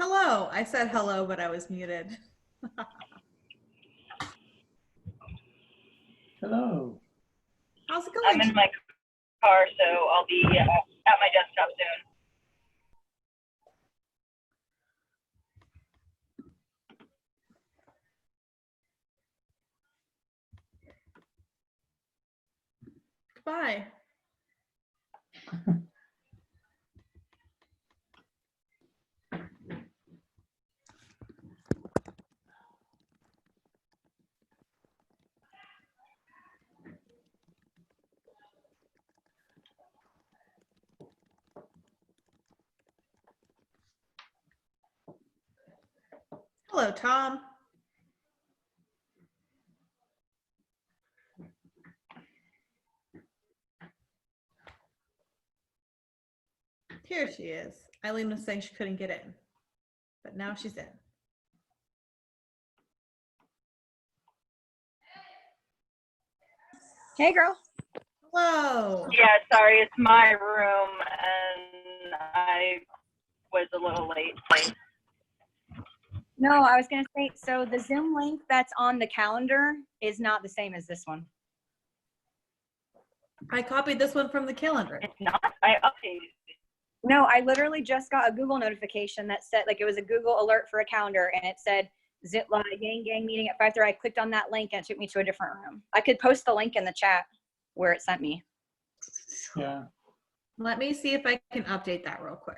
Hello. I said hello, but I was muted. Hello. How's it I'm going? in my car, so I'll be at my desktop soon. Goodbye. Hello, Tom. Here she is. Eileen was saying she couldn't get in, but now she's in. Hey, girl. Hello. Yeah, sorry, it's my room, and I was a little late. No, I was going to say, so the Zoom link that's on the calendar is not the same as this one. I copied this one from the calendar. It's not? I updated it. No, I literally just got a Google notification that said, like, it was a Google alert for a calendar, and it said, Yang Gang meeting at 5:30. I clicked on that link, and it took me to a different room. I could post the link in the chat where it sent me. Yeah. Let me see if I can update that real quick.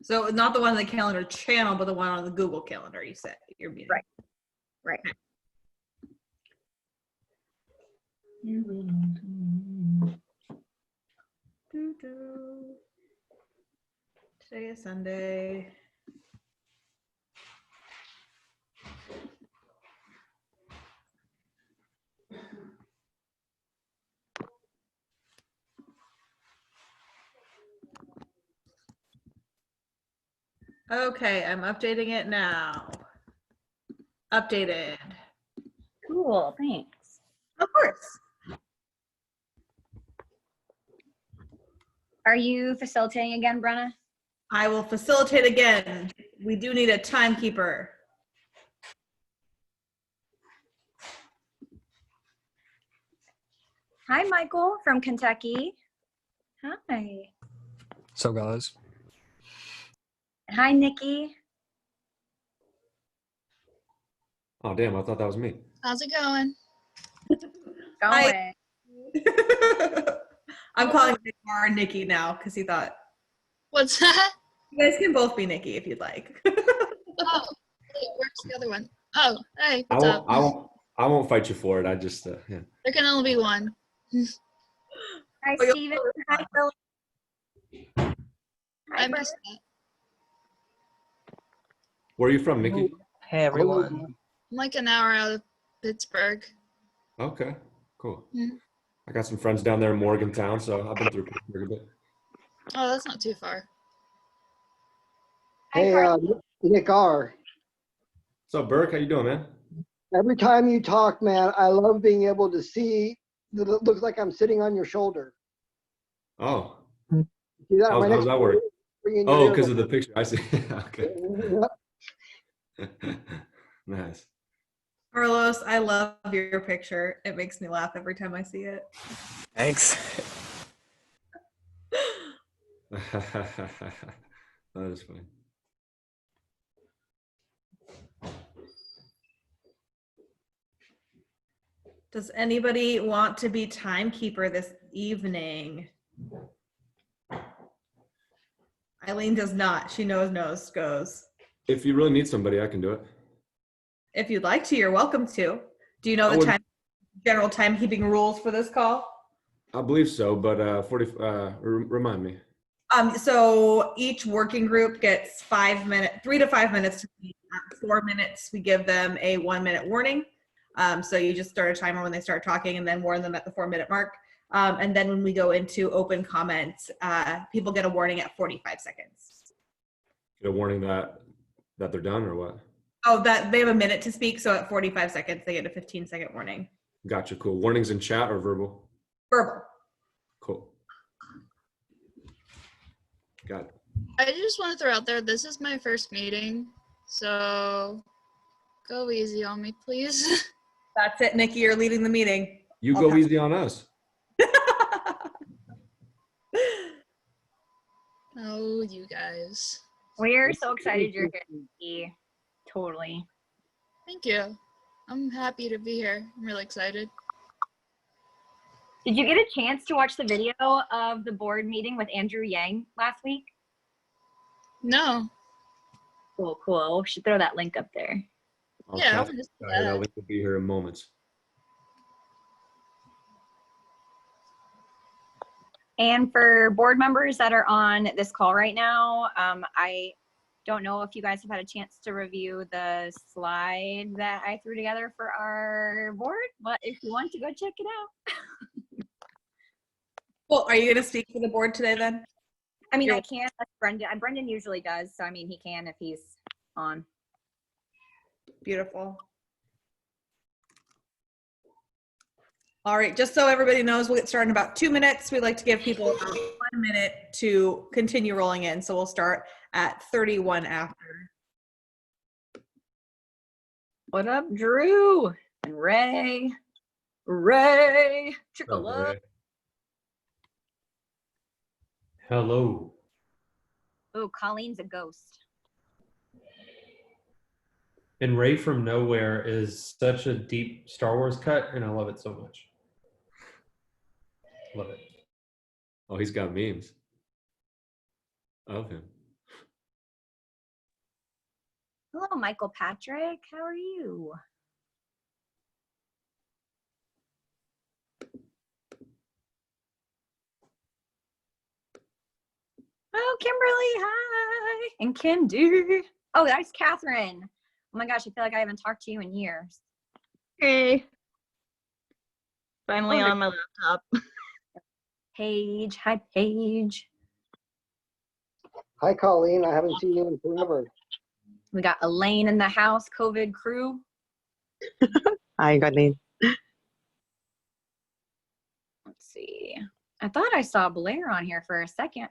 So not the one on the calendar channel, but the one on the Google calendar you said you're meeting. Right. Right. Doo-doo. Today is Sunday. Okay, I'm updating it now. Updated. Cool. Thanks. Of course. Are you facilitating again, Brenna? I will facilitate again. We do need a timekeeper. Hi, Michael from Kentucky. Hi. So guys, Hi, Nikki. Oh, damn, I thought that was me. How's it going? Hi. Going. I'm calling Nick Nikki now because he thought What's that? you guys can both be Nikki if you'd like. Oh, wait, where's the other one? Oh, hey, what's up? I won't fight you for it. I just, yeah. There can only be one. Hi, Oh, you'll- Steven. Hi, Billy. Hi, I Brenna. missed that. Where are you from, Nikki? hey everyone. I'm like an hour out of Pittsburgh. Okay, cool. Mhm. I got some friends down there in Morgantown, so I've been through Pittsburgh a bit. Oh, that's not too far. Hi, Hey, Carly. Nick R. What's up, Burke? How you doing, man? Every time you talk, man, I love being able to see that it looks like I'm sitting on your shoulder. Oh, See that? how's that work? Bring in your Oh, ear because a of the picture. I see. Okay. little. Nice. Carlos, I love your picture. It makes me laugh every time I see it. Thanks. That is funny. Does anybody want to be timekeeper this evening? Eileen does not. She knows goes. If you really need somebody, I can do it. If you'd like to, you're welcome to. Do you know I the general timekeeping rules for this call? I believe so, but remind me. So each working group gets 3 to 5 minutes to speak. At 4 minutes, we give them a 1 minute warning. So you just start a timer when they start talking and then warn them at the 4 minute mark. And then when we go into open comments, people get a warning at 45 seconds. Get a warning that they're done or what? Oh, that they have a minute to speak. So at 45 seconds, they get a 15-second warning. Gotcha, cool. Warnings in chat or verbal? Verbal. Cool. Got it. I just want to throw out there, this is my first meeting, so go easy on me, please. That's it, Nikki, you're leading the meeting. You I'll go pass. easy on us. Oh, you guys. We're so excited you're here. Nikki. Totally. Thank you. I'm happy to be here. I'm really excited. Did you get a chance to watch the video of the board meeting with Andrew Yang last week? No. Cool, cool. We should throw that link up there. I'll Yeah, I tap want to see that. that. That will be here in moments. And for board members that are on this call right now, I don't know if you guys have had a chance to review the slide that I threw together for our board, but if you want to go check it out. Well, are you going to speak for the board today then? I mean, You're- I can. Brendan usually does, so I mean, he can if he's on. Beautiful. All right, just so everybody knows, we'll get started in about 2 minutes. We'd like to give people about 1 minute to continue rolling in. So we'll start at 31 after. What up, Drew and Ray? Ray, trickle up. Okay. Hello. Oh, Colleen's a ghost. And Ray from Nowhere is such a deep Star Wars cut, and I love it so much. Love it. Oh, he's got memes of him. Hello, Michael Patrick. How are you? Oh, Kimberly, hi. And Kendi. Oh, that's Catherine. Oh my gosh, I feel like I haven't talked to you in years. Hey. Finally Oh, on my laptop. Paige, hi, Paige. Hi, Colleen. I haven't seen you in forever. We got Elaine in the house, COVID crew. Hi, Godney. Let's see. I thought I saw Blair on here for a second.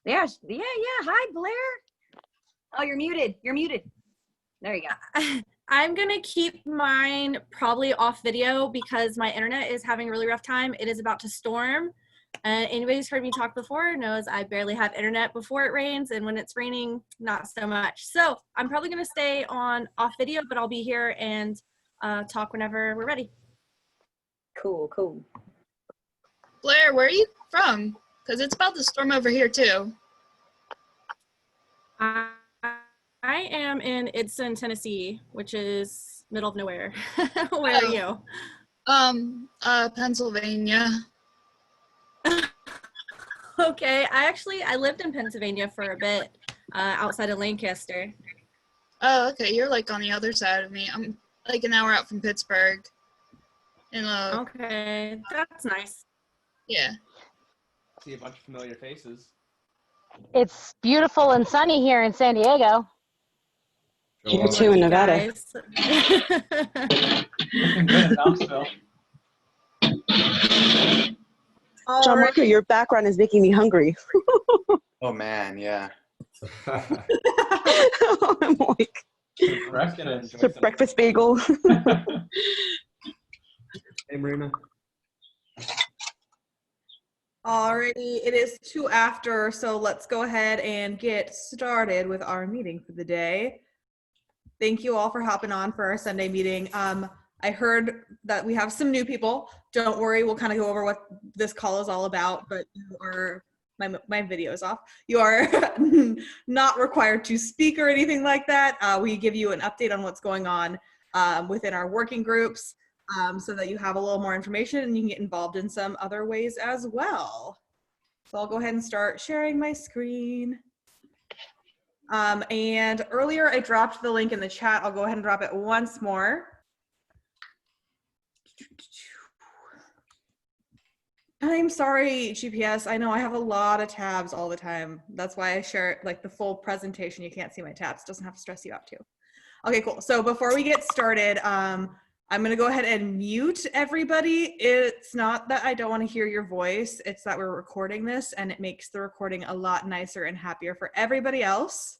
Yeah. Hi, Blair. Oh, you're muted. You're muted. There you go. I'm going to keep mine probably off video because my internet is having a really rough time. It is about to storm. Anybody who's heard me talk before knows I barely have internet before it rains, and when it's raining, not so much. So I'm probably going to stay on off video, but I'll be here and talk whenever we're ready. Cool, cool. Blair, where are you from? Because it's about to storm over here, too. I am in Idson, Tennessee, which is middle of nowhere. Where are you? Pennsylvania. Okay, I lived in Pennsylvania for a bit, outside of Lancaster. Oh, okay. You're like on the other side of me. I'm like an hour out from Pittsburgh. Okay, that's nice. Yeah. See a bunch of familiar faces. It's beautiful and sunny here in San Diego. Here too in Nevada. Looking good in Knoxville. John Marco, your background is making me hungry. Oh man, yeah. I'm like, it's a breakfast bagel. Hey, Marina. Alrighty, it is 2 after, so let's go ahead and get started with our meeting for the day. Thank you all for hopping on for our Sunday meeting. I heard that we have some new people. Don't worry, we'll kind of go over what this call is all about, but you are, my video is off. You are not required to speak or anything like that. We give you an update on what's going on within our working groups so that you have a little more information and you can get involved in some other ways as well. So I'll go ahead and start sharing my screen. And earlier I dropped the link in the chat. I'll go ahead and drop it once more. I'm sorry, GPS. I know I have a lot of tabs all the time. That's why I share like the full presentation. You can't see my tabs. Doesn't have to stress you out too. Okay, cool. So before we get started, I'm going to go ahead and mute everybody. It's not that I don't want to hear your voice. It's that we're recording this and it makes the recording a lot nicer and happier for everybody else.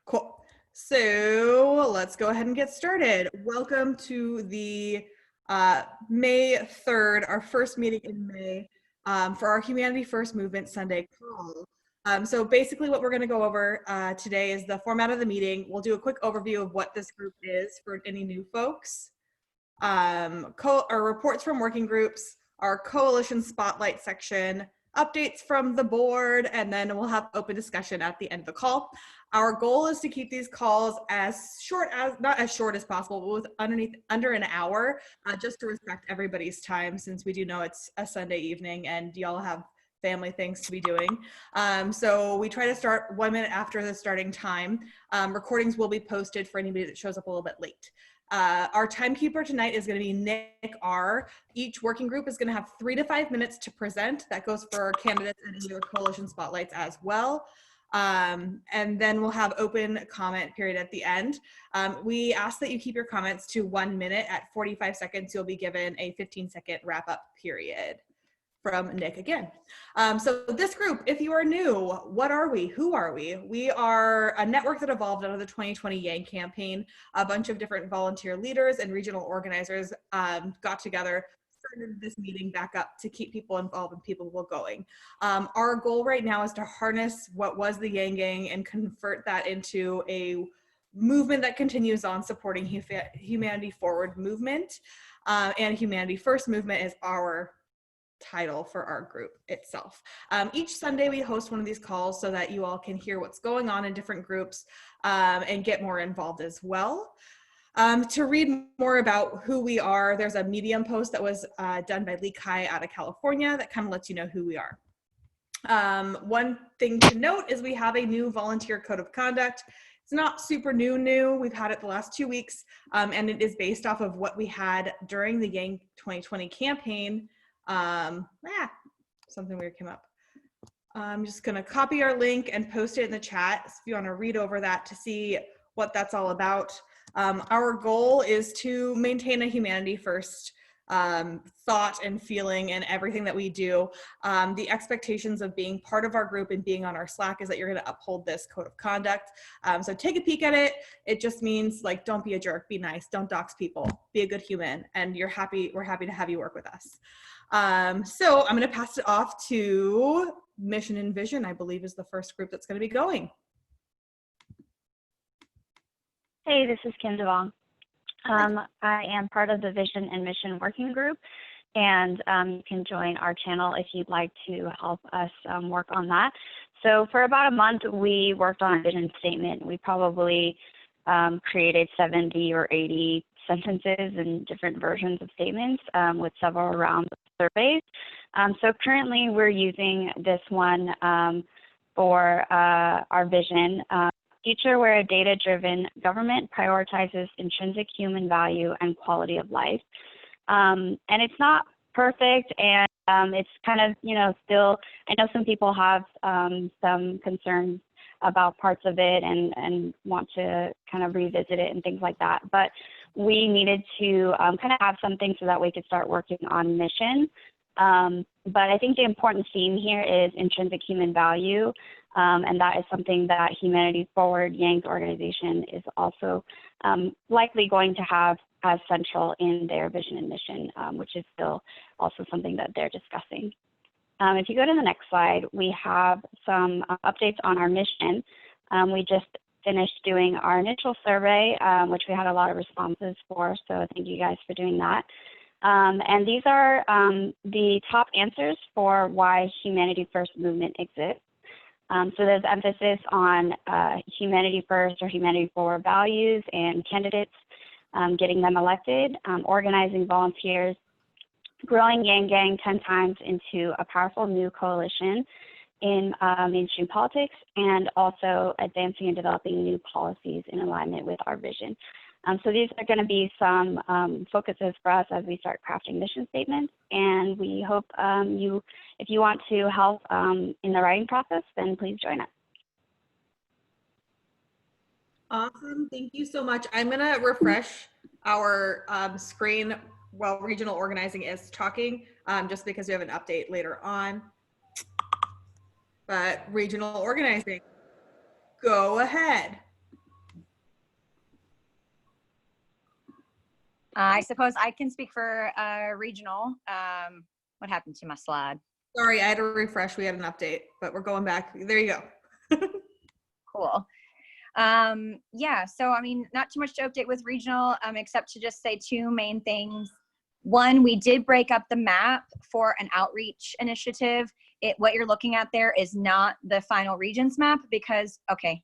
Cool. So let's go ahead and get started. Welcome to the May 3rd, our first meeting in May for our Humanity First Movement Sunday call. So basically what we're going to go over today is the format of the meeting. We'll do a quick overview of what this group is for any new folks. Our reports from working groups, our coalition spotlight section, updates from the board, and then we'll have open discussion at the end of the call. Our goal is to keep these calls as short as, not as short as possible, but with under an hour, just to respect everybody's time, since we do know it's a Sunday evening and y'all have family things to be doing. So we try to start 1 minute after the starting time. Recordings will be posted for anybody that shows up a little bit late. Our timekeeper tonight is going to be Nick R. Each working group is going to have 3 to 5 minutes to present. That goes for our candidates and any other coalition spotlights as well. And then we'll have open comment period at the end. We ask that you keep your comments to 1 minute. At 45 seconds, you'll be given a 15-second wrap-up period from Nick again. So this group, if you are new, what are we? Who are we? We are a network that evolved out of the 2020 Yang campaign. A bunch of different volunteer leaders and regional organizers got together, started this meeting back up to keep people involved and people going. Our goal right now is to harness what was the Yang Gang and convert that into a movement that continues on supporting Humanity Forward movement. And Humanity First movement is our title for our group itself. Each Sunday we host one of these calls so that you all can hear what's going on in different groups and get more involved as well. To read more about who we are, there's a Medium post that was done by Lee Kai out of California that kind of lets you know who we are. One thing to note is we have a new volunteer code of conduct. It's not super new. We've had it the last 2 weeks, and it is based off of what we had during the Yang 2020 campaign. Something weird came up. I'm just gonna copy our link and post it in the chat if you want to read over that to see what that's all about. Our goal is to maintain a Humanity First thought and feeling in everything that we do. The expectations of being part of our group and being on our Slack is that you're going to uphold this code of conduct. So take a peek at it. It just means, like, don't be a jerk, be nice, don't dox people, be a good human, and we're happy to have you work with us. So I'm going to pass it off to Mission and Vision, I believe is the first group that's going to be going. Hey, this is Kim DeVong. I am part of the Vision and Mission Working Group, and you can join our channel if you'd like to help us work on that. So for about a month, we worked on a vision statement. We probably created 70 or 80 sentences and different versions of statements with several rounds of surveys. So currently we're using this one for our vision. Future where a data-driven government prioritizes intrinsic human value and quality of life. And it's not perfect, and it's kind of, still, I know some people have some concerns about parts of it and want to kind of revisit it and things like that. But we needed to kind of have something so that we could start working on mission. But I think the important theme here is intrinsic human value. And that is something that Humanity Forward Yang's organization is also likely going to have as central in their vision and mission, which is still also something that they're discussing. If you go to the next slide, we have some updates on our mission. We just finished doing our initial survey, which we had a lot of responses for, so thank you guys for doing that. And these are the top answers for why Humanity First movement exists. So there's emphasis on Humanity First or Humanity Forward values and candidates, getting them elected, organizing volunteers, growing Yang Gang 10 times into a powerful new coalition in mainstream politics, and also advancing and developing new policies in alignment with our vision. So these are going to be some focuses for us as we start crafting mission statements, and we hope if you want to help in the writing process, then please join us. Awesome. Thank you so much. I'm going to refresh our screen while regional organizing is talking, just because we have an update later on. But regional organizing, go ahead. I suppose I can speak for regional. What happened to my slide? Sorry, I had to refresh. We had an update, but we're going back. There you go. Cool. Yeah, so I mean, not too much to update with regional, except to just say two main things. One, we did break up the map for an outreach initiative. What you're looking at there is not the final regions map because, okay.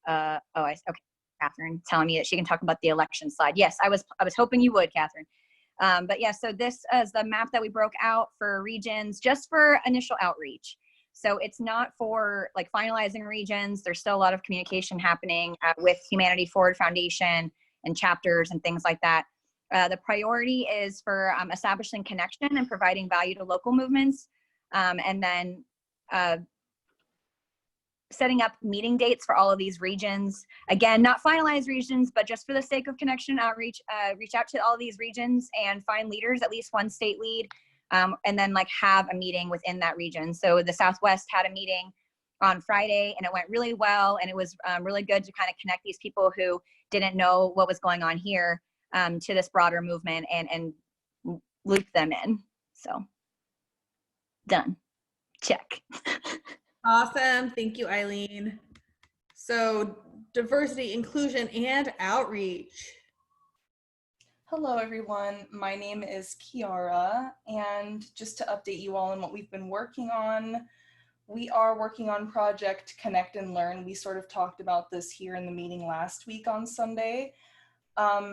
Okay. Catherine telling me that she can talk about the election slide. Yes, I was hoping you would, Catherine. But yeah, so this is the map that we broke out for regions just for initial outreach. So it's not for like finalizing regions. There's still a lot of communication happening with Humanity Forward Foundation and chapters and things like that. The priority is for establishing connection and providing value to local movements. And then setting up meeting dates for all of these regions. Again, not finalized regions, but just for the sake of connection outreach, reach out to all of these regions and find leaders, at least one state lead, and then like have a meeting within that region. So the Southwest had a meeting on Friday and it went really well. And it was really good to kind of connect these people who didn't know what was going on here to this broader movement and loop them in. So done. Check. Awesome. Thank you, Eileen. So diversity, inclusion, and outreach. Hello, everyone. My name is Kiara, and just to update you all on what we've been working on, we are working on Project Connect and Learn. We sort of talked about this here in the meeting last week on Sunday.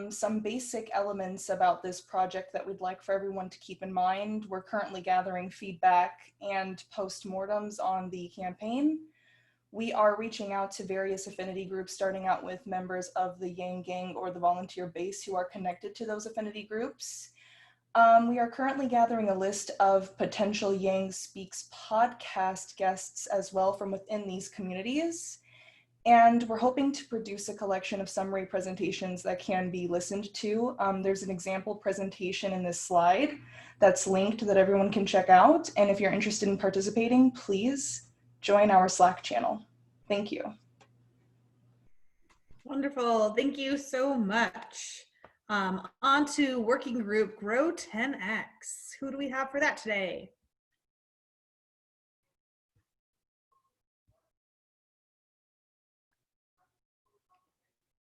Some basic elements about this project that we'd like for everyone to keep in mind. We're currently gathering feedback and postmortems on the campaign. We are reaching out to various affinity groups, starting out with members of the Yang Gang or the volunteer base who are connected to those affinity groups. We are currently gathering a list of potential Yang Speaks podcast guests as well from within these communities. And we're hoping to produce a collection of summary presentations that can be listened to. There's an example presentation in this slide that's linked that everyone can check out. And if you're interested in participating, please join our Slack channel. Thank you. Wonderful. Thank you so much. On to working group Grow 10X. Who do we have for that today?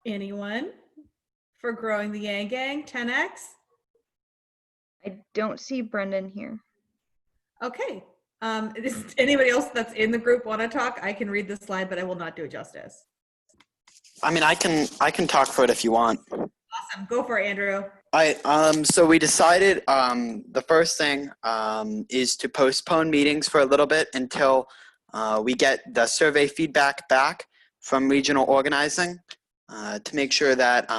Anyone for growing the Yang Gang 10X? I don't see Brendan here. Okay. Does anybody else that's in the group want to talk? I can read the slide, but I will not do it justice. I mean, I can talk for it if you want. Awesome. Go for it, Andrew. All right. So we decided the first thing is to postpone meetings for a little bit until we get the survey feedback back from regional organizing. To make sure that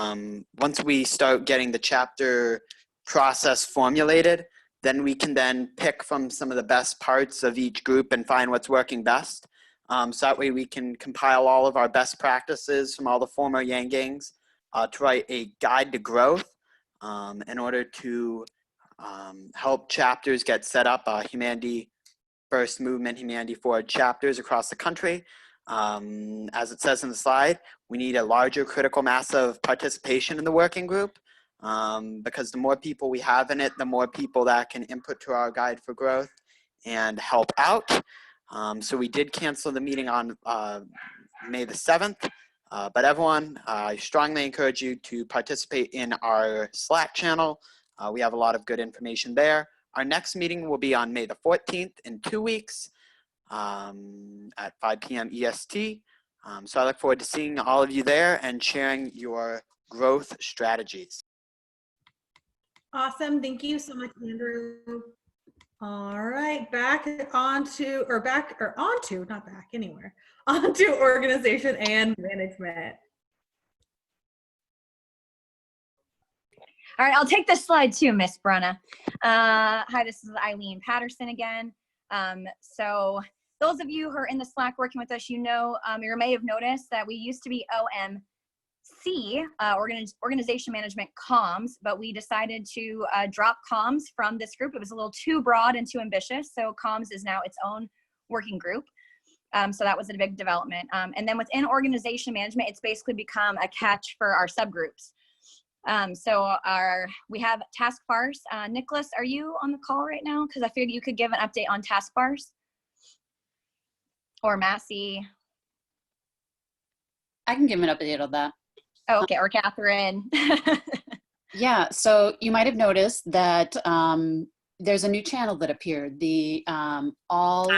once we start getting the chapter process formulated, then we can then pick from some of the best parts of each group and find what's working best. So that way we can compile all of our best practices from all the former Yang Gangs to write a guide to growth in order to help chapters get set up, Humanity First Movement, Humanity Forward chapters across the country. As it says in the slide, we need a larger critical mass of participation in the working group because the more people we have in it, the more people that can input to our guide for growth and help out. So we did cancel the meeting on May the 7th, but everyone, I strongly encourage you to participate in our Slack channel. We have a lot of good information there. Our next meeting will be on May the 14th in 2 weeks. At 5 p.m. EST. So I look forward to seeing all of you there and sharing your growth strategies. Awesome. Thank you so much, Andrew. All right, onto organization and management. All right, I'll take this slide too, Miss Brenna. Hi, this is Eileen Patterson again. So those of you who are in the Slack working with us, you may have noticed that we used to be OM C, organization management comms, but we decided to drop comms from this group. It was a little too broad and too ambitious. So comms is now its own working group. So that was a big development. And then within organization management, it's basically become a catch for our subgroups. So we have task bars. Nicholas, are you on the call right now? Because I figured you could give an update on task bars. Or Massey. I can give an update on that. Oh, okay, or Catherine. Yeah, so you might have noticed that there's a new channel that appeared, the All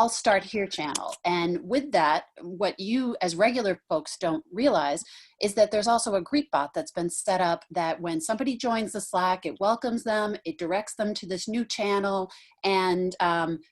Start Here channel. And with that, what you as regular folks don't realize is that there's also a greet bot that's been set up that when somebody joins the Slack, it welcomes them, it directs them to this new channel, and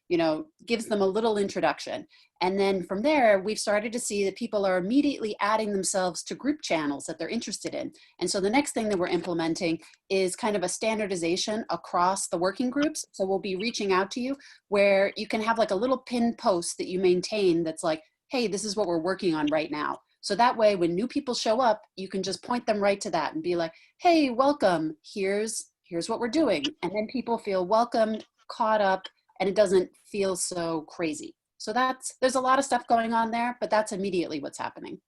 you know, gives them a little introduction. And then from there, we've started to see that people are immediately adding themselves to group channels that they're interested in. And so the next thing that we're implementing is kind of a standardization across the working groups. So we'll be reaching out to you where you can have like a little pinned post that you maintain that's like, hey, this is what we're working on right now. So that way, when new people show up, you can just point them right to that and be like, hey, welcome, here's what we're doing. And then people feel welcomed, caught up, and it doesn't feel so crazy. So there's a lot of stuff going on there, but that's immediately what's happening.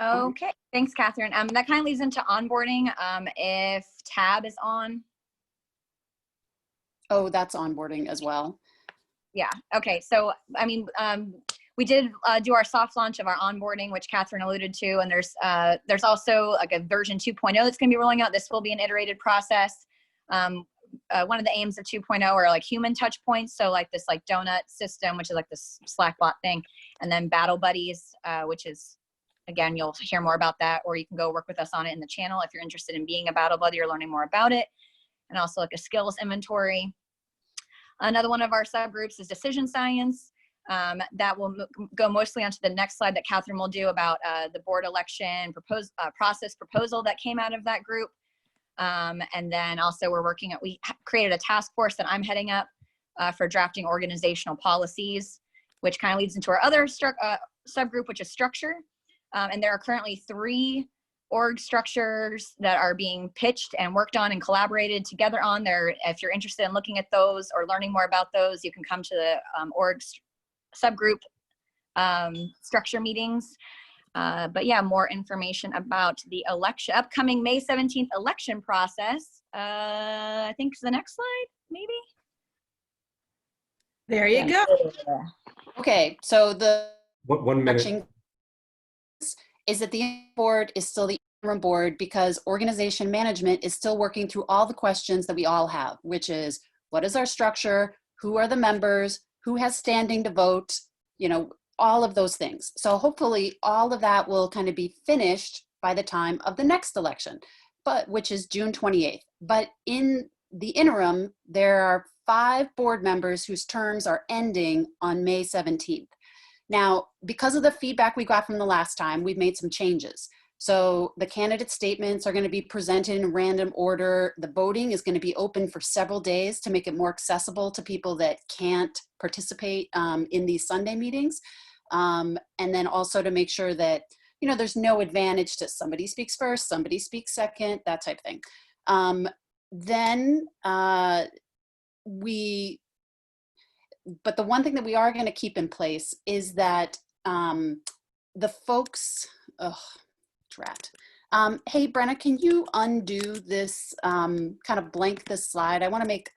Okay, thanks, Catherine. That kind of leads into onboarding. If tab is on. Oh, that's onboarding as well. Yeah, okay, so I mean, we did do our soft launch of our onboarding, which Catherine alluded to, and there's also like a version 2.0 that's gonna be rolling out. This will be an iterated process. One of the aims of 2.0 are like human touch points. So like this like donut system, which is like this Slack bot thing, and then battle buddies, which is, again, you'll hear more about that, or you can go work with us on it in the channel if you're interested in being a battle buddy or learning more about it. And also like a skills inventory. Another one of our subgroups is decision science. That will go mostly onto the next slide that Catherine will do about the board election process proposal that came out of that group. And then also we created a task force that I'm heading up for drafting organizational policies, which kind of leads into our other subgroup, which is structure. And there are currently 3 org structures that are being pitched and worked on and collaborated together on there. If you're interested in looking at those or learning more about those, you can come to the org subgroup structure meetings. But yeah, more information about the upcoming May 17th election process. I think is the next slide, maybe? There you go. Okay, so the 1 minute. Is that the board is still the interim board because organization management is still working through all the questions that we all have, which is what is our structure, who are the members, who has standing to vote, you know, all of those things. So hopefully all of that will kind of be finished by the time of the next election, which is June 28th. But in the interim, there are 5 board members whose terms are ending on May 17th. Now, because of the feedback we got from the last time, we've made some changes. So the candidate statements are going to be presented in random order. The voting is going to be open for several days to make it more accessible to people that can't participate in these Sunday meetings. And then also to make sure that, you know, there's no advantage to somebody speaks first, somebody speaks second, that type of thing. But the one thing that we are going to keep in place is that the folks, hey, Brenna, can you undo this, kind of blank this slide? I want to make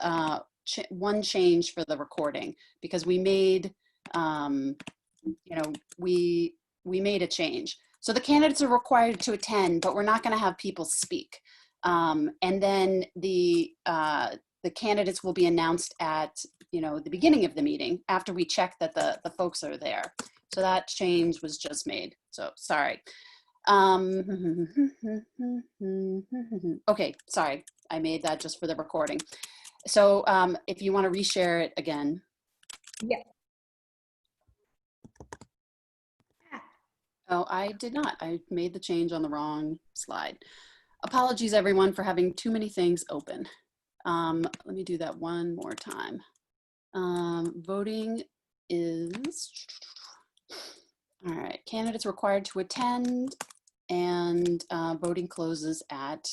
one change for the recording because we made, you know, we made a change. So the candidates are required to attend, but we're not going to have people speak. And then the candidates will be announced at, you know, the beginning of the meeting after we check that the folks are there. So that change was just made. So sorry. Okay, sorry. I made that just for the recording. So if you want to reshare it again. Yeah. Oh, I did not. I made the change on the wrong slide. Apologies, everyone, for having too many things open. Let me do that one more time. Voting is, all right, candidates required to attend, and voting closes at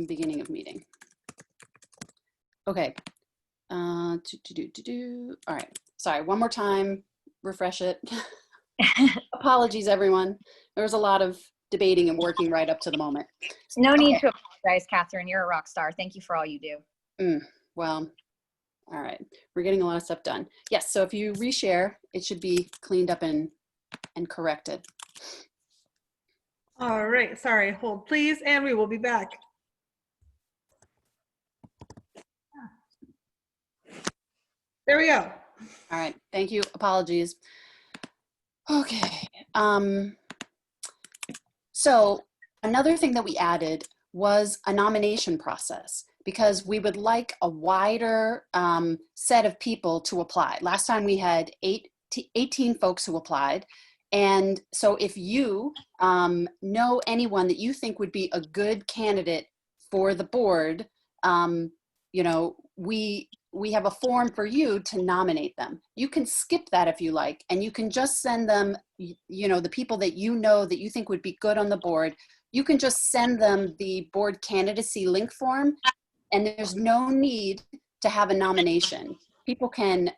beginning of meeting. Okay. All right. Sorry, one more time, refresh it. Apologies, everyone. There was a lot of debating and working right up to the moment. No need to apologize, Catherine. You're a rock star. Thank you for all you do. Well, all right. We're getting a lot of stuff done. Yes, so if you reshare, it should be cleaned up and corrected. All right, sorry, hold please, and we will be back. There we go. All right, thank you. Apologies. Okay. So another thing that we added was a nomination process, because we would like a wider set of people to apply. Last time we had 18 folks who applied. And so if you know anyone that you think would be a good candidate for the board, you know, we have a form for you to nominate them. You can skip that if you like, and you can just send them, you know, the people that you know that you think would be good on the board. You can just send them the board candidacy link form, and there's no need to have a nomination. People can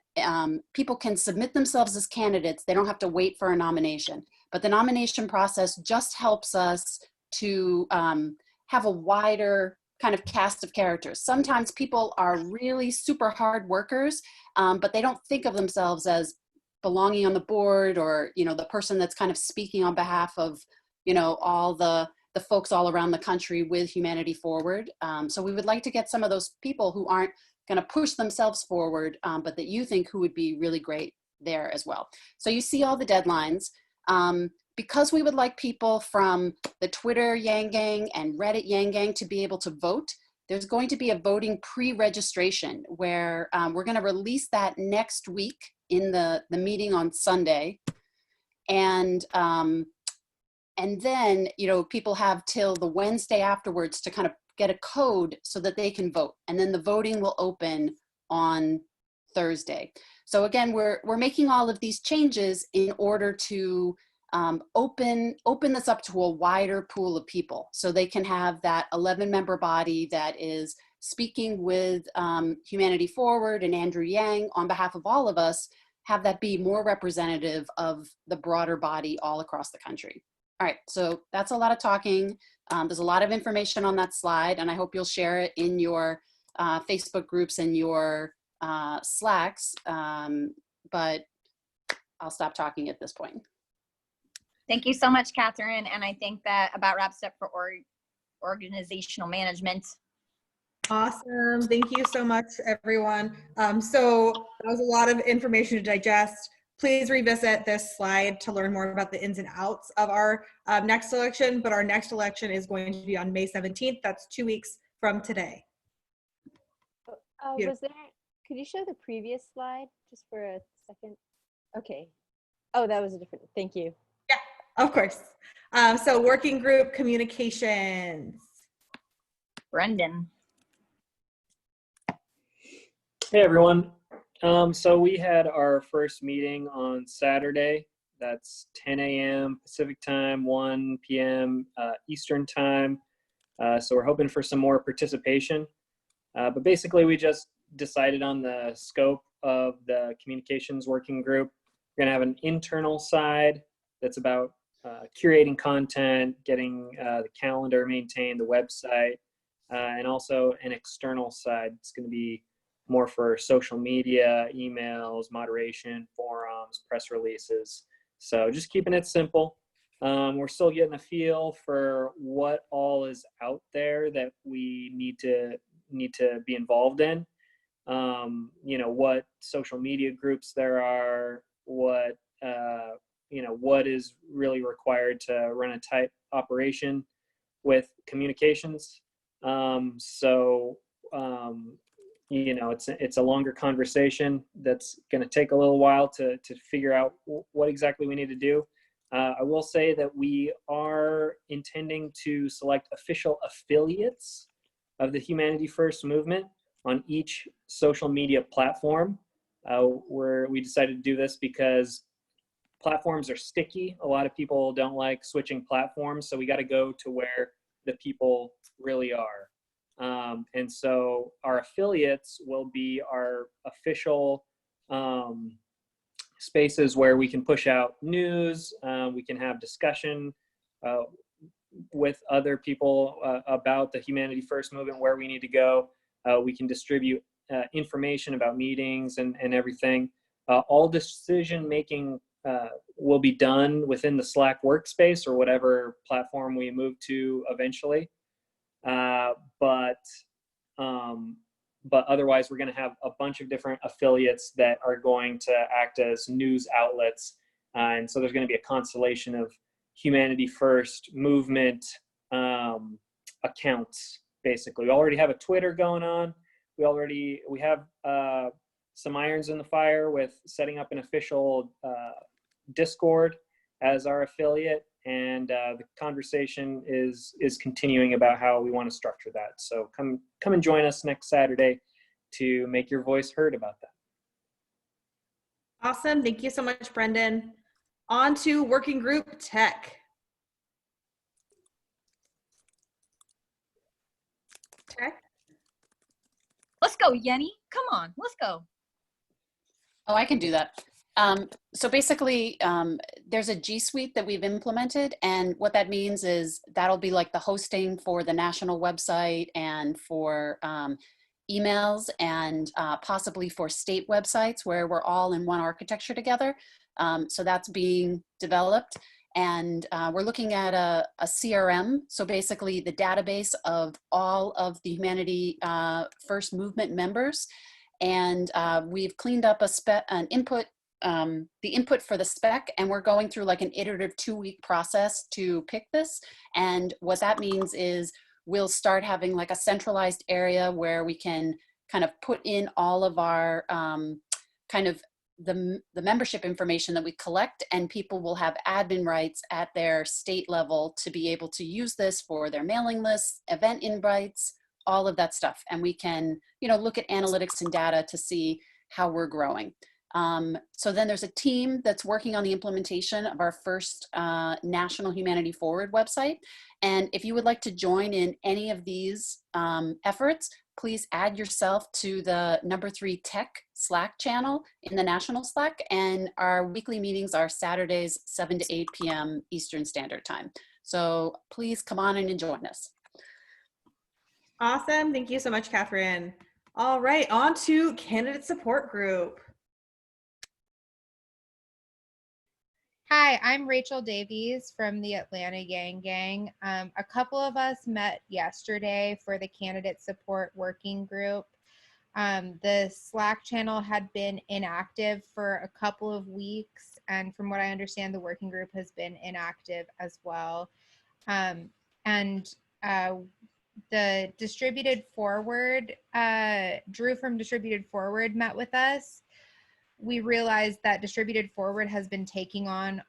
submit themselves as candidates. They don't have to wait for a nomination. But the nomination process just helps us to have a wider kind of cast of characters. Sometimes people are really super hard workers, but they don't think of themselves as belonging on the board, or, you know, the person that's kind of speaking on behalf of, you know, all the folks all around the country with Humanity Forward. So we would like to get some of those people who aren't going to push themselves forward, but that you think who would be really great there as well. So you see all the deadlines. Because we would like people from the Twitter Yang Gang and Reddit Yang Gang to be able to vote, there's going to be a voting pre-registration where we're going to release that next week in the meeting on Sunday. And then, you know, people have till the Wednesday afterwards to kind of get a code so that they can vote. And then the voting will open on Thursday. So again, we're making all of these changes in order to open this up to a wider pool of people, so they can have that 11-member body that is speaking with Humanity Forward and Andrew Yang on behalf of all of us, have that be more representative of the broader body all across the country. All right, so that's a lot of talking. There's a lot of information on that slide, and I hope you'll share it in your Facebook groups and your Slacks, but I'll stop talking at this point. Thank you so much, Catherine. And I think that about wraps up for organizational management. Awesome. Thank you so much, everyone. So that was a lot of information to digest. Please revisit this slide to learn more about the ins and outs of our next election, but our next election is going to be on May 17th. That's 2 weeks from today. Could you show the previous slide just for a second? Okay. Oh, that was a different, thank you. Yeah, of course. So working group communications. Brendan. Hey, everyone. So we had our first meeting on Saturday. That's 10 a.m. Pacific time, 1 p.m. Eastern time. So we're hoping for some more participation. But basically, we just decided on the scope of the communications working group. We're going to have an internal side that's about curating content, getting the calendar maintained, the website, and also an external side. It's going to be more for social media, emails, moderation, forums, press releases. So just keeping it simple. We're still getting a feel for what all is out there that we need to be involved in. You know, what social media groups there are, what you know, what is really required to run a tight operation with communications. You know, it's a longer conversation that's going to take a little while to figure out what exactly we need to do. I will say that we are intending to select official affiliates of the Humanity First movement on each social media platform. we decided to do this because platforms are sticky. A lot of people don't like switching platforms, so we got to go to where the people really are. And so our affiliates will be our official spaces where we can push out news, we can have discussion with other people about the Humanity First movement, where we need to go. We can distribute information about meetings and everything. All decision making will be done within the Slack workspace or whatever platform we move to eventually. But otherwise, we're going to have a bunch of different affiliates that are going to act as news outlets. And so there's going to be a constellation of Humanity First movement accounts, basically. We already have a Twitter going on. We have some irons in the fire with setting up an official Discord as our affiliate. And the conversation is continuing about how we want to structure that. So come and join us next Saturday to make your voice heard about that. Awesome. Thank you so much, Brendan. On to working group tech. Tech. Let's go, Yenny. Come on, let's go. Oh, I can do that. So basically, there's a G Suite that we've implemented, and what that means is that'll be like the hosting for the national website and for emails and possibly for state websites where we're all in one architecture together. So that's being developed, and we're looking at a CRM. So basically the database of all of the Humanity First movement members. And we've cleaned up an input, the input for the spec, and we're going through like an iterative 2-week process to pick this. And what that means is we'll start having like a centralized area where we can kind of put in all of our kind of the membership information that we collect, and people will have admin rights at their state level to be able to use this for their mailing lists, event invites, all of that stuff. And we can, you know, look at analytics and data to see how we're growing. So then there's a team that's working on the implementation of our first National Humanity Forward website. And if you would like to join in any of these efforts, please add yourself to the #3 Tech Slack channel in the national Slack. And our weekly meetings are Saturdays, 7 to 8 p.m. Eastern Standard Time. So please come on in and join us. Awesome. Thank you so much, Catherine. All right, on to candidate support group. Hi, I'm Rachel Davies from the Atlanta Yang Gang. A couple of us met yesterday for the candidate support working group. The Slack channel had been inactive for a couple of weeks, and from what I understand, the working group has been inactive as well. The Distributed Forward, Drew from Distributed Forward met with us. We realized that Distributed Forward has been taking on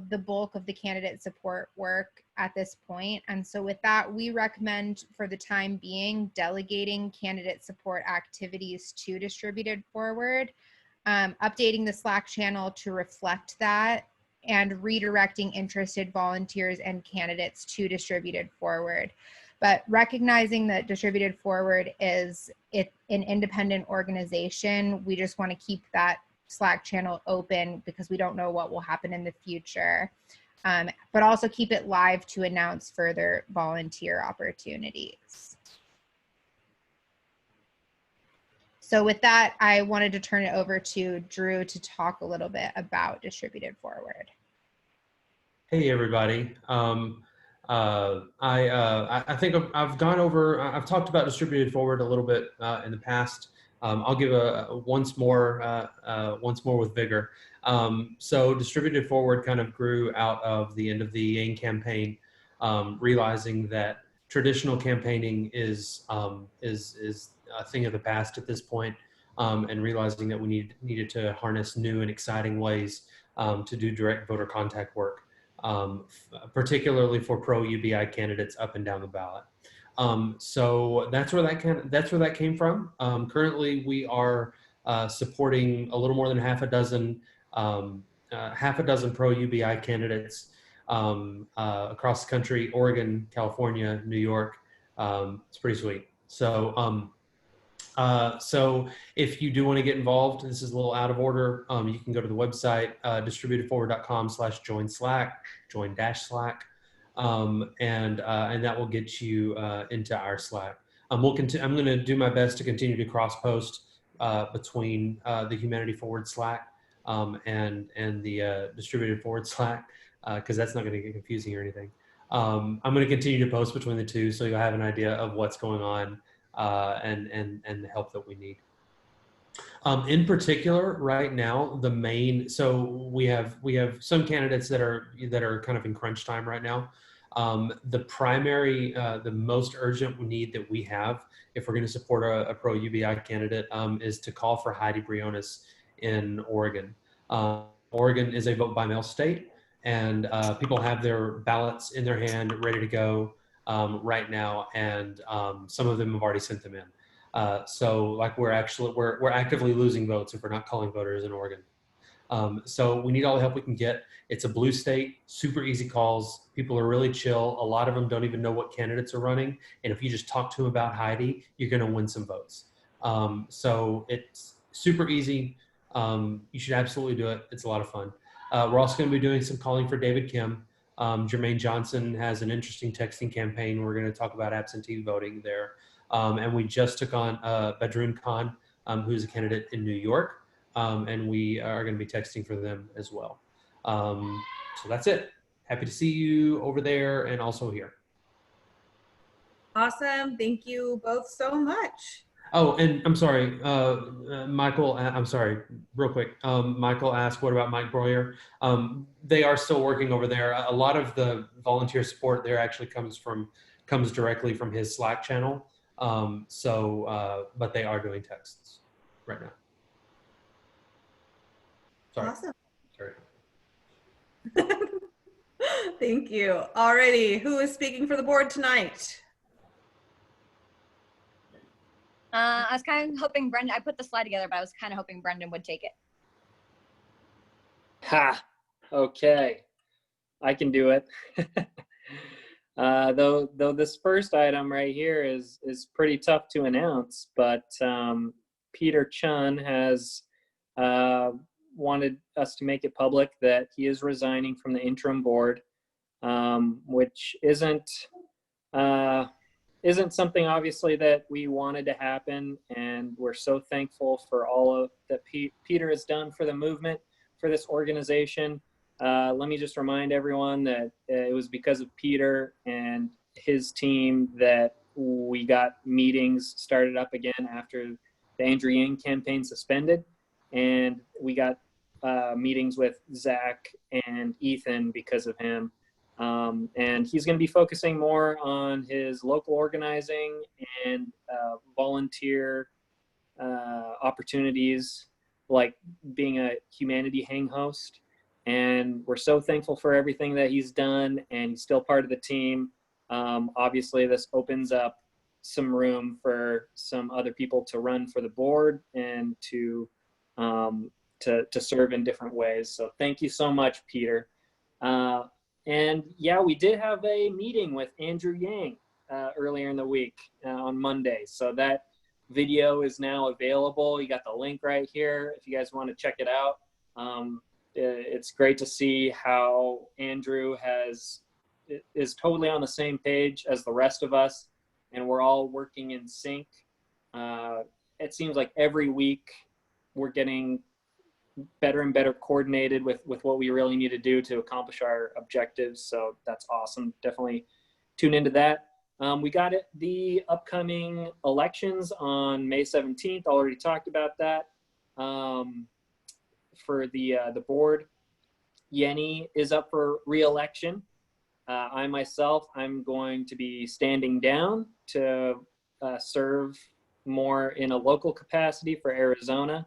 the bulk of the candidate support work at this point. And so with that, we recommend for the time being delegating candidate support activities to Distributed Forward, updating the Slack channel to reflect that, and redirecting interested volunteers and candidates to Distributed Forward. But recognizing that Distributed Forward is an independent organization, we just want to keep that Slack channel open because we don't know what will happen in the future, but also keep it live to announce further volunteer opportunities. So with that, I wanted to turn it over to Drew to talk a little bit about Distributed Forward. Hey, everybody. I think I've gone over, I've talked about Distributed Forward a little bit in the past. I'll give once more with vigor. So Distributed Forward kind of grew out of the end of the Yang campaign, realizing that traditional campaigning is a thing of the past at this point, and realizing that we needed to harness new and exciting ways to do direct voter contact work. Particularly for pro-UBI candidates up and down the ballot. So that's where that came from. Currently, we are supporting a little more than half a dozen pro UBI candidates across the country: Oregon, California, New York. It's pretty sweet. So so if you do want to get involved, this is a little out of order. You can go to the website, distributedforward.com/join Slack, join-Slack, and that will get you into our Slack. I'm going to do my best to continue to cross-post between the Humanity Forward Slack and the Distributed Forward Slack, because that's not going to get confusing or anything. I'm going to continue to post between the two, so you'll have an idea of what's going on and the help that we need. In particular, right now, so we have some candidates that are kind of in crunch time right now. The primary, the most urgent need that we have, if we're going to support a pro UBI candidate, is to call for Heidi Briones in Oregon. Oregon is a vote by mail state, and people have their ballots in their hand, ready to go right now, and some of them have already sent them in. So like we're actively losing votes if we're not calling voters in Oregon. So we need all the help we can get. It's a blue state, super easy calls. People are really chill. A lot of them don't even know what candidates are running. And if you just talk to them about Heidi, you're going to win some votes. So it's super easy. You should absolutely do it. It's a lot of fun. We're also going to be doing some calling for David Kim. Jermaine Johnson has an interesting texting campaign. We're going to talk about absentee voting there. And we just took on Badrun Khan, who's a candidate in New York. And we are going to be texting for them as well. So that's it. Happy to see you over there and also here. Awesome. Thank you both so much. Oh, and I'm sorry, Michael, I'm sorry, real quick. Michael asked, what about Mike Breuer? They are still working over there. A lot of the volunteer support there actually comes directly from his Slack channel. But they are doing texts right now. Sorry. Awesome. Sorry. Thank you. Alrighty, who is speaking for the board tonight? I was kind of hoping Brendan, I put the slide together, but I was kind of hoping Brendan would take it. Ha, okay, I can do it. Though this first item right here is pretty tough to announce, but Peter Chun has wanted us to make it public that he is resigning from the interim board, which isn't something obviously that we wanted to happen, and we're so thankful for all of that Peter has done for the movement, for this organization. Let me just remind everyone that it was because of Peter and his team that we got meetings started up again after the Andrew Yang campaign suspended, and we got meetings with Zach and Ethan because of him. And he's going to be focusing more on his local organizing and volunteer opportunities, like being a Humanity Hang host. And we're so thankful for everything that he's done, and he's still part of the team. Obviously, this opens up some room for some other people to run for the board and to serve in different ways. So thank you so much, Peter. And yeah, we did have a meeting with Andrew Yang earlier in the week on Monday. So that video is now available. You got the link right here if you guys want to check it out. It's great to see how Andrew is totally on the same page as the rest of us, and we're all working in sync. It seems like every week we're getting better and better coordinated with what we really need to do to accomplish our objectives. So that's awesome. Definitely tune into that. We got the upcoming elections on May 17th. Already talked about that. For the board, Yenny is up for re-election. I myself, I'm going to be standing down to serve more in a local capacity for Arizona.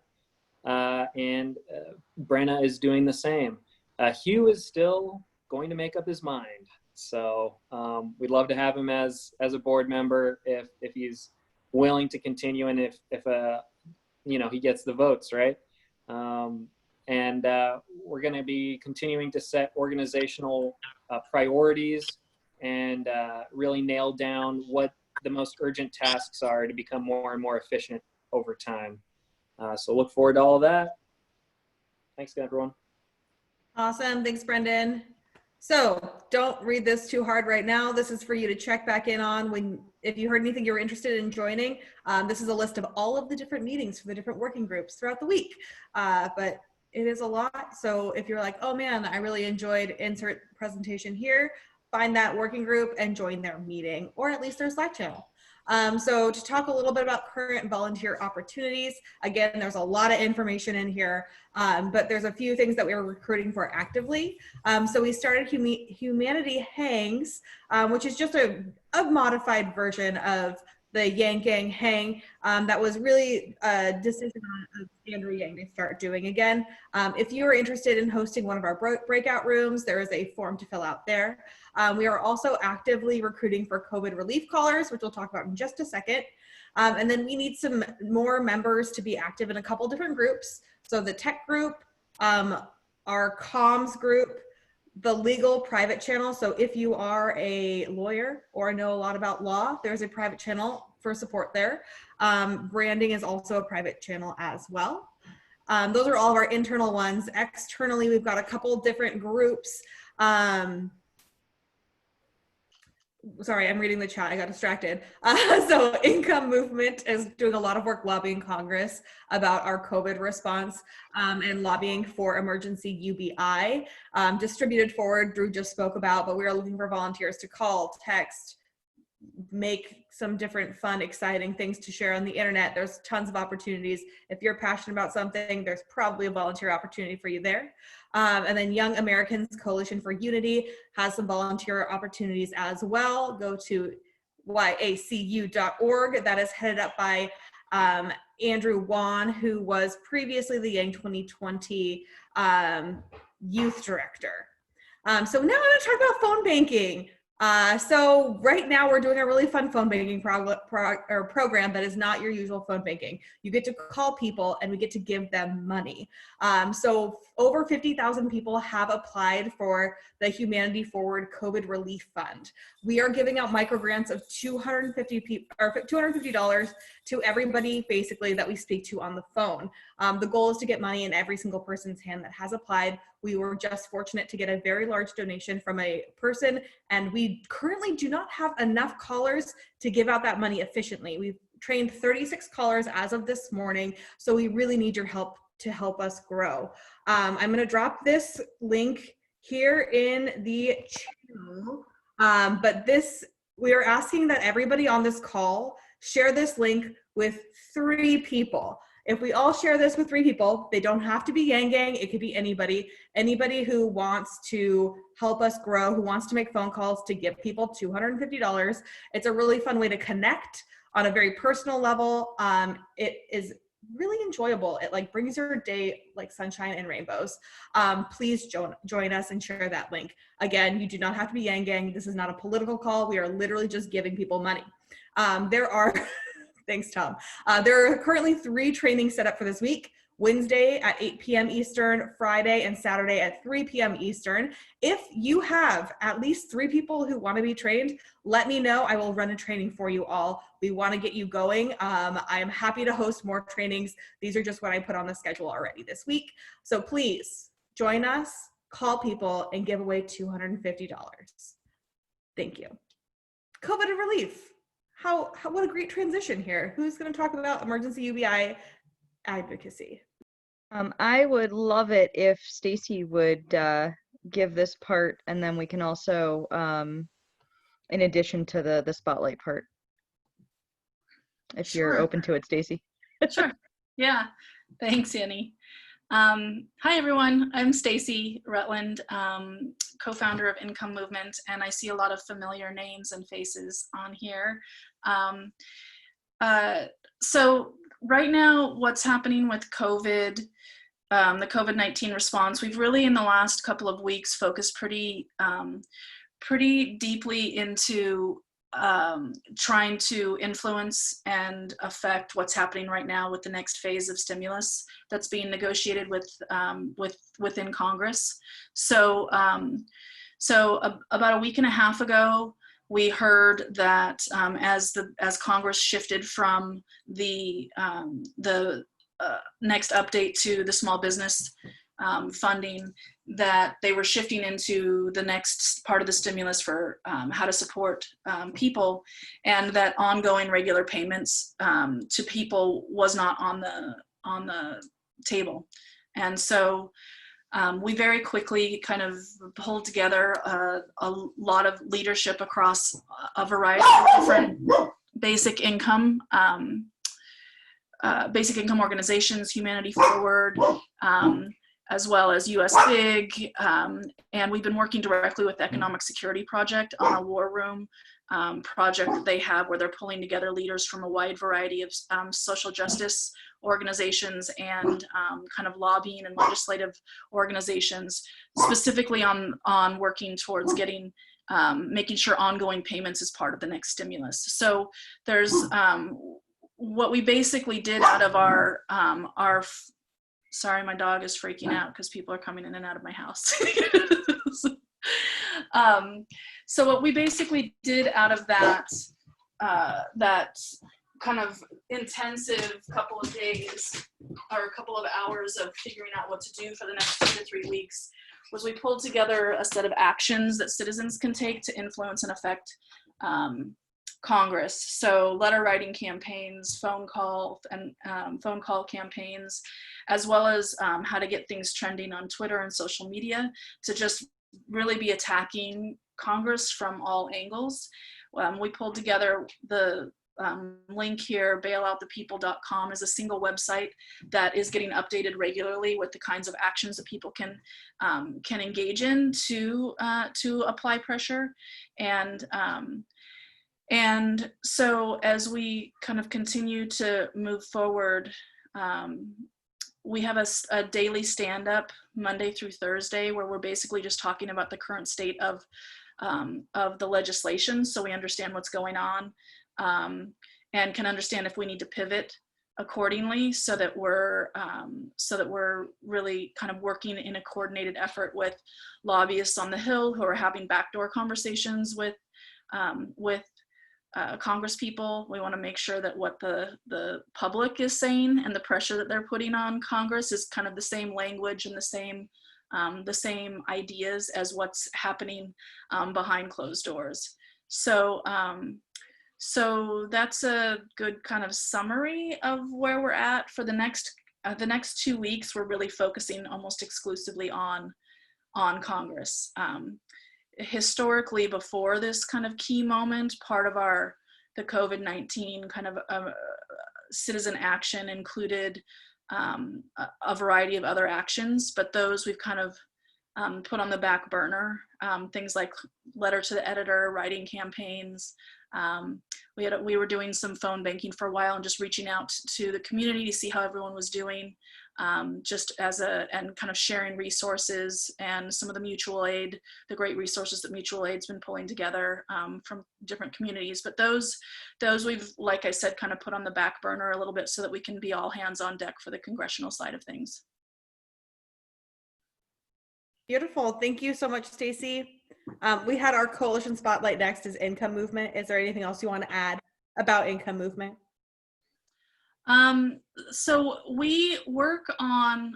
And Brenna is doing the same. Hugh is still going to make up his mind. So we'd love to have him as a board member if he's willing to continue, and if he gets the votes, right? And we're going to be continuing to set organizational priorities and really nail down what the most urgent tasks are to become more and more efficient over time. So look forward to all of that. Thanks, everyone. Awesome. Thanks, Brendan. So don't read this too hard right now. This is for you to check back in on if you heard anything you were interested in joining. This is a list of all of the different meetings for the different working groups throughout the week. But it is a lot. So if you're like, oh man, I really enjoyed insert presentation here, find that working group and join their meeting, or at least their Slack channel. So to talk a little bit about current volunteer opportunities, again, there's a lot of information in here, but there's a few things that we are recruiting for actively. So we started Humanity Hangs, which is just a modified version of the Yang Gang Hang. That was really a decision of Andrew Yang to start doing again. If you are interested in hosting one of our breakout rooms, there is a form to fill out there. We are also actively recruiting for COVID relief callers, which we'll talk about in just a second. And then we need some more members to be active in a couple different groups. So the tech group, our comms group, the legal private channel. So if you are a lawyer or know a lot about law, there's a private channel for support there. Branding is also a private channel as well. Those are all of our internal ones. Externally, we've got a couple different groups. Sorry, I'm reading the chat. I got distracted. So Income Movement is doing a lot of work lobbying Congress about our COVID response and lobbying for emergency UBI. Distributed Forward, Drew just spoke about, but we are looking for volunteers to call, text, make some different fun, exciting things to share on the internet. There's tons of opportunities. If you're passionate about something, there's probably a volunteer opportunity for you there. And then Young Americans Coalition for Unity has some volunteer opportunities as well. Go to yacu.org. That is headed up by Andrew Wan, who was previously the Yang 2020 youth director. So now I'm going to talk about phone banking. So right now we're doing a really fun phone banking program that is not your usual phone banking. You get to call people and we get to give them money. So over 50,000 people have applied for the Humanity Forward COVID Relief Fund. We are giving out microgrants of $250 to everybody basically that we speak to on the phone. The goal is to get money in every single person's hand that has applied. We were just fortunate to get a very large donation from a person, and we currently do not have enough callers to give out that money efficiently. We've trained 36 callers as of this morning, so we really need your help to help us grow. I'm going to drop this link here in the channel, but we are asking that everybody on this call share this link with 3 people. If we all share this with 3 people, they don't have to be Yang Gang, it could be anybody who wants to help us grow, who wants to make phone calls to give people $250. It's a really fun way to connect on a very personal level. It is really enjoyable. It like brings your day like sunshine and rainbows. Please join us and share that link. Again, you do not have to be Yang Gang. This is not a political call. We are literally just giving people money. There are Thanks, Tom. There are currently 3 trainings set up for this week. Wednesday at 8 p.m. Eastern, Friday and Saturday at 3 p.m. Eastern. If you have at least 3 people who want to be trained, let me know. I will run a training for you all. We want to get you going. I am happy to host more trainings. These are just what I put on the schedule already this week. So please join us, call people, and give away $250. Thank you. COVID and relief. What a great transition here. Who's going to talk about emergency UBI advocacy? I would love it if Stacy would give this part, and then we can also, in addition to the spotlight part, if you're open to it, Stacy. Sure. Yeah. Thanks, Annie. Hi, everyone. I'm Stacy Rutland, co-founder of Income Movement, and I see a lot of familiar names and faces on here. So right now, what's happening with COVID, the COVID-19 response, we've really in the last couple of weeks focused pretty deeply into trying to influence and affect what's happening right now with the next phase of stimulus that's being negotiated within Congress. So, about a week and a half ago, we heard that as Congress shifted from the next update to the small business funding, that they were shifting into the next part of the stimulus for how to support people, and that ongoing regular payments to people was not on the table. And so we very quickly kind of pulled together a lot of leadership across a variety of different basic income organizations, Humanity Forward, as well as US Big, and we've been working directly with the Economic Security Project on a war room project that they have, where they're pulling together leaders from a wide variety of social justice organizations and kind of lobbying and legislative organizations, specifically on working towards getting making sure ongoing payments is part of the next stimulus. So there's what we basically did out of our sorry, my dog is freaking out because people are coming in and out of my house. So what we basically did out of that that kind of intensive couple of days or a couple of hours of figuring out what to do for the next 2 to 3 weeks was we pulled together a set of actions that citizens can take to influence and affect Congress. So letter writing campaigns, phone call campaigns, as well as how to get things trending on Twitter and social media to just really be attacking Congress from all angles. We pulled together the link here, bailoutthepeople.com, is a single website that is getting updated regularly with the kinds of actions that people can engage in to apply pressure. And so as we kind of continue to move forward, we have a daily stand-up Monday through Thursday where we're basically just talking about the current state of the legislation, so we understand what's going on and can understand if we need to pivot accordingly, so that we're really kind of working in a coordinated effort with lobbyists on the Hill who are having backdoor conversations with Congress people. We want to make sure that what the public is saying and the pressure that they're putting on Congress is kind of the same language and the same ideas as what's happening behind closed doors. So that's a good kind of summary of where we're at for the next 2 weeks. We're really focusing almost exclusively on Congress. Historically, before this kind of key moment, part of the COVID-19 kind of citizen action included a variety of other actions, but those we've kind of put on the back burner. Things like letter to the editor, writing campaigns. We were doing some phone banking for a while and just reaching out to the community to see how everyone was doing, and kind of sharing resources and some of the mutual aid, the great resources that mutual aid's been pulling together from different communities. But those we've, like I said, kind of put on the back burner a little bit so that we can be all hands on deck for the congressional side of things. Beautiful. Thank you so much, Stacy. We had our coalition spotlight next is income movement. Is there anything else you want to add about income movement? So we work on,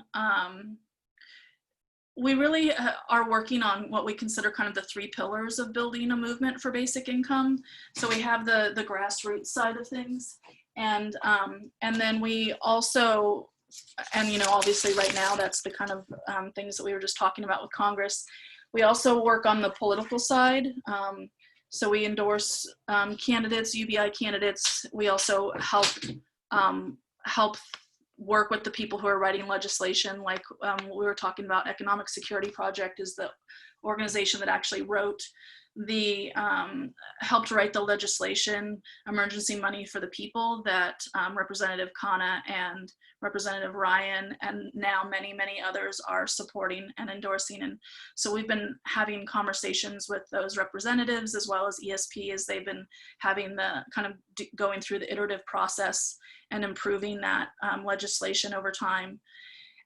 we really are working on what we consider kind of the 3 pillars of building a movement for basic income. So we have the grassroots side of things, and then we also, and obviously right now that's the kind of things that we were just talking about with Congress. We also work on the political side. So we endorse candidates, UBI candidates. We also help work with the people who are writing legislation. Like we were talking about, Economic Security Project is the organization that actually wrote the helped write the legislation, emergency money for the people, that Representative Khanna and Representative Ryan and now many, many others are supporting and endorsing. And so we've been having conversations with those representatives as well as ESP as they've been having the kind of going through the iterative process and improving that legislation over time.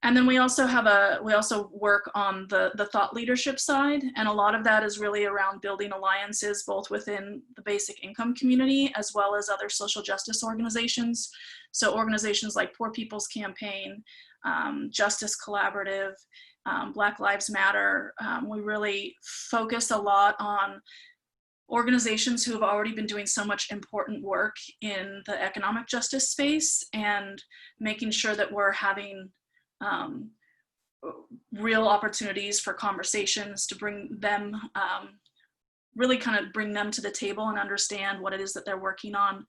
And then we also work on the thought leadership side, and a lot of that is really around building alliances both within the basic income community as well as other social justice organizations. So organizations like Poor People's Campaign, Justice Collaborative, Black Lives Matter. We really focus a lot on organizations who have already been doing so much important work in the economic justice space and making sure that we're having real opportunities for conversations to bring them, really kind of bring them to the table and understand what it is that they're working on,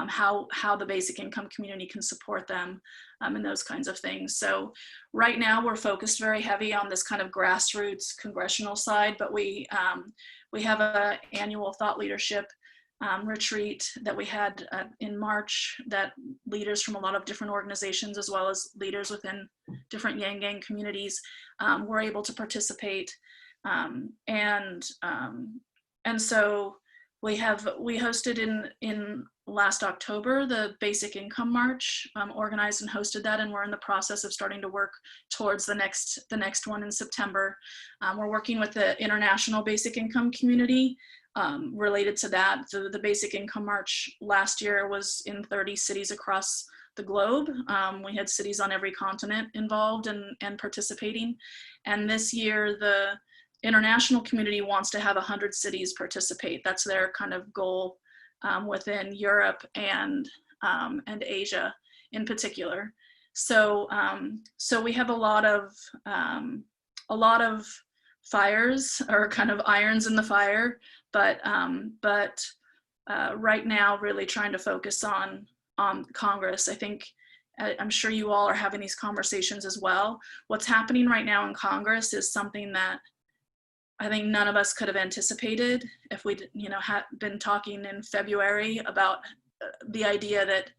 how the basic income community can support them, and those kinds of things. So right now we're focused very heavy on this kind of grassroots congressional side, but we have an annual thought leadership retreat that we had in March that leaders from a lot of different organizations as well as leaders within different Yang Gang communities were able to participate. And so we hosted in last October the Basic Income March, organized and hosted that, and we're in the process of starting to work towards the next one in September. We're working with the international basic income community related to that. The Basic Income March last year was in 30 cities across the globe. We had cities on every continent involved and participating. And this year, the international community wants to have 100 cities participate. That's their kind of goal within Europe and Asia in particular. So we have a lot of fires, or kind of irons in the fire, but right now really trying to focus on Congress. I think, I'm sure you all are having these conversations as well. What's happening right now in Congress is something that I think none of us could have anticipated if we, had been talking in February about the idea that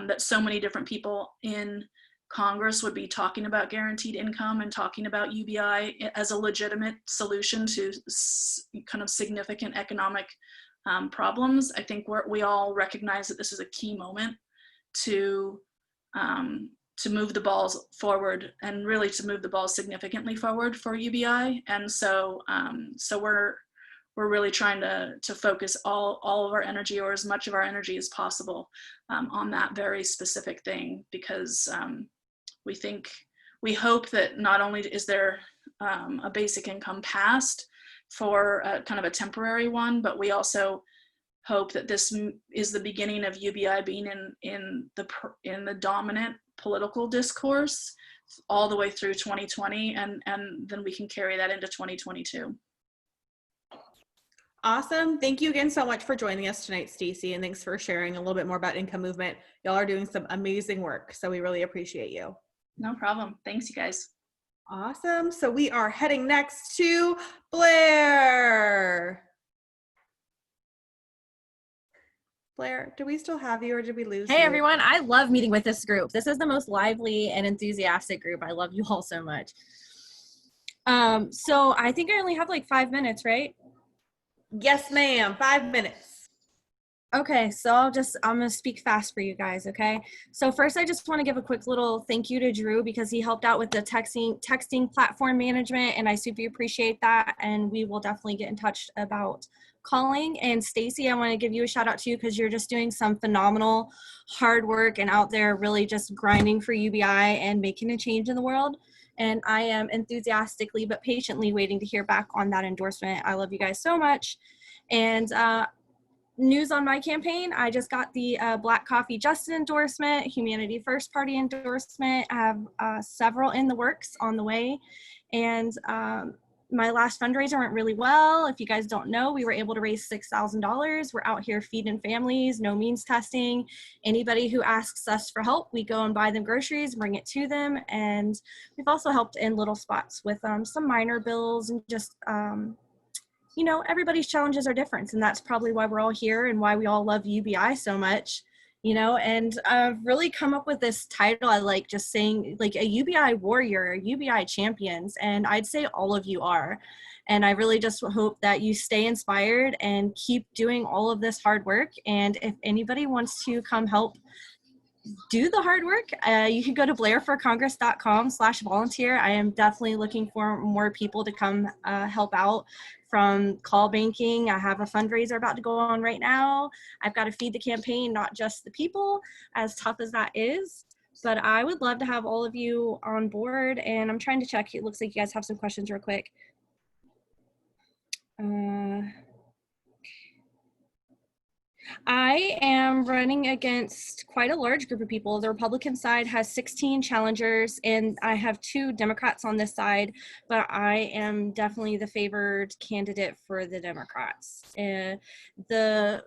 that so many different people in Congress would be talking about guaranteed income and talking about UBI as a legitimate solution to kind of significant economic problems. I think we all recognize that this is a key moment to move the balls forward, and really to move the ball significantly forward for UBI. And so we're really trying to focus all of our energy, or as much of our energy as possible, on that very specific thing, because we hope that not only is there a basic income passed for kind of a temporary one, but we also hope that this is the beginning of UBI being in the dominant political discourse all the way through 2020, and then we can carry that into 2022. Awesome. Thank you again so much for joining us tonight, Stacey, and thanks for sharing a little bit more about Income Movement. Y'all are doing some amazing work, so we really appreciate you. No problem. Thanks, you guys. Awesome. So we are heading next to Blair. Blair, do we still have you, or did we lose you? Hey everyone, I love meeting with this group. This is the most lively and enthusiastic group. I love you all so much. So I think I only have like 5 minutes, right? Yes, ma'am. 5 minutes. Okay, so I'm gonna speak fast for you guys, okay? So first I just wanna give a quick little thank you to Drew, because he helped out with the texting platform management, and I super appreciate that, and we will definitely get in touch about calling. And Stacey, I wanna give you a shout out too, because you're just doing some phenomenal hard work and out there really just grinding for UBI and making a change in the world. And I am enthusiastically but patiently waiting to hear back on that endorsement. I love you guys so much. And news on my campaign, I just got the Black Coffee Justin endorsement, Humanity First Party endorsement. I have several in the works on the way. And my last fundraiser went really well. If you guys don't know, we were able to raise $6,000. We're out here feeding families, no means testing. Anybody who asks us for help, we go and buy them groceries, bring it to them. And we've also helped in little spots with some minor bills and just you know, everybody's challenges are different, and that's probably why we're all here and why we all love UBI so much, you know. And I've really come up with this title. I like just saying, like, a UBI warrior, UBI champions, and I'd say all of you are. And I really just hope that you stay inspired and keep doing all of this hard work. And if anybody wants to come help do the hard work, you can go to blairforcongress.com/volunteer. I am definitely looking for more people to come help out, from call banking. I have a fundraiser about to go on right now. I've got to feed the campaign, not just the people, as tough as that is. But I would love to have all of you on board, and I'm trying to check. It looks like you guys have some questions real quick. I am running against quite a large group of people. The Republican side has 16 challengers, and I have 2 Democrats on this side, but I am definitely the favored candidate for the Democrats. The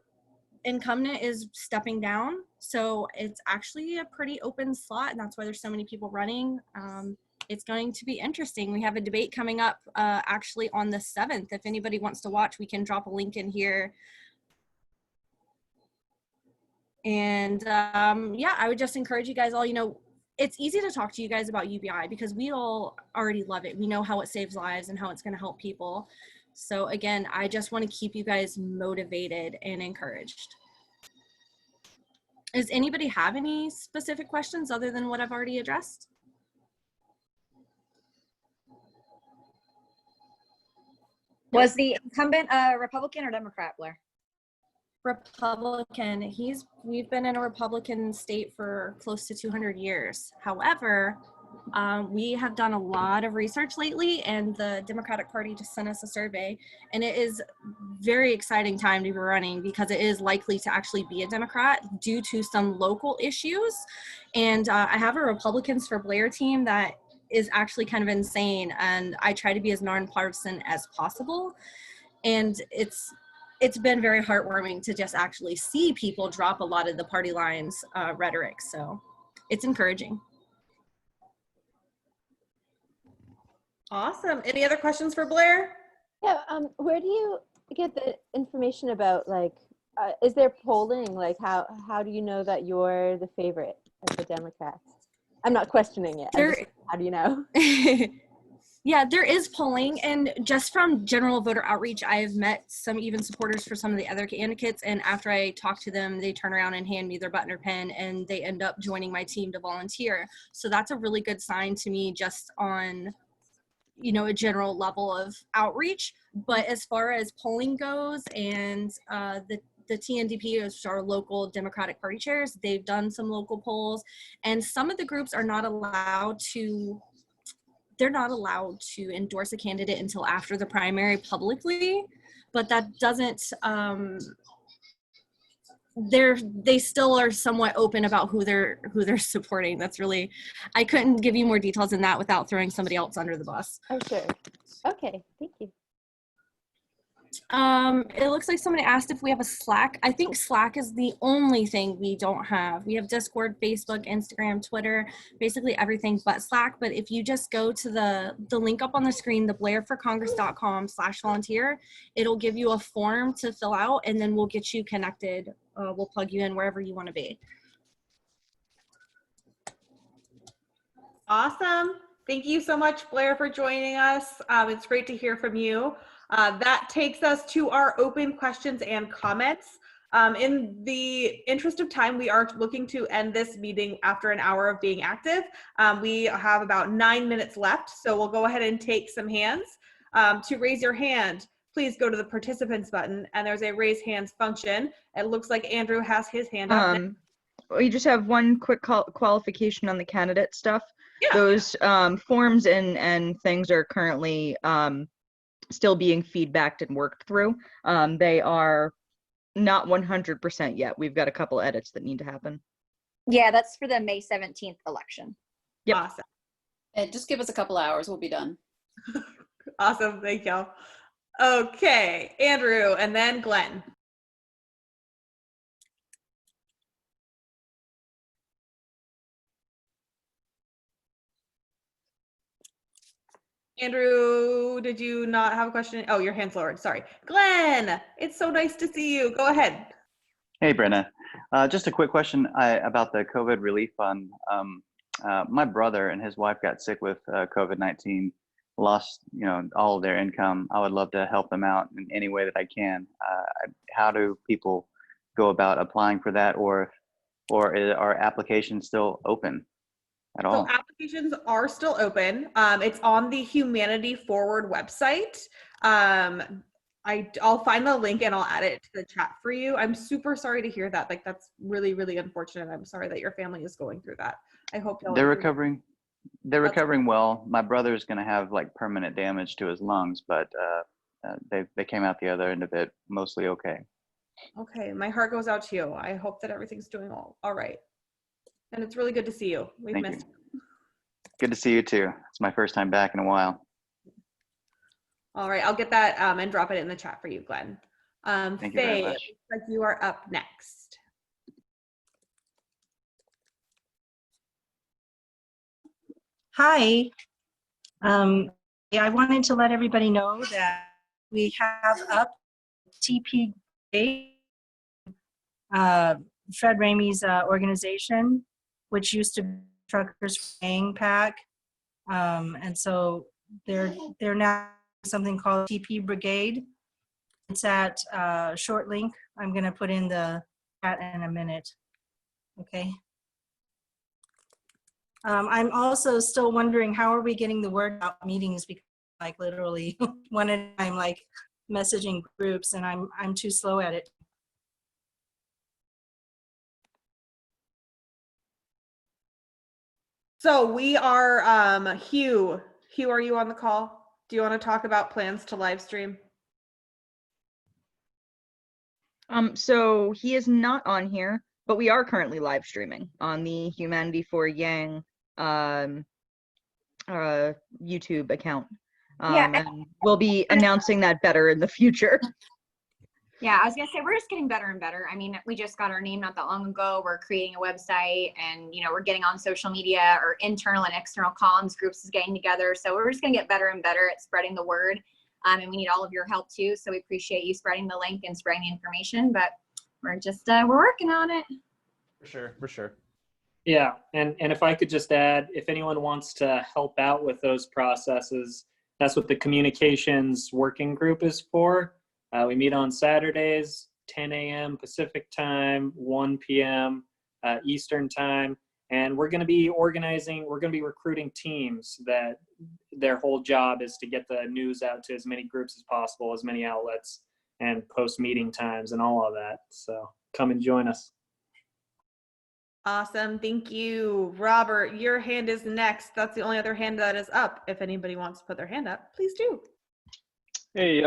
incumbent is stepping down, so it's actually a pretty open slot, and that's why there's so many people running. It's going to be interesting. We have a debate coming up actually on the 7th. If anybody wants to watch, we can drop a link in here. And yeah, I would just encourage you guys all, you know, it's easy to talk to you guys about UBI because we all already love it. We know how it saves lives and how it's going to help people. So again, I just want to keep you guys motivated and encouraged. Does anybody have any specific questions other than what I've already addressed? Was the incumbent a Republican or Democrat, Blair? Republican. We've been in a Republican state for close to 200 years. However, we have done a lot of research lately, and the Democratic Party just sent us a survey, and it is very exciting time to be running because it is likely to actually be a Democrat due to some local issues. And I have a Republicans for Blair team that is actually kind of insane, and I try to be as nonpartisan as possible. And it's been very heartwarming to just actually see people drop a lot of the party lines rhetoric. So it's encouraging. Awesome. Any other questions for Blair? Yeah, where do you get the information about, like, is there polling? Like, how do you know that you're the favorite of the Democrats? I'm not questioning it. How do you know? Yeah, there is polling, and just from general voter outreach, I have met some even supporters for some of the other candidates, and after I talk to them, they turn around and hand me their button or pen, and they end up joining my team to volunteer. So that's a really good sign to me, just on, you know, a general level of outreach. But as far as polling goes, and the TNDP, which are local Democratic Party chairs, they've done some local polls, and some of the groups are not allowed to endorse a candidate until after the primary publicly, but that doesn't, they still are somewhat open about who they're supporting. That's really, I couldn't give you more details than that without throwing somebody else under the bus. Oh, sure. Okay, thank you. It looks like somebody asked if we have a Slack. I think Slack is the only thing we don't have. We have Discord, Facebook, Instagram, Twitter, basically everything but Slack. But if you just go to the link up on the screen, the blairforcongress.com/volunteer, it'll give you a form to fill out, and then we'll get you connected. We'll plug you in wherever you want to be. Awesome. Thank you so much, Blair, for joining us. It's great to hear from you. That takes us to our open questions and comments. In the interest of time, we are looking to end this meeting after an hour of being active. We have about 9 minutes left, so we'll go ahead and take some hands. To raise your hand, please go to the participants button, and there's a raise hands function. It looks like Andrew has his hand up. We just have one quick qualification on the candidate stuff. Yeah. Those forms and things are currently still being feedbacked and worked through. They are not 100% yet. We've got a couple edits that need to happen. Yeah, that's for the May 17th election. Yep. Awesome. And just give us a couple hours, we'll be done. Awesome, thank you. Okay, Andrew, and then Glenn. Andrew, did you not have a question? Oh, your hand's lowered. Sorry. Glenn, it's so nice to see you. Go ahead. Hey, Brenna. Just a quick question about the COVID relief fund. My brother and his wife got sick with COVID-19, lost, all of their income. I would love to help them out in any way that I can. How do people go about applying for that, or are applications still open at all? So applications are still open. It's on the Humanity Forward website. I'll find the link and I'll add it to the chat for you. I'm super sorry to hear that. Like, that's really, really unfortunate. I'm sorry that your family is going through that. I hope They're recovering. They're recovering well. My brother's going to have like permanent damage to his lungs, but they came out the other end of it mostly okay. Okay, my heart goes out to you. I hope that everything's doing all right. And it's really good to see you. We've Thank missed you. Good to see you too. It's my first time back in a while. All right, I'll get that and drop it in the chat for you, Glenn. Thank you very Faye, it much. looks like you are up next. Hi. Yeah, I wanted to let everybody know that we have up TP, Fred Ramey's organization, which used to be Truckers for Gang Pack. And so they're now something called TP Brigade. It's at short link. I'm going to put in the chat in a minute. Okay. I'm also still wondering, how are we getting the word out meetings, because like literally one at a time, like messaging groups, and I'm too slow at it. So we are, Hugh, are you on the call? Do you want to talk about plans to live stream? So he is not on here, but we are currently live streaming on the Humanity for Yang YouTube account. And we'll be announcing that better in the future. Yeah, I was gonna say, we're just getting better and better. I mean, we just got our name not that long ago. We're creating a website, and we're getting on social media. Our internal and external comms groups is getting together. So we're just gonna get better and better at spreading the word. And we need all of your help too. So we appreciate you spreading the link and spreading the information, but we're just, we're working on it. For sure. Yeah, and if I could just add, if anyone wants to help out with those processes, that's what the communications working group is for. We meet on Saturdays, 10 a.m. Pacific time, 1 p.m. Eastern time. And we're going to be recruiting teams that their whole job is to get the news out to as many groups as possible, as many outlets, and post meeting times and all of that. So come and join us. Awesome, thank you. Robert, your hand is next. That's the only other hand that is up. If anybody wants to put their hand up, please do. Hey,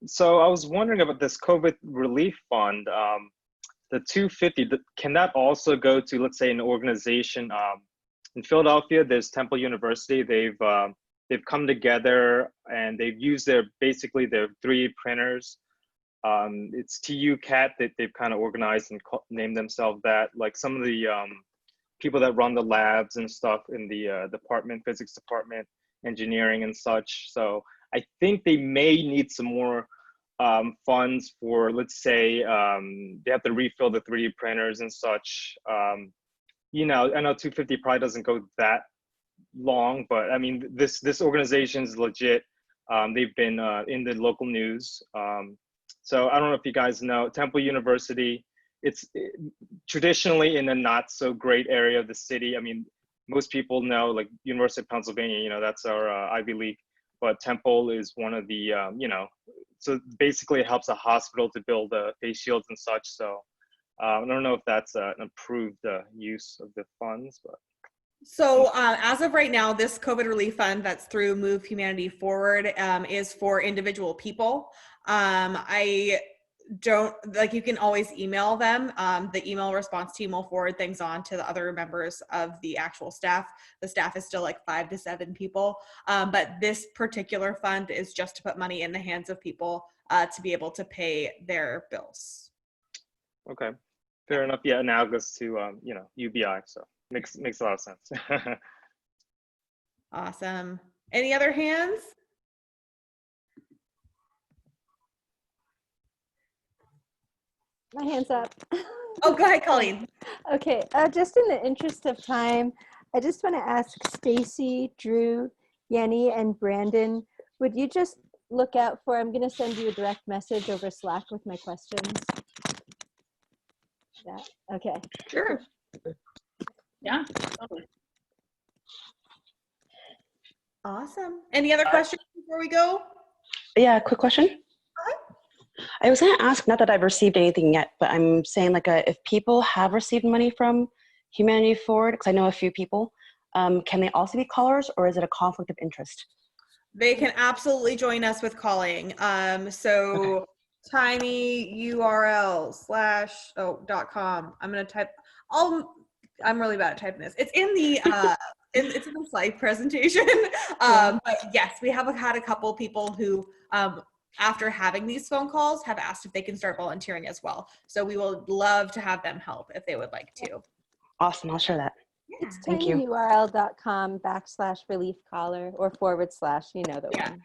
so I was wondering about this COVID relief fund, the 250, can that also go to, let's say, an organization in Philadelphia? There's Temple University. They've come together and they've used basically their 3D printers. It's TUCAT that they've kind of organized and named themselves that. Like some of the people that run the labs and stuff in the physics department, engineering and such. So I think they may need some more funds for, let's say, they have to refill the 3D printers and such. I know 250 probably doesn't go that long, but I mean, this organization is legit. They've been in the local news. So I don't know if you guys know, Temple University, it's traditionally in a not so great area of the city. I mean, most people know, like University of Pennsylvania, that's our Ivy League. But Temple is one of the, so basically it helps a hospital to build face shields and such. So I don't know if that's an approved use of the funds, but. So as of right now, this COVID relief fund that's through Move Humanity Forward is for individual people. I don't, you can always email them. The email response team will forward things on to the other members of the actual staff. The staff is still like 5 to 7 people. But this particular fund is just to put money in the hands of people to be able to pay their bills. Okay, fair enough. Yeah, analogous to, UBI. So makes a lot of sense. Awesome. Any other hands? My hand's up. Oh, go ahead, Colleen. Okay, just in the interest of time, I just want to ask Stacy, Drew, Yenny, and Brandon, would you just look out for, I'm going to send you a direct message over Slack with my questions. Yeah, okay. Sure. Yeah. Awesome. Any other questions before we go? Yeah, quick question. I was going to ask, not that I've received anything yet, but I'm saying like if people have received money from Humanity Forward, because I know a few people, can they also be callers, or is it a conflict of interest? They can absolutely join us with calling. So tinyurl/.com. I'm going to type, I'm really bad at typing this. It's in the, it's in the slide presentation. But yes, we have had a couple people who, after having these phone calls, have asked if they can start volunteering as well. So we will love to have them help if they would like to. Awesome, I'll share that. It's Thank you. tinyurl.com/relief collar or / you know the one.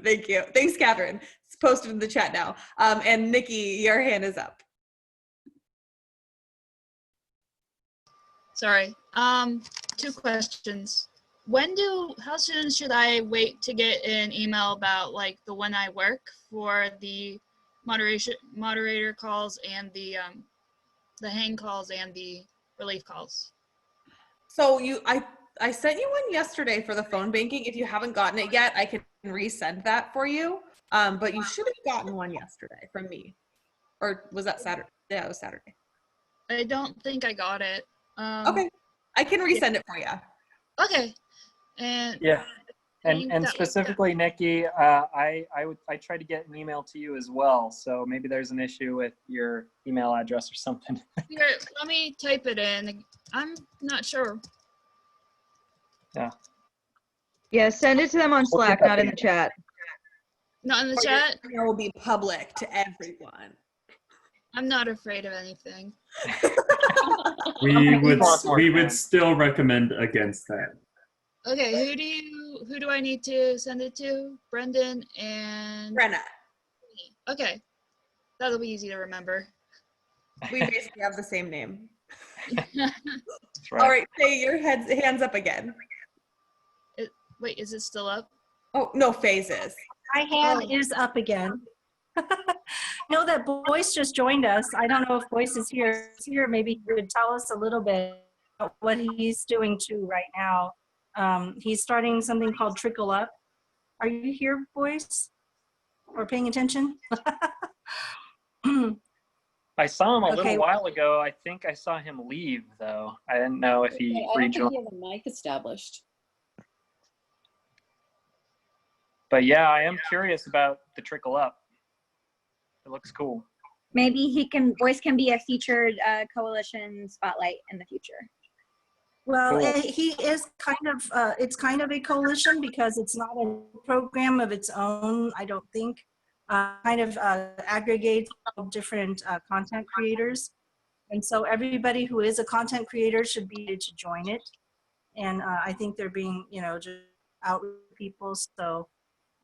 Thank you. Thanks, Catherine. It's posted in the chat now. And Nikki, your hand is up. Sorry. 2 questions. How soon should I wait to get an email about like the when I work for the moderator calls and the hang calls and the relief calls? So I sent you one yesterday for the phone banking. If you haven't gotten it yet, I can resend that for you. But you should have gotten one yesterday from me. Or was that Saturday? Yeah, it was Saturday. I don't think I got it. Okay. I can resend it for you. Okay. And yeah. I think And that was specifically, Nikki, I tried to get an email to you as well. So maybe there's an issue with your email address or something. Here, let me type it in. I'm not sure. Yeah. Yeah, send it to them on Slack, not in the chat. Not in the chat? It will be public to everyone. I'm not afraid of anything. We would still recommend against that. Okay, who do I need to send it to? Brendan and Brenna. Okay, that'll be easy to remember. We basically have the same name. Right. All right, say your hands up again. Wait, is it still up? Oh no, phases. My hand is up again. Know that Boyce just joined us. I don't know if Boyce is here. Maybe he would tell us a little bit about what he's doing too right now. He's starting something called Trickle Up. Are you here, Boyce? Or paying attention? I saw him a Okay. little while ago. I think I saw him leave, though. I didn't know if he I don't think rejoined. you have a mic established. But yeah, I am curious about the Trickle Up. It looks cool. Maybe Boyce can be a featured coalition spotlight in the future. Well, Cool. he is kind of, it's kind of a coalition because it's not a program of its own, I don't think. Kind of aggregates different content creators. And so everybody who is a content creator should be able to join it. And I think they're being, just out with people. So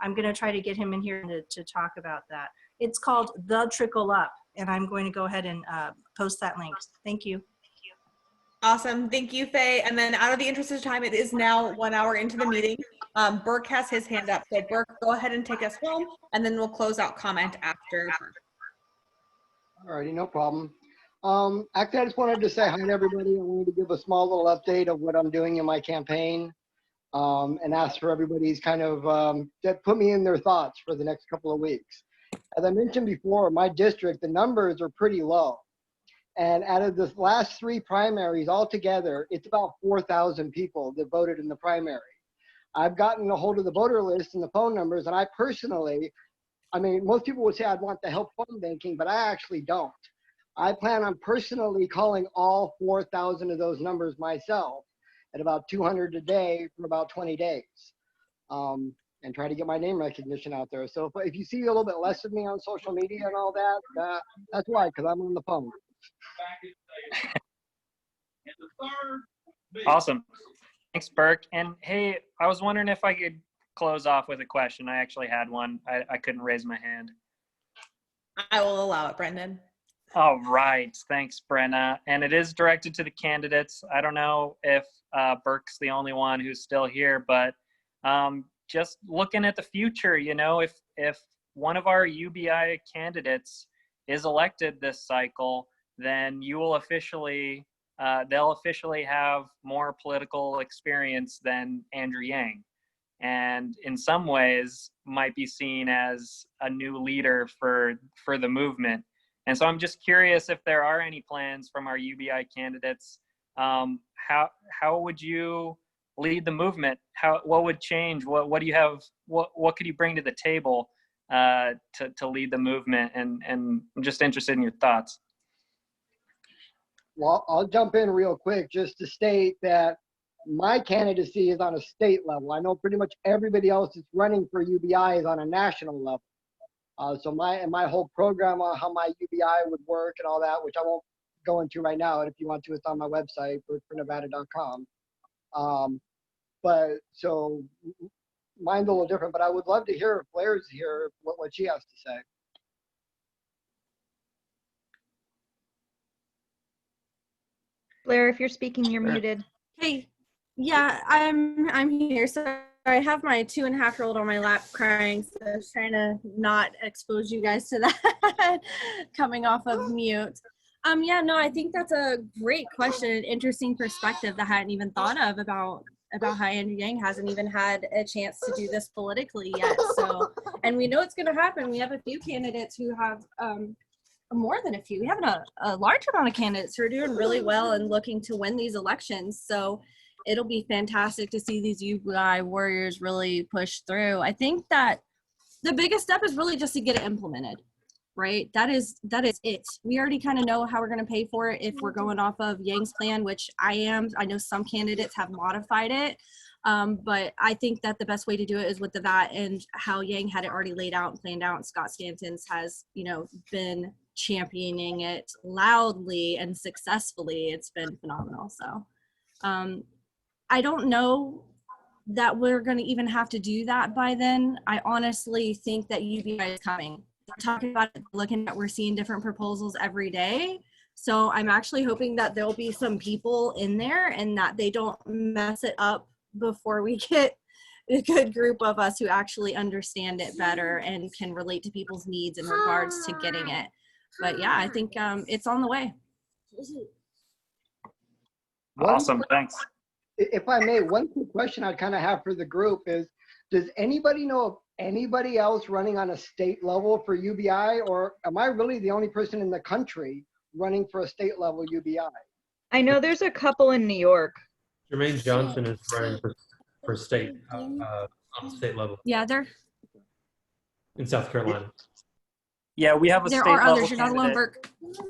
I'm going to try to get him in here to talk about that. It's called The Trickle Up, and I'm going to go ahead and post that link. Thank you. Awesome. Thank you, Faye. And then out of the interest of time, it is now 1 hour into the meeting. Burke has his hand up. So Burke, go ahead and take us home, and then we'll close out comment after Burke. Alrighty, no problem. Actually, I just wanted to say hi to everybody. I wanted to give a small little update of what I'm doing in my campaign, and ask for everybody's kind of that put me in their thoughts for the next couple of weeks. As I mentioned before, my district, the numbers are pretty low. And out of the last 3 primaries altogether, it's about 4,000 people that voted in the primary. I've gotten a hold of the voter list and the phone numbers, and I personally, most people would say I'd want the help phone banking, but I actually don't. I plan on personally calling all 4,000 of those numbers myself at about 200 a day for about 20 days. And try to get my name recognition out there. So if you see a little bit less of me on social media and all that, that's why, because I'm on the phone. Awesome. Thanks, Burke. And hey, I was wondering if I could close off with a question. I actually had one. I couldn't raise my hand. I will allow it, Brendan. All right. Thanks, Brenna. And it is directed to the candidates. I don't know if Burke's the only one who's still here, but just looking at the future, you know, if one of our UBI candidates is elected this cycle, then you will officially, they'll officially have more political experience than Andrew Yang. And in some ways might be seen as a new leader for the movement. And so I'm just curious if there are any plans from our UBI candidates. How would you lead the movement? What would change? What do you have? What could you bring to the table to lead the movement? And I'm just interested in your thoughts. Well, I'll jump in real quick just to state that my candidacy is on a state level. I know pretty much everybody else that's running for UBI is on a national level. So my whole program on how my UBI would work and all that, which I won't go into right now, and if you want to, it's on my website, burkefornevada.com. But so mine's a little different, but I would love to hear if Blair's here, what she has to say. Blair, if you're speaking, you're muted. Hey, yeah, I'm here. So I have my 2.5-year-old on my lap crying, so I was trying to not expose you guys to that coming off of mute. Yeah, no, I think that's a great question, an interesting perspective that I hadn't even thought of about how Andrew Yang hasn't even had a chance to do this politically yet. So, and we know it's going to happen. We have a few candidates who have more than a few. We have a large amount of candidates who are doing really well and looking to win these elections. So it'll be fantastic to see these UBI warriors really push through. I think that the biggest step is really just to get it implemented, right? That is it. We already kind of know how we're going to pay for it if we're going off of Yang's plan, which I am. I know some candidates have modified it, but I think that the best way to do it is with the VAT and how Yang had it already laid out and planned out. And Scott Stanton's has, been championing it loudly and successfully. It's been phenomenal. So I don't know that we're going to even have to do that by then. I honestly think that UBI is coming. We're talking about it, we're seeing different proposals every day. So I'm actually hoping that there'll be some people in there and that they don't mess it up before we get a good group of us who actually understand it better and can relate to people's needs in regards to getting it. But yeah, I think it's on the way. Awesome, thanks. If I may, one quick question I kind of have for the group is, does anybody know of anybody else running on a state level for UBI, or am I really the only person in the country running for a state level UBI? I know there's a couple in New York. Jermaine Johnson is running for state on state level. Yeah, they're in South Carolina. Yeah, we have a there state are level others. You're not alone, candidate. Burke.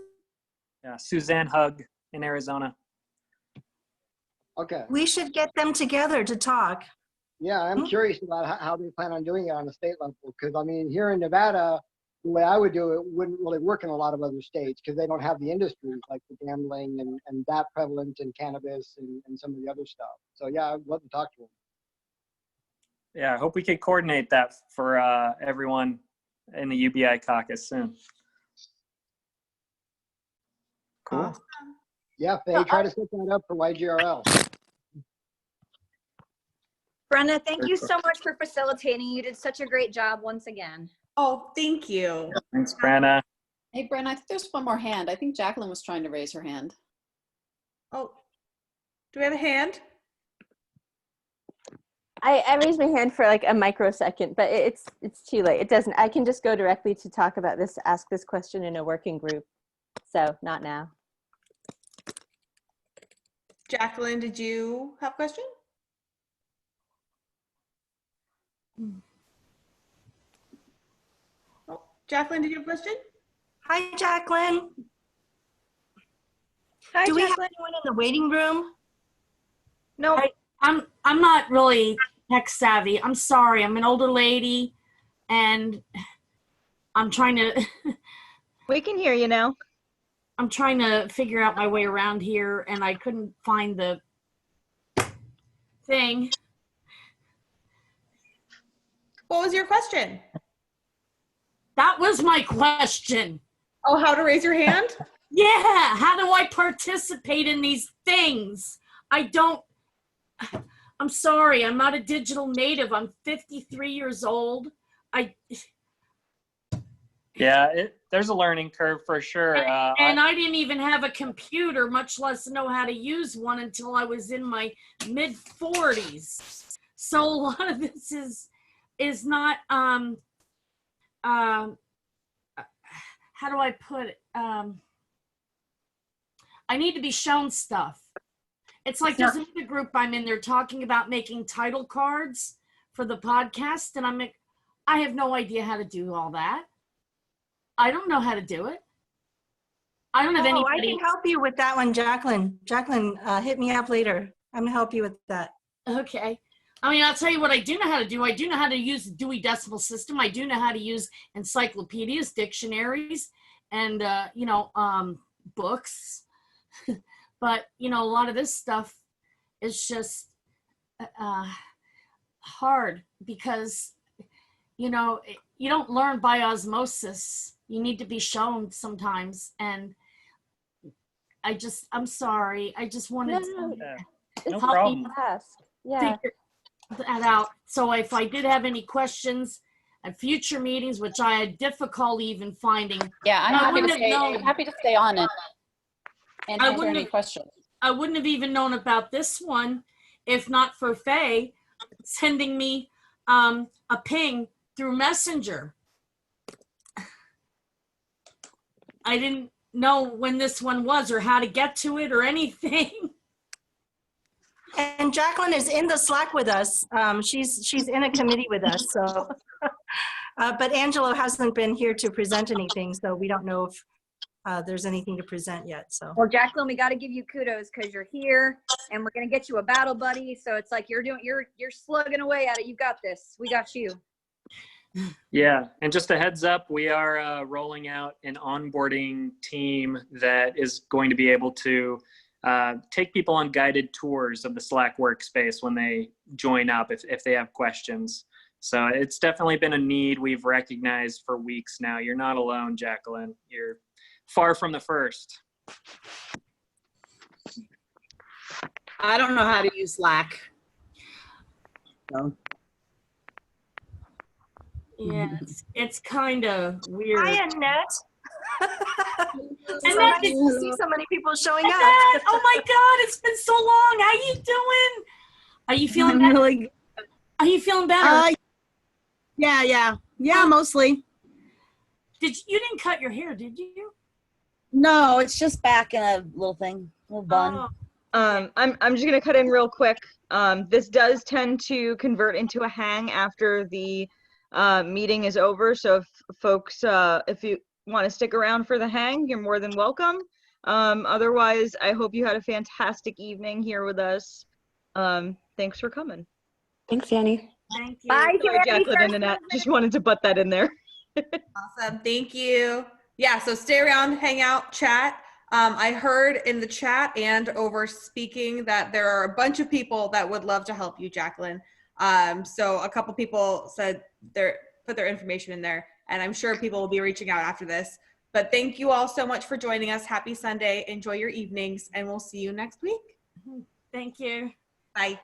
Yeah, Suzanne Hug in Arizona. Okay. We should get them together to talk. Yeah, I'm curious about how they plan on doing it on a state level, because I mean, here in Nevada, the way I would do it wouldn't really work in a lot of other states because they don't have the industries like the gambling and that prevalent in cannabis and some of the other stuff. So yeah, I'd love to talk to them. Yeah, I hope we could coordinate that for everyone in the UBI caucus soon. Cool. Yeah, Faye, try to set that up for YGRL. Brenna, thank you so much for facilitating. You did such a great job once again. Oh, thank you. Thanks, Brenna. Hey, Brenna, I think there's one more hand. I think Jacqueline was trying to raise her hand. Oh, do we have a hand? I raised my hand for like a microsecond, but it's too late. It doesn't. I can just go directly to talk about this, ask this question in a working group. So not now. Jacqueline, did you have a question? Oh, Jacqueline, did you have a question? Hi, Jacqueline. Hi, Do we have Jacqueline. anyone in the waiting room? No. I'm not really tech savvy. I'm sorry. I'm an older lady and I'm trying to We can hear you now. I'm trying to figure out my way around here and I couldn't find the thing. What was your question? That was my question. Oh, how to raise your hand? Yeah, how do I participate in these things? I'm sorry, I'm not a digital native. I'm 53 years old. Yeah, there's a learning curve for sure. And I didn't even have a computer, much less know how to use one until I was in my mid 40s. So a lot of this is not how do I put it? I need to be shown stuff. It's like there's another group I'm in there talking about making title cards for the podcast, and I'm like, I have no idea how to do all that. I don't know how to do it. I don't have anybody. I can help you with that one, Jacqueline. Jacqueline, hit me up later. I'm gonna help you with that. Okay. I mean, I'll tell you what I do know how to do. I do know how to use the Dewey Decimal System. I do know how to use encyclopedias, dictionaries, and books. But a lot of this stuff is just hard because you don't learn by osmosis. You need to be shown sometimes, and I'm sorry. I just wanted to No help problem. me Yeah. figure that out. So if I did have any questions at future meetings, which I had difficulty even finding, Yeah, I'm happy to wouldn't have stay. known- I'm happy to stay on and I answer wouldn't any have- questions. I wouldn't have even known about this one if not for Faye sending me a ping through Messenger. I didn't know when this one was or how to get to it or anything. And Jacqueline is in the Slack with us. She's in a committee with us. So, but Angelo hasn't been here to present anything, so we don't know if there's anything to present yet. So. Well, Jacqueline, we got to give you kudos because you're here, and we're gonna get you a battle buddy. So it's like you're slugging away at it. You got this. We got you. Yeah, and just a heads up, we are rolling out an onboarding team that is going to be able to take people on guided tours of the Slack workspace when they join up if they have questions. So it's definitely been a need we've recognized for weeks now. You're not alone, Jacqueline. You're far from the first. I don't know how to use Slack. So. Yeah, it's kind of weird. Hi, Annette. And so nice to see so many people showing up. Annette, oh my God, it's been so long. How you doing? Are you feeling better? Really good. Are you feeling better? Yeah, mostly. You didn't cut your hair, did you? No, it's just back in a little thing, little bun. Oh. I'm just gonna cut in real quick. This does tend to convert into a hang after the meeting is over. So if folks, if you want to stick around for the hang, you're more than welcome. Otherwise, I hope you had a fantastic evening here with us. Thanks for coming. Thanks, Annie. Thank you. Bye, Sorry, Jacqueline and Annette. Just wanted to butt that in there. Awesome. Thank you. Yeah, so stay around, hang out, chat. I heard in the chat and over speaking that there are a bunch of people that would love to help you, Jacqueline. So a couple people said put their information in there, and I'm sure people will be reaching out after this. But thank you all so much for joining us. Happy Sunday. Enjoy your evenings, and we'll see you next week. Thank you. Bye.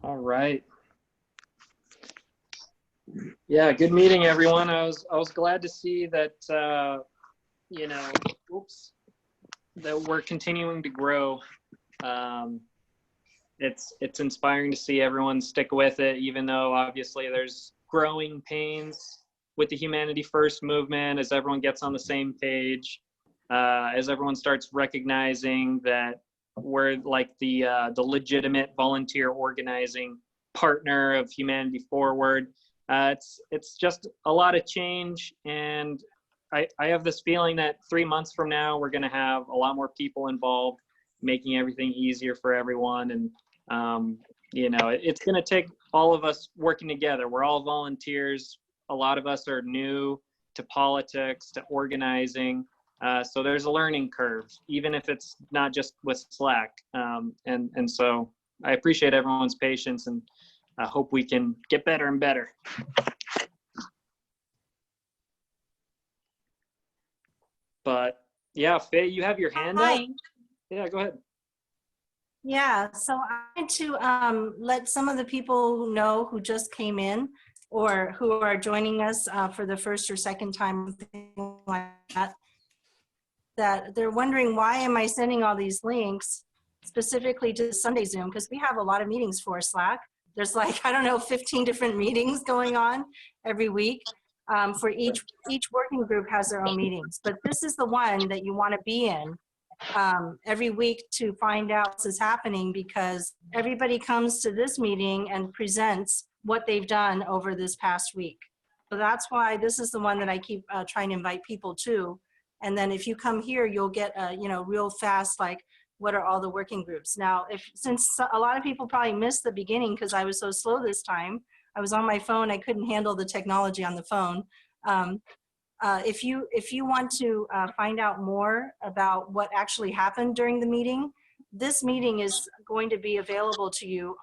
All right. Yeah, good meeting, everyone. I was glad to see that that we're continuing to grow. It's inspiring to see everyone stick with it, even though obviously there's growing pains with the Humanity First movement as everyone gets on the same page, as everyone starts recognizing that we're like the legitimate volunteer organizing partner of Humanity Forward. It's just a lot of change, and I have this feeling that 3 months from now we're going to have a lot more people involved, making everything easier for everyone. And it's going to take all of us working together. We're all volunteers. A lot of us are new to politics to organizing. So there's a learning curve, even if it's not just with Slack. And so I appreciate everyone's patience, and I hope we can get better and better. But yeah, Faye, you have your hand up. Hi. Yeah, go ahead. Yeah, so I want to let some of the people know who just came in or who are joining us for the first or second time, something like that, that they're wondering, why am I sending all these links specifically to Sunday Zoom? Because we have a lot of meetings for Slack. There's like, I don't know, 15 different meetings going on every week. For each working group has their own meetings, but this is the one that you want to be in every week to find out what's happening, because everybody comes to this meeting and presents what they've done over this past week. So that's why this is the one that I keep trying to invite people to. And then if you come here, you'll get real fast, like, what are all the working groups? Now, since a lot of people probably missed the beginning because I was so slow this time, I was on my phone, I couldn't handle the technology on the phone. If you want to find out more about what actually happened during the meeting, this meeting is going to be available to you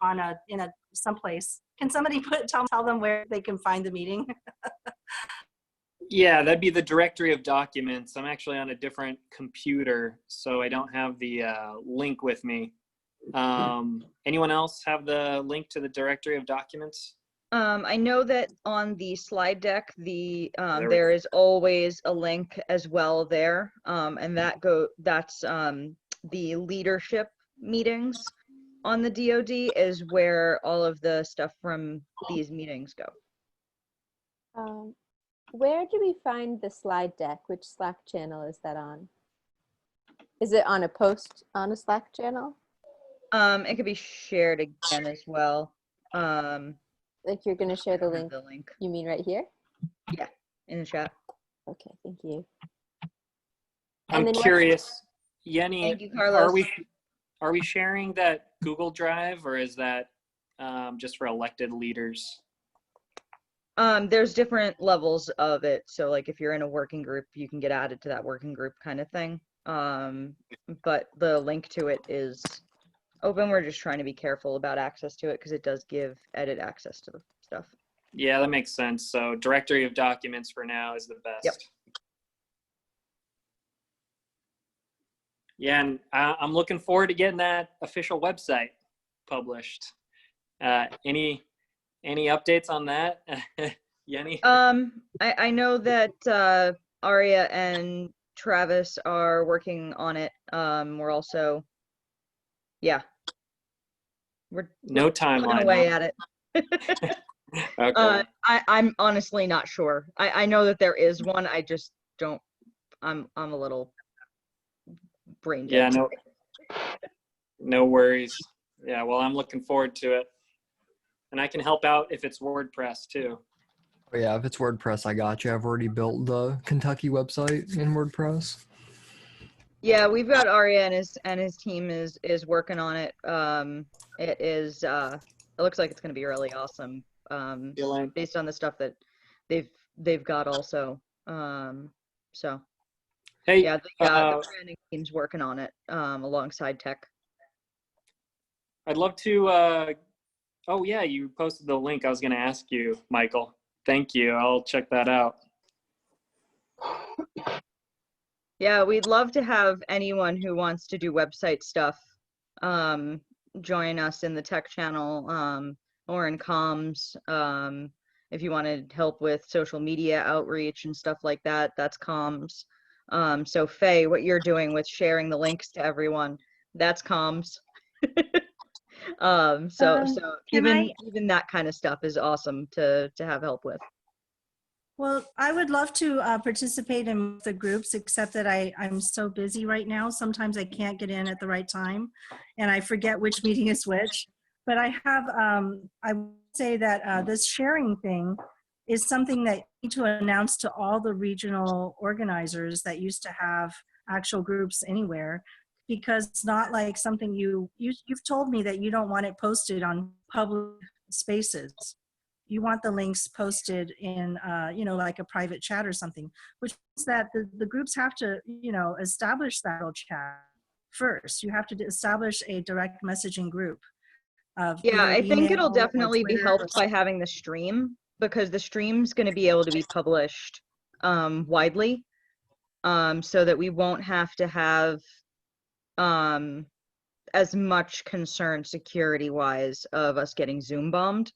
in someplace. Can somebody tell them where they can find the meeting? Yeah, that'd be the directory of documents. I'm actually on a different computer, so I don't have the link with me. Anyone else have the link to the directory of documents? I know that on the slide deck, there is always a link as well there, and that's the leadership meetings on the DoD is where all of the stuff from these meetings go. Where do we find the slide deck? Which Slack channel is that on? Is it on a post on a Slack channel? It could be shared again as well. Like you're going to share the link? You mean right here? Yeah, in the chat. Okay, thank you. I'm curious, Yenny, Thank you, Carlos. Are we sharing that Google Drive, or is that just for elected leaders? There's different levels of it. So like if you're in a working group, you can get added to that working group kind of thing. But the link to it is open. We're just trying to be careful about access to it because it does give edit access to the stuff. Yeah, that makes sense. So directory of documents for now is the best. Yep. Yeah, and I'm looking forward to getting that official website published. Any updates on that, Yenny? I know that Aria and Travis are working on it. We're also, yeah. We're no timeline away at it. Okay. I'm honestly not sure. I know that there is one. I just don't. I'm a little brain dead. Yeah, no worries. Yeah, well, I'm looking forward to it, and I can help out if it's WordPress too. Oh, yeah, if it's WordPress, I got you. I've already built the Kentucky website in WordPress. Yeah, we've got Aria and his team is working on it. It is. It looks like it's going to be really awesome. Based on the stuff that they've got also. So. Hey. Yeah, the branding team's working on it alongside tech. I'd love to. Oh yeah, you posted the link. I was going to ask you, Michael. Thank you. I'll check that out. Yeah, we'd love to have anyone who wants to do website stuff join us in the tech channel or in comms. If you wanted help with social media outreach and stuff like that, that's comms. So Faye, what you're doing with sharing the links to everyone, that's comms. So even that kind of stuff is awesome to have help with. Well, I would love to participate in the groups, except that I'm so busy right now. Sometimes I can't get in at the right time, and I forget which meeting is which. But I have, I would say that this sharing thing is something that you need to announce to all the regional organizers that used to have actual groups anywhere, because it's not like something you've told me that you don't want it posted on public spaces. you want the links posted in, like a private chat or something, which means that the groups have to, establish that little chat first. You have to establish a direct messaging group of Yeah, either I think it'll email or definitely be Twitter helped or by having the stream, because the stream's going to be able to be published widely, so that we won't have to have as much concern security-wise of us getting Zoom bombed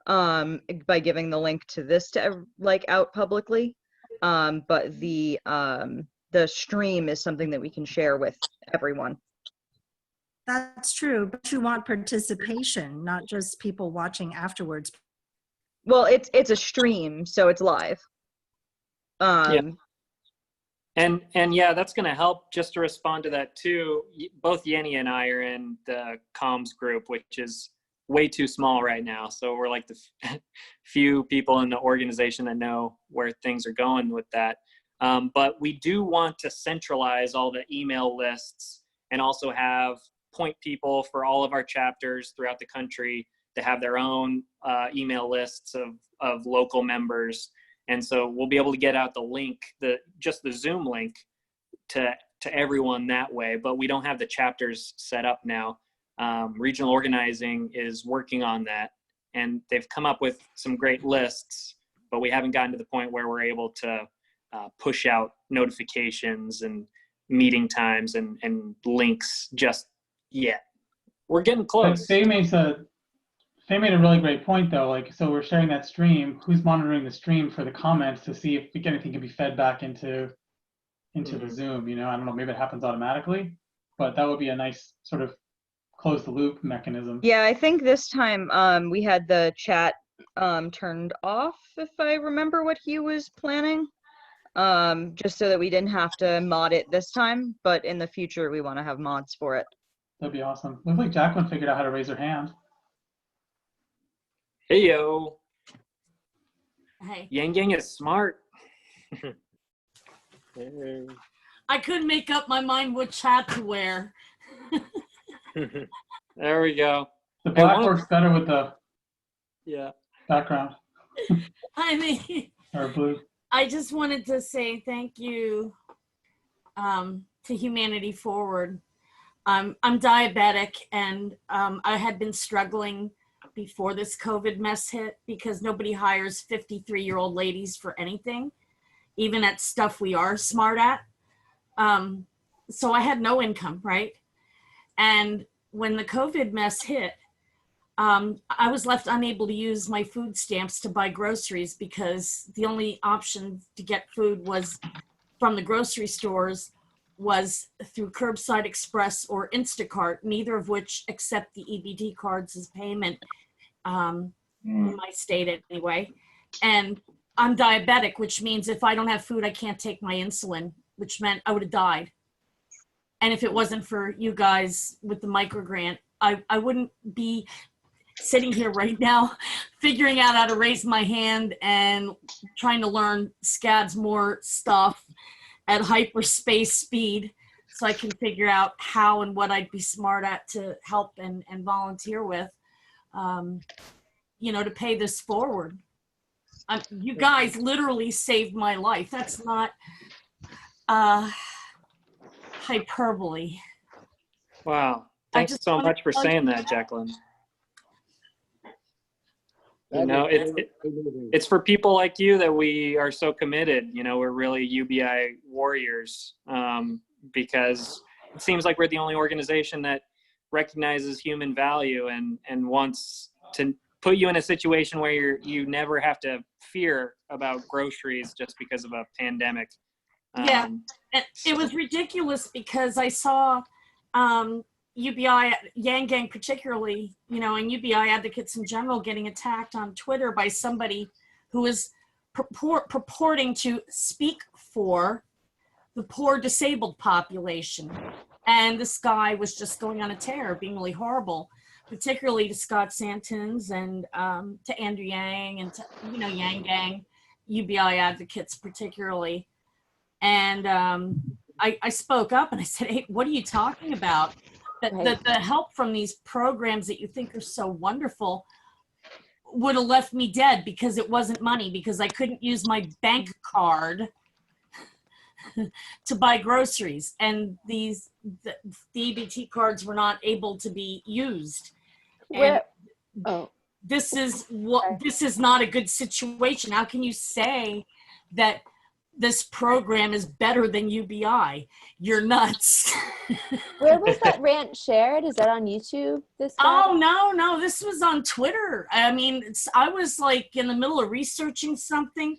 by giving the link to this to out publicly. But the stream is something that we can share with everyone. That's true, but you want participation, not just people watching afterwards. Well, it's a stream, so it's live. Yeah. And yeah, that's going to help. Just to respond to that too, both Yenny and I are in the comms group, which is way too small right now. So we're like the few people in the organization that know where things are going with that. But we do want to centralize all the email lists and also have point people for all of our chapters throughout the country to have their own email lists of local members. And so we'll be able to get out the link, just the Zoom link to everyone that way, but we don't have the chapters set up now. Regional organizing is working on that, and they've come up with some great lists, but we haven't gotten to the point where we're able to push out notifications and meeting times and links just yet. We're getting close. Faye made a really great point though. Like, so we're sharing that stream. Who's monitoring the stream for the comments to see if anything can be fed back into the Zoom? I don't know. Maybe it happens automatically, but that would be a nice sort of close the loop mechanism. Yeah, I think this time we had the chat turned off, if I remember what he was planning, just so that we didn't have to mod it this time. But in the future, we want to have mods for it. That'd be awesome. Looks like Jacqueline figured out how to raise her hand. Hey, yo. Hey. Yang Yang is smart. I couldn't make up my mind what chat to wear. There we go. The black works better with the background. I mean, or blue. I just wanted to say thank you to Humanity Forward. I'm diabetic, and I had been struggling before this COVID mess hit because nobody hires 53-year-old ladies for anything, even at stuff we are smart at. So I had no income, right? And when the COVID mess hit, I was left unable to use my food stamps to buy groceries because the only option to get food was from the grocery stores was through Curbside Express or Instacart, neither of which accept the EBT cards as payment in my state anyway. And I'm diabetic, which means if I don't have food, I can't take my insulin, which meant I would have died. And if it wasn't for you guys with the microgrant, I wouldn't be sitting here right now figuring out how to raise my hand and trying to learn SCAD's more stuff at hyperspace speed so I can figure out how and what I'd be smart at to help and volunteer with, to pay this forward. You guys literally saved my life. That's not hyperbole. Wow. Thanks so much for saying that, Jacqueline. It's for people like you that we are so committed. We're really UBI warriors because it seems like we're the only organization that recognizes human value and wants to put you in a situation where you never have to fear about groceries just because of a pandemic. Yeah, it was ridiculous because I saw UBI, Yang Gang particularly, and UBI advocates in general getting attacked on Twitter by somebody who is purporting to speak for the poor disabled population. And this guy was just going on a tear, being really horrible, particularly to Scott Santins and to Andrew Yang and to, Yang Gang, UBI advocates particularly. And I spoke up and I said, hey, what are you talking about? The help from these programs that you think are so wonderful, would have left me dead because it wasn't money, because I couldn't use my bank card to buy groceries, and the EBT cards were not able to be used. And this is not a good situation. How can you say that this program is better than UBI? You're nuts. Where was that rant shared? Is that on YouTube? Oh, no, this was on Twitter. I mean, I was like in the middle of researching something,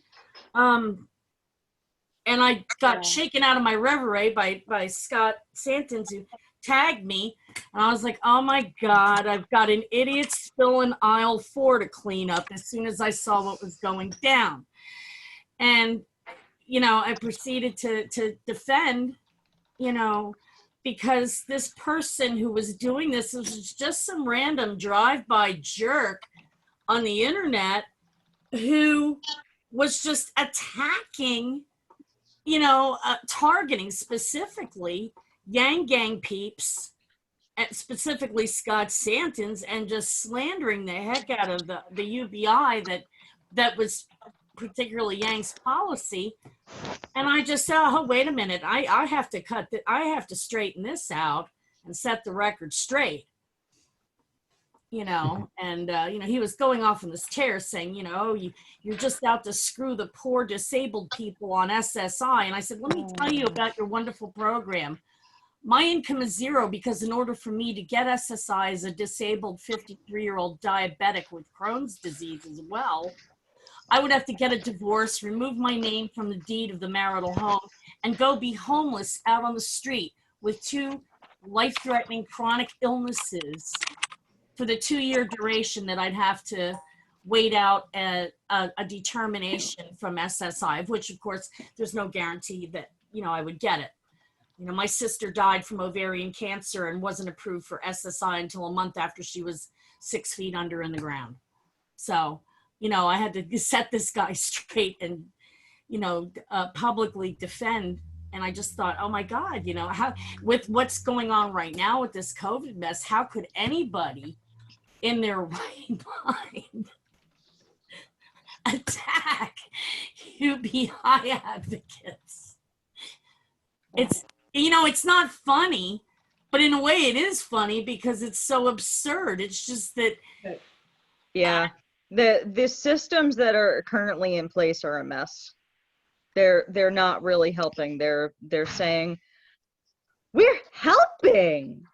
and I got shaken out of my reverie by Scott Santons, who tagged me, and I was like, oh my God, I've got an idiot spilling aisle 4 to clean up as soon as I saw what was going down. And, you know, I proceeded to defend, you know, because this person who was doing this was just some random drive-by jerk on the internet who was just attacking, you know, targeting specifically Yang Gang peeps, and specifically Scott Santons, and just slandering the heck out of the UBI that was particularly Yang's policy. And I just said, oh, wait a minute, I have to I have to straighten this out and set the record straight. You know, and, you know, he was going off in this chair saying, you know, you're just out to screw the poor disabled people on SSI. And I said, let me tell you about your wonderful program. My income is zero because in order for me to get SSI as a disabled 53-year-old diabetic with Crohn's disease as well, I would have to get a divorce, remove my name from the deed of the marital home, and go be homeless out on the street with 2 life-threatening chronic illnesses for the 2-year duration that I'd have to wait out a determination from SSI, of which, of course, there's no guarantee that, you know, I would get it. You know, my sister died from ovarian cancer and wasn't approved for SSI until a month after she was 6 feet under in the ground. So, you know, I had to set this guy straight and, you know, publicly defend. And I just thought, oh my God, you know, how, with what's going on right now with this COVID mess, how could anybody in their right mind attack UBI advocates? It's, you know, it's not funny, but in a way it is funny because it's so absurd. It's just that. Yeah. The systems that are currently in place are a mess. They're not really helping. They're saying we're helping.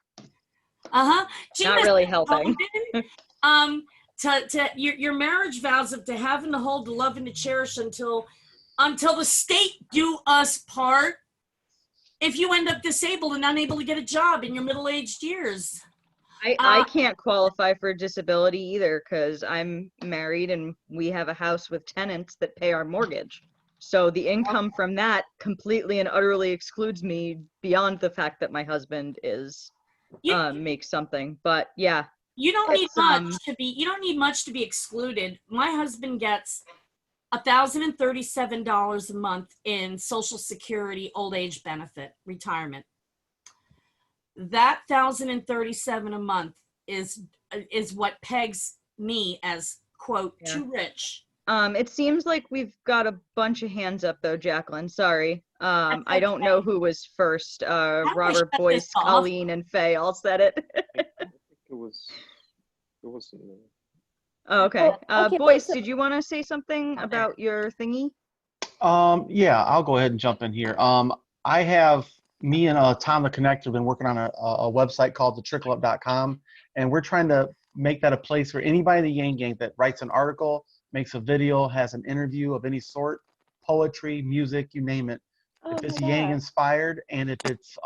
Not really helping. To your marriage vows of to have and to hold, to love and to cherish until the state do us part. If you end up disabled and unable to get a job in your middle-aged years. I can't qualify for disability either because I'm married and we have a house with tenants that pay our mortgage. So the income from that completely and utterly excludes me beyond the fact that my husband is makes something. But yeah. You don't need much to be excluded. My husband gets $1,037 a month in Social Security old age benefit retirement. That $1,037 a month is what pegs me as, quote, too rich. It seems like we've got a bunch of hands up though, Jacqueline. Sorry. I don't know who was first. Robert, Boyce, Colleen, and Faye all said it. It was me. Oh, okay. okay, Boyce, did you want to say something about your thingy? Yeah, I'll go ahead and jump in here. I have, me and Tom the Connector have been working on a website called thetrickle-up.com, and we're trying to make that a place where anybody in the Yang Gang that writes an article, makes a video, has an interview of any sort, poetry, music, you name it. If it's Yang inspired and if it's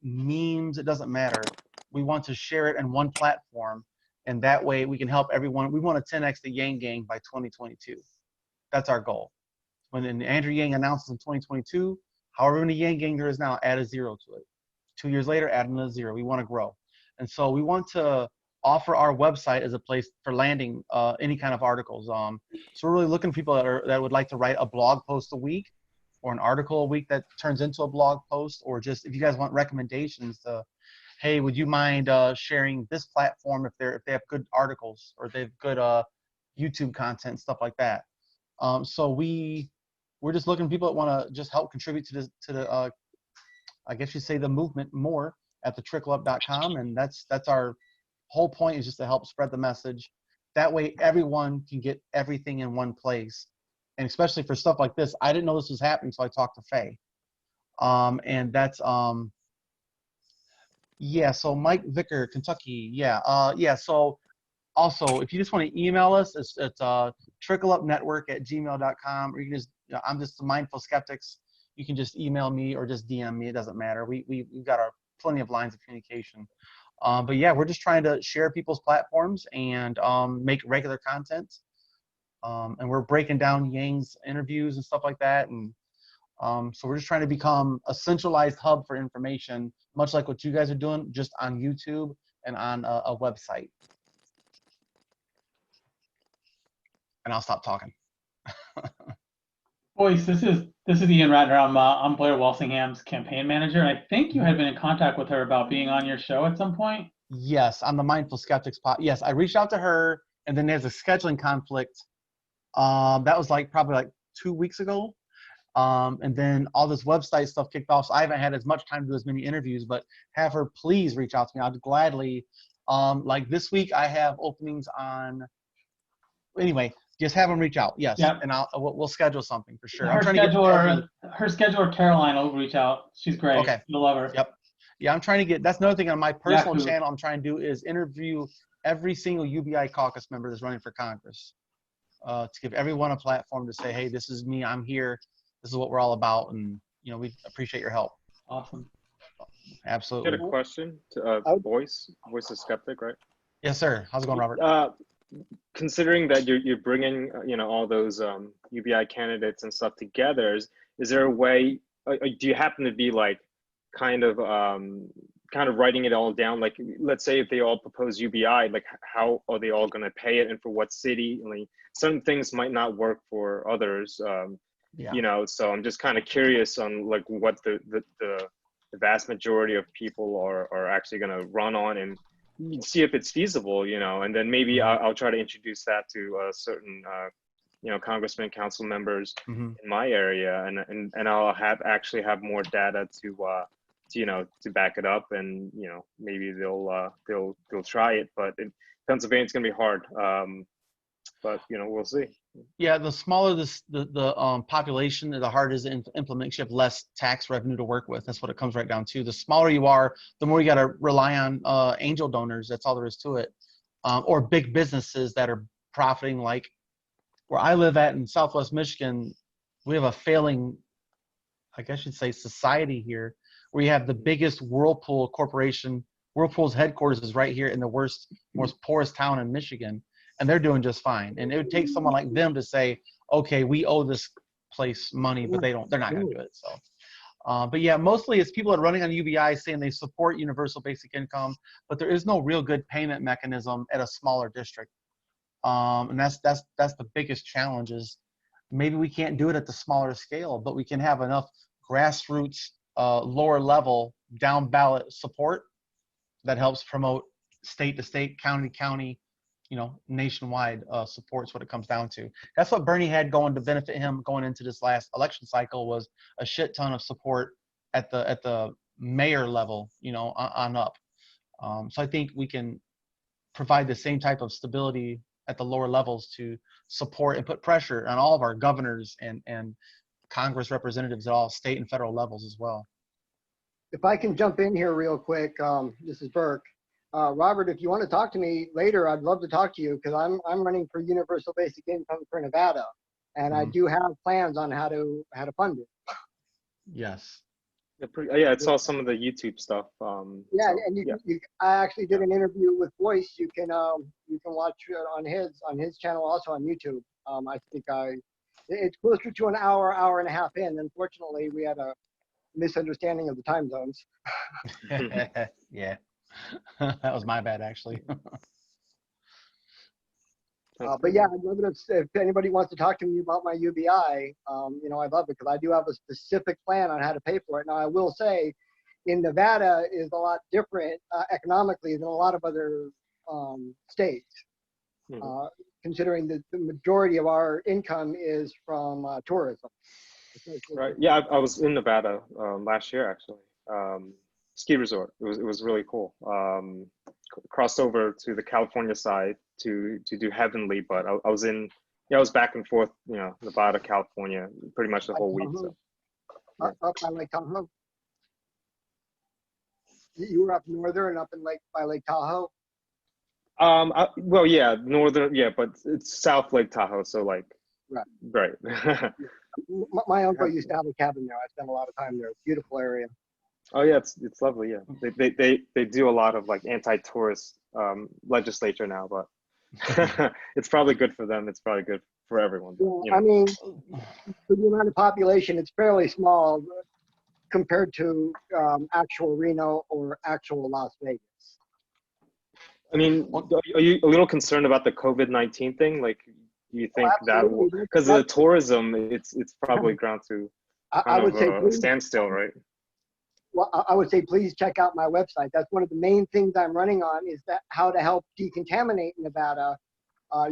memes, it doesn't matter. We want to share it in one platform, and that way we can help everyone. We want to 10x the Yang Gang by 2022. That's our goal. When Andrew Yang announces in 2022, however many Yang Gang there is now, add a 0 to it. 2 years later, add another 0. We want to grow. And so we want to offer our website as a place for landing any kind of articles. So we're really looking for people that would like to write a blog post a week, or an article a week that turns into a blog post, or just if you guys want recommendations to hey, would you mind sharing this platform if they have good articles or they have good YouTube content, stuff like that. So we're just looking for people that want to just help contribute to the I guess you say the movement more at the trickle-up.com, and that's our whole point, is just to help spread the message. That way everyone can get everything in one place. And especially for stuff like this, I didn't know this was happening, so I talked to Faye. And that's yeah, so Mike Vicker, Kentucky, yeah. So also, if you just want to email us, it's trickleupnetwork@gmail.com, or you can just, I'm just the Mindful Skeptics. You can just email me or just DM me. It doesn't matter. We've got plenty of lines of communication. But yeah, we're just trying to share people's platforms and make regular content. And we're breaking down Yang's interviews and stuff like that. And so we're just trying to become a centralized hub for information, much like what you guys are doing, just on YouTube and on a website. And I'll stop talking. Boyce, this is Ian Ratner. I'm Blair Walsingham's campaign manager. I think you had been in contact with her about being on your show at some point. Yes, on the Mindful Skeptics Yes, I reached out to her, and then there's a scheduling conflict. That was probably 2 weeks ago. And then all this website stuff kicked off, so I haven't had as much time to do as many interviews, but have her please reach out to me. I'd gladly, this week I have openings on, anyway, just have them reach out. Yes. Yep. And we'll schedule something for sure. Her scheduler, Caroline, will reach out. She's great. Okay. You'll love her. Yep. Yeah, I'm trying to get, that's another thing on my personal channel I'm trying to do is interview every single UBI caucus member that's running for Congress, to give everyone a platform to say, hey, this is me, I'm here, this is what we're all about, and we appreciate your help. Awesome. Absolutely. I had a question to Voice of Skeptic, right? Yes, sir. How's it going, Robert? Considering that you're bringing all those UBI candidates and stuff together, is there a way? Do you happen to be kind of writing it all down? Like, let's say if they all propose UBI, how are they all going to pay it, and for what city? Some things might not work for others. So I'm just kind of curious on what the vast majority of people are actually going to run on, and see if it's feasible, and then maybe I'll try to introduce that to certain, congressmen, council members in my area, and I'll actually have more data to back it up, and maybe they'll try it, but Pennsylvania's gonna be hard, but we'll see. Yeah, the smaller the population, the harder it is to implement. You have less tax revenue to work with. That's what it comes right down to. The smaller you are, the more you got to rely on angel donors. That's all there is to it. Or big businesses that are profiting. Like where I live at in Southwest Michigan, we have a failing, I guess you'd say, society here, where you have the biggest Whirlpool corporation. Whirlpool's headquarters is right here in the most poorest town in Michigan. And they're doing just fine. And it would take someone like them to say, okay, we owe this place money, but they're not going to do it. So, but yeah, mostly it's people that are running on UBI saying they support universal basic income, but there is no real good payment mechanism at a smaller district. And that's the biggest challenge is maybe we can't do it at the smaller scale, but we can have enough grassroots, lower level, down ballot support that helps promote state to state, county to county, nationwide support's what it comes down to. That's what Bernie had going to benefit him going into this last election cycle, was a shit ton of support at the mayor level, on up. So I think we can provide the same type of stability at the lower levels to support and put pressure on all of our governors and Congress representatives at all state and federal levels as well. If I can jump in here real quick, this is Burke. Robert, if you want to talk to me later, I'd love to talk to you, because I'm running for universal basic income for Nevada, and I do have plans on how to fund it. Yes. Yeah, I saw some of the YouTube stuff. Yeah, so, and I actually did an interview with Voice. You can watch it on his channel, also on YouTube. I think it's closer to an hour and a half in. Unfortunately, we had a misunderstanding of the time zones. Yeah. That was my bad, actually. But yeah, I'd love it if anybody wants to talk to me about my UBI. I love it, because I do have a specific plan on how to pay for it. Now, I will say, in Nevada is a lot different economically than a lot of other states, considering that the majority of our income is from tourism. Right. Yeah, I was in Nevada last year actually. Ski resort. It was really cool. Crossed over to the California side to do Heavenly, but I was back and forth, Nevada, California, pretty much the whole week. So. Up by Lake Tahoe. You were up northern, up in by Lake Tahoe. Well, yeah, northern, yeah, but it's South Lake Tahoe, so like. Right. My uncle used to have a cabin there. I spent a lot of time there. It's a beautiful area. Oh yeah, it's lovely. Yeah, they do a lot of like anti-tourist legislature now, but it's probably good for them. It's probably good for everyone. Yeah, I mean, for the amount of population, it's fairly small compared to actual Reno or actual Las Vegas. I mean, are you a little concerned about the COVID-19 thing? Like, do you think that because of the tourism, it's probably ground to I would say a standstill, right? Well, I would say please check out my website. That's one of the main things I'm running on is that how to help decontaminate Nevada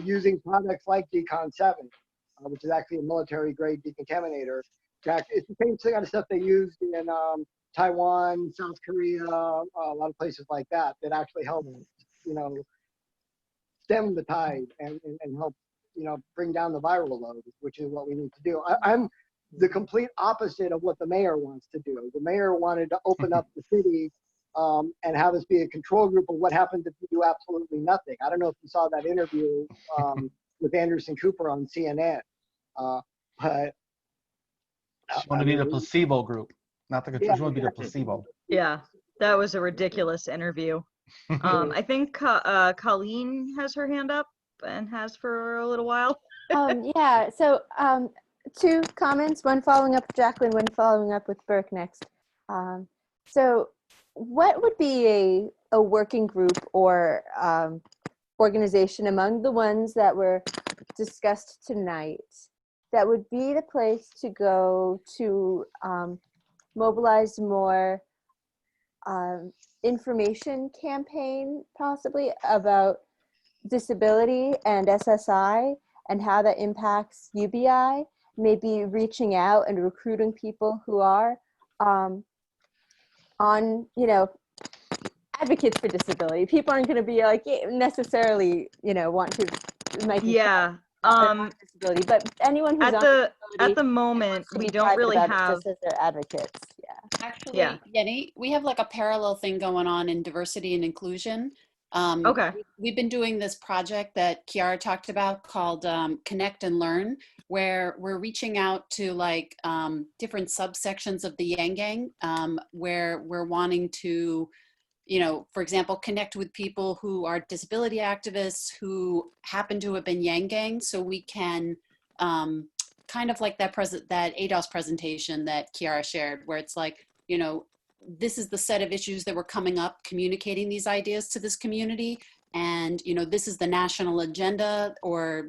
using products like Decon 7, which is actually a military grade decontaminator. It's the same kind of stuff they used in Taiwan, South Korea, a lot of places like that actually help, stem the tide and help, bring down the viral load, which is what we need to do. I'm the complete opposite of what the mayor wants to do. The mayor wanted to open up the city and have us be a control group of what happens if you do absolutely nothing. I don't know if you saw that interview with Anderson Cooper on CNN, but you want to be the placebo group, not the control. You want to be the placebo. Yeah, that was a ridiculous interview. I think Colleen has her hand up and has for a little while. Yeah, so 2 comments, one following up with Jacqueline, one following up with Burke next. So what would be a working group or organization among the ones that were discussed tonight that would be the place to go to mobilize more information campaign possibly about disability and SSI and how that impacts UBI, maybe reaching out and recruiting people who are advocates for disability. People aren't going to be like necessarily, want to make disability, but anyone who's at the moment we don't really have just as their advocates. Yeah. Actually, Yenny, we have like a parallel thing going on in diversity and inclusion. Okay. We've been doing this project that Kiara talked about called Connect and Learn, where we're reaching out to like different subsections of the Yang Gang, where we're wanting to, for example, connect with people who are disability activists who happen to have been Yang Gang, so we can kind of like that ADOS presentation that Kiara shared, where it's like, this is the set of issues that were coming up, communicating these ideas to this community. And, this is the national agenda or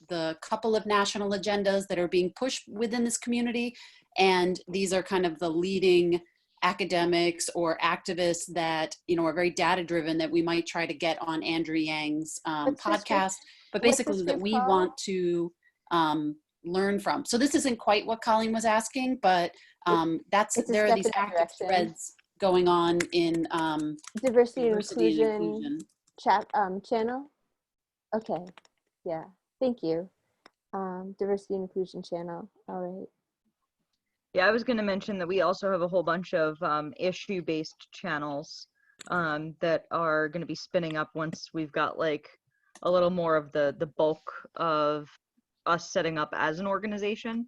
the couple of national agendas that are being pushed within this community. And these are kind of the leading academics or activists that, are very data driven that we might try to get on Andrew Yang's podcast, but basically that we want to learn from. So this isn't quite what Colleen was asking, but there are these active threads going on in diversity and inclusion channel. Okay, yeah, thank you. Diversity and inclusion channel. All right. Yeah, I was going to mention that we also have a whole bunch of issue-based channels that are going to be spinning up once we've got like a little more of the bulk of us setting up as an organization,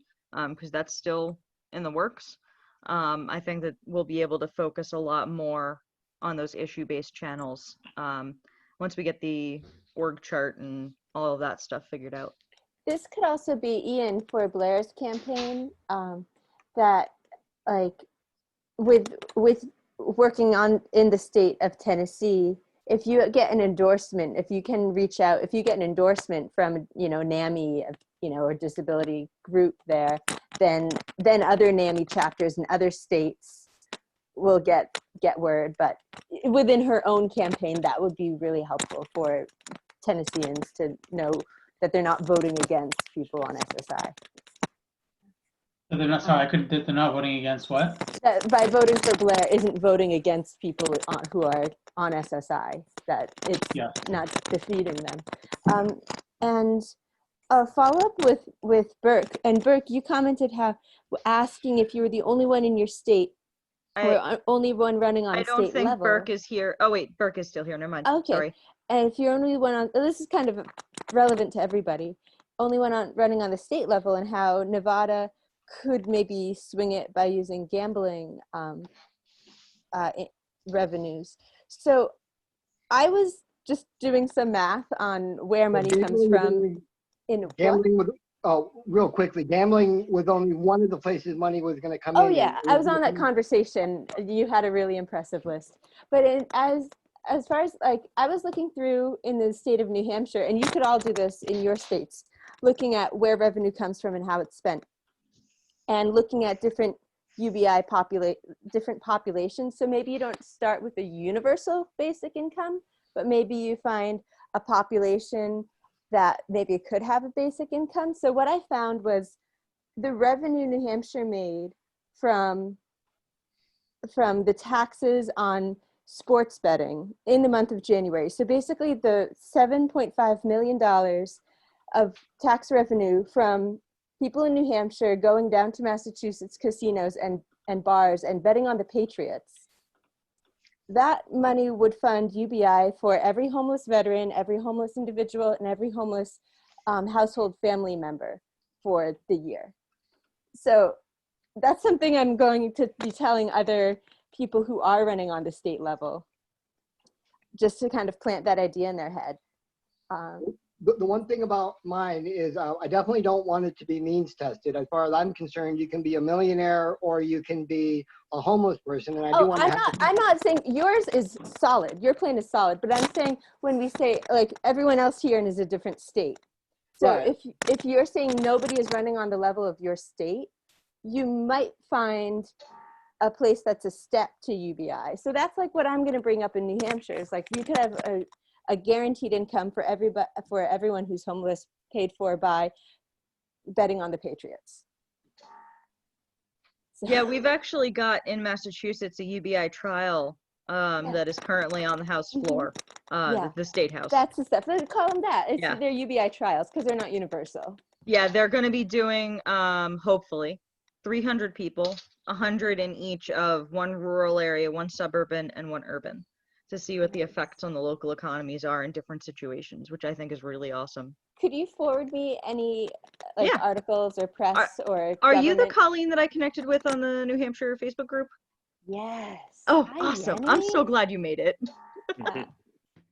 because that's still in the works. I think that we'll be able to focus a lot more on those issue-based channels once we get the org chart and all of that stuff figured out. This could also be, Ian, for Blair's campaign, that like with working on in the state of Tennessee, if you get an endorsement, if you can reach out, if you get an endorsement from, NAMI, or disability group there, then other NAMI chapters in other states will get word, but within her own campaign, that would be really helpful for Tennesseans to know that they're not voting against people on SSI. So they're not, sorry, they're not voting against what? That by voting for Blair isn't voting against people who are on SSI, that it's not defeating them. And a follow-up with Burke. And Burke, you commented asking if you were the only one in your state or only one running on a state level. I don't think Burke is here. Oh wait, Burke is still here. Never mind. Okay. Sorry. And if you're only one on, this is kind of relevant to everybody, only one running on the state level, and how Nevada could maybe swing it by using gambling revenues. So I was just doing some math on where money comes from. Gambling with, real quickly, gambling was only one of the places money was going to come in. Oh yeah, I was on that conversation. You had a really impressive list. But as far as like, I was looking through in the state of New Hampshire, and you could all do this in your states, looking at where revenue comes from and how it's spent, and looking at different UBI different populations. So maybe you don't start with a universal basic income, but maybe you find a population that maybe could have a basic income. So what I found was the revenue New Hampshire made from the taxes on sports betting in the month of January. So basically the $7.5 million of tax revenue from people in New Hampshire going down to Massachusetts casinos and bars and betting on the Patriots. That money would fund UBI for every homeless veteran, every homeless individual, and every homeless household family member for the year. So that's something I'm going to be telling other people who are running on the state level, just to kind of plant that idea in their head. The one thing about mine is I definitely don't want it to be means tested. As far as I'm concerned, you can be a millionaire or you can be a homeless person. And I do want to I'm not saying yours is solid. Your plan is solid, but I'm saying when we say like everyone else here is a different state. So Right. if you're saying nobody is running on the level of your state, you might find a place that's a step to UBI. So that's like what I'm going to bring up in New Hampshire. Is like you could have a guaranteed income for everyone who's homeless, paid for by betting on the Patriots. So. Yeah, we've actually got in Massachusetts a UBI trial that is currently on the House floor, the State House. That's the stuff. Let's call them that. It's their UBI trials because they're not universal. Yeah, they're going to be doing, hopefully, 300 people, 100 in each of one rural area, one suburban, and one urban, to see what the effects on the local economies are in different situations, which I think is really awesome. Could you forward me any articles or press or Are you the Colleen that I connected with on the New Hampshire Facebook group? Yes. Oh, Hi, awesome. Jenny. I'm so glad you made it.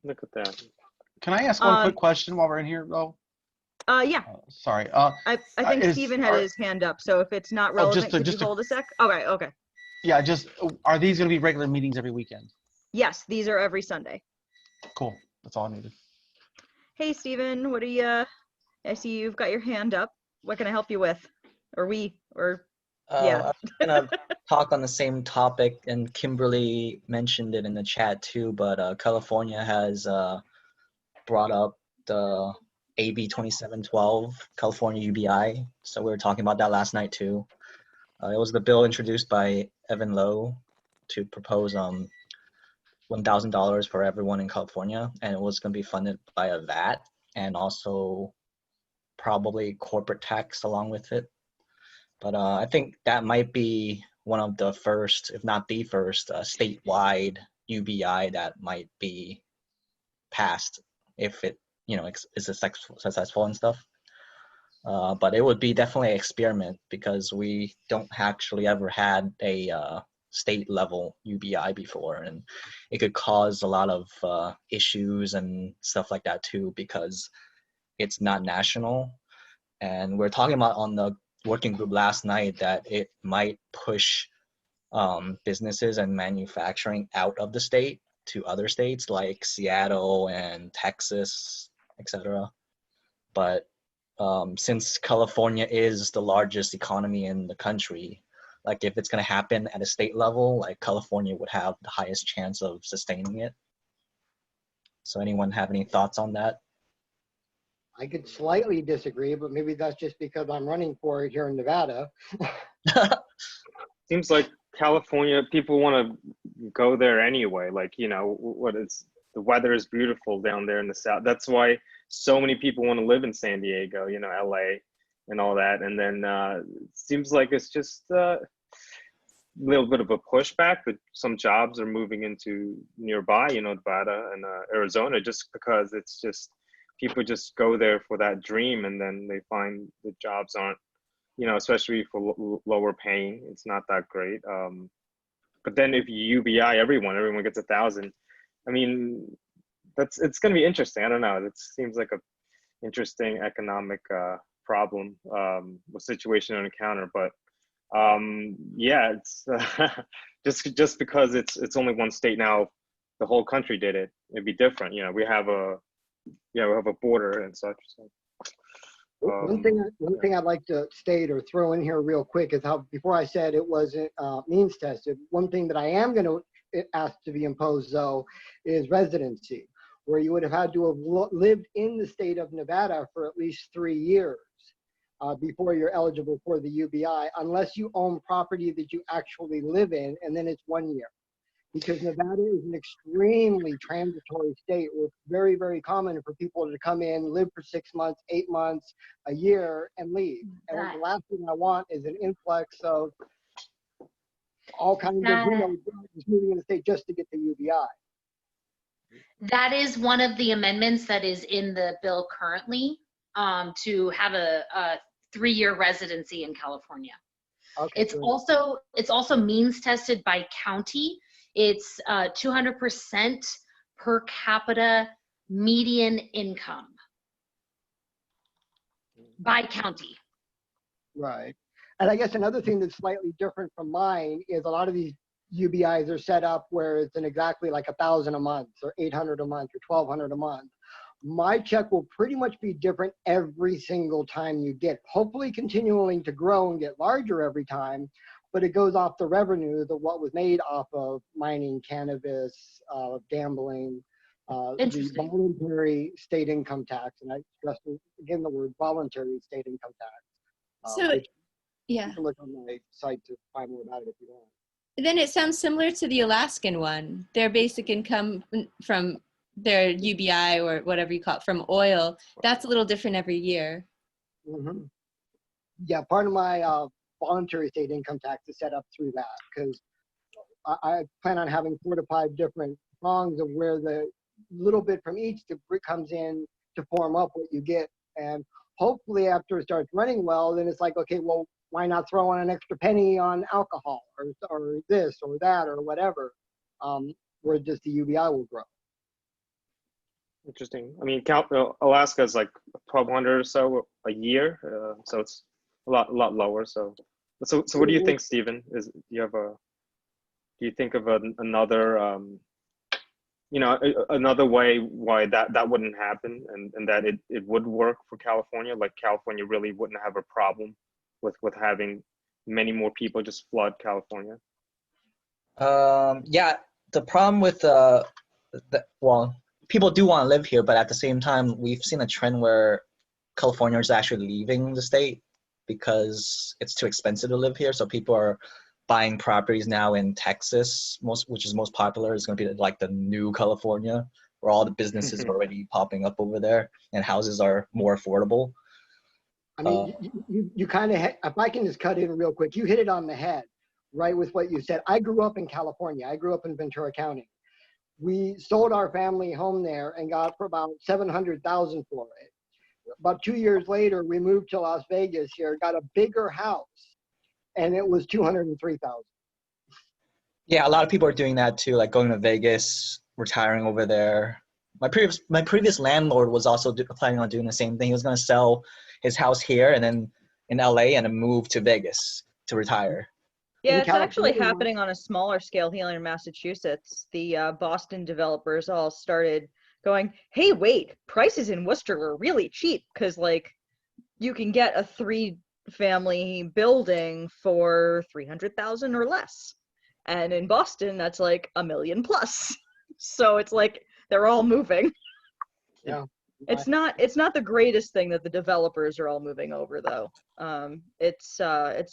Look at that. Can I ask one quick question while we're in here, though? Yeah. Sorry. I think Steven had his hand up, so if it's not relevant, could you hold a sec? Okay. Yeah, are these going to be regular meetings every weekend? Yes, these are every Sunday. Cool. That's all I needed. Hey, Steven, I see you've got your hand up. What can I help you with? Yeah. I'm gonna talk on the same topic, and Kimberly mentioned it in the chat too, but California has brought up the AB 2712, California UBI. So we were talking about that last night too. It was the bill introduced by Evan Lowe to propose $1,000 for everyone in California, and it was going to be funded by a VAT and also probably corporate tax along with it. But I think that might be one of the first, if not the first, statewide UBI that might be passed if it, is successful and stuff. But it would be definitely an experiment because we don't actually ever had a state level UBI before, and it could cause a lot of issues and stuff like that too because it's not national. And we're talking about on the working group last night that it might push businesses and manufacturing out of the state to other states like Seattle and Texas, etc. But since California is the largest economy in the country, Like if it's going to happen at a state level, like California would have the highest chance of sustaining it. So anyone have any thoughts on that? I could slightly disagree, but maybe that's just because I'm running for it here in Nevada. Seems like California, people want to go there anyway. Like, you know, the weather is beautiful down there in the South. That's why so many people want to live in San Diego, you know, LA and all that. And then it seems like it's just a little bit of a pushback, but some jobs are moving into nearby, you know, Nevada and Arizona, just because it's just, people just go there for that dream, and then they find the jobs aren't, you know, especially for lower paying, it's not that great. But then if you UBI everyone gets 1,000. I mean, it's going to be interesting. I don't know. It seems like a interesting economic problem, a situation to encounter. But yeah, it's just because it's only one state now, the whole country did it. It'd be different. You know, we have a border and such. So. One thing I'd like to state or throw in here real quick is how, before I said it wasn't means tested, one thing that I am going to ask to be imposed, though, is residency, where you would have had to have lived in the state of Nevada for at least 3 years before you're eligible for the UBI, unless you own property that you actually live in, and then it's 1 year. Because Nevada is an extremely transitory state where it's very, very common for people to come in, live for 6 months, 8 months, a year, and leave. And the last thing I want is an influx of all kinds of, you know, just moving in the state just to get the UBI. That is one of the amendments that is in the bill currently, to have a 3-year residency in California. Okay, it's also means tested by county. It's 200% per capita median income by county. Right. And I guess another thing that's slightly different from mine is a lot of these UBIs are set up where it's in exactly like 1,000 a month or 800 a month or 1,200 a month. My check will pretty much be different every single time you get, hopefully continuing to grow and get larger every time, but it goes off the revenue of what was made off of mining, cannabis, gambling, the voluntary state income tax. And I stress again the word voluntary state income tax. So, yeah. You can look on my site to find more about it if you want. Then it sounds similar to the Alaskan one. Their basic income from their UBI or whatever you call it from oil, that's a little different every year. Mm-hmm. Yeah, part of my voluntary state income tax is set up through that, because I plan on having 4 to 5 different prongs of where the little bit from each comes in to form up what you get. And hopefully after it starts running well, then it's like, okay, well, why not throw on an extra penny on alcohol or this or that or whatever, where just the UBI will grow. Interesting. I mean, Alaska is like 1,200 or so a year, so it's a lot lower. So what do you think, Stephen? Do you think of another, you know, another way why that wouldn't happen, and that it would work for California? Like California really wouldn't have a problem with having many more people just flood California. Yeah, the problem with well, people do want to live here, but at the same time, we've seen a trend where Californians are actually leaving the state because it's too expensive to live here. So people are buying properties now in Texas, which is most popular. Is going to be like the new California, where all the businesses are already popping up over there, and houses are more affordable. I mean, you kind of, if I can just cut in real quick, you hit it on the head, right, with what you said. I grew up in California. I grew up in Ventura County. We sold our family home there and got for about $700,000 for it. About 2 years later, we moved to Las Vegas here, got a bigger house, and it was $203,000. Yeah, a lot of people are doing that too, like going to Vegas, retiring over there. My previous landlord was also planning on doing the same thing. He was going to sell his house here and then in LA and then move to Vegas to retire. Yeah, it's actually happening on a smaller scale here in Massachusetts. The Boston developers all started going, hey, wait, prices in Worcester are really cheap, because like you can get a 3 family building for 300,000 or less. And in Boston, that's like $1 million plus. So it's like they're all moving. Yeah. It's not the greatest thing that the developers are all moving over though. It's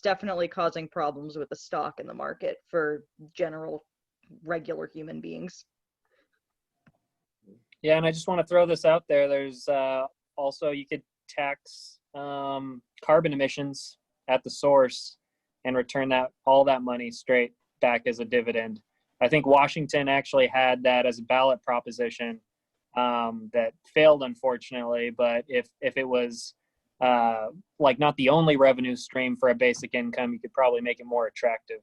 definitely causing problems with the stock in the market for general regular human beings. Yeah, and I just want to throw this out there. There's also, you could tax carbon emissions at the source and return all that money straight back as a dividend. I think Washington actually had that as a ballot proposition that failed, unfortunately. But if it was like not the only revenue stream for a basic income, you could probably make it more attractive.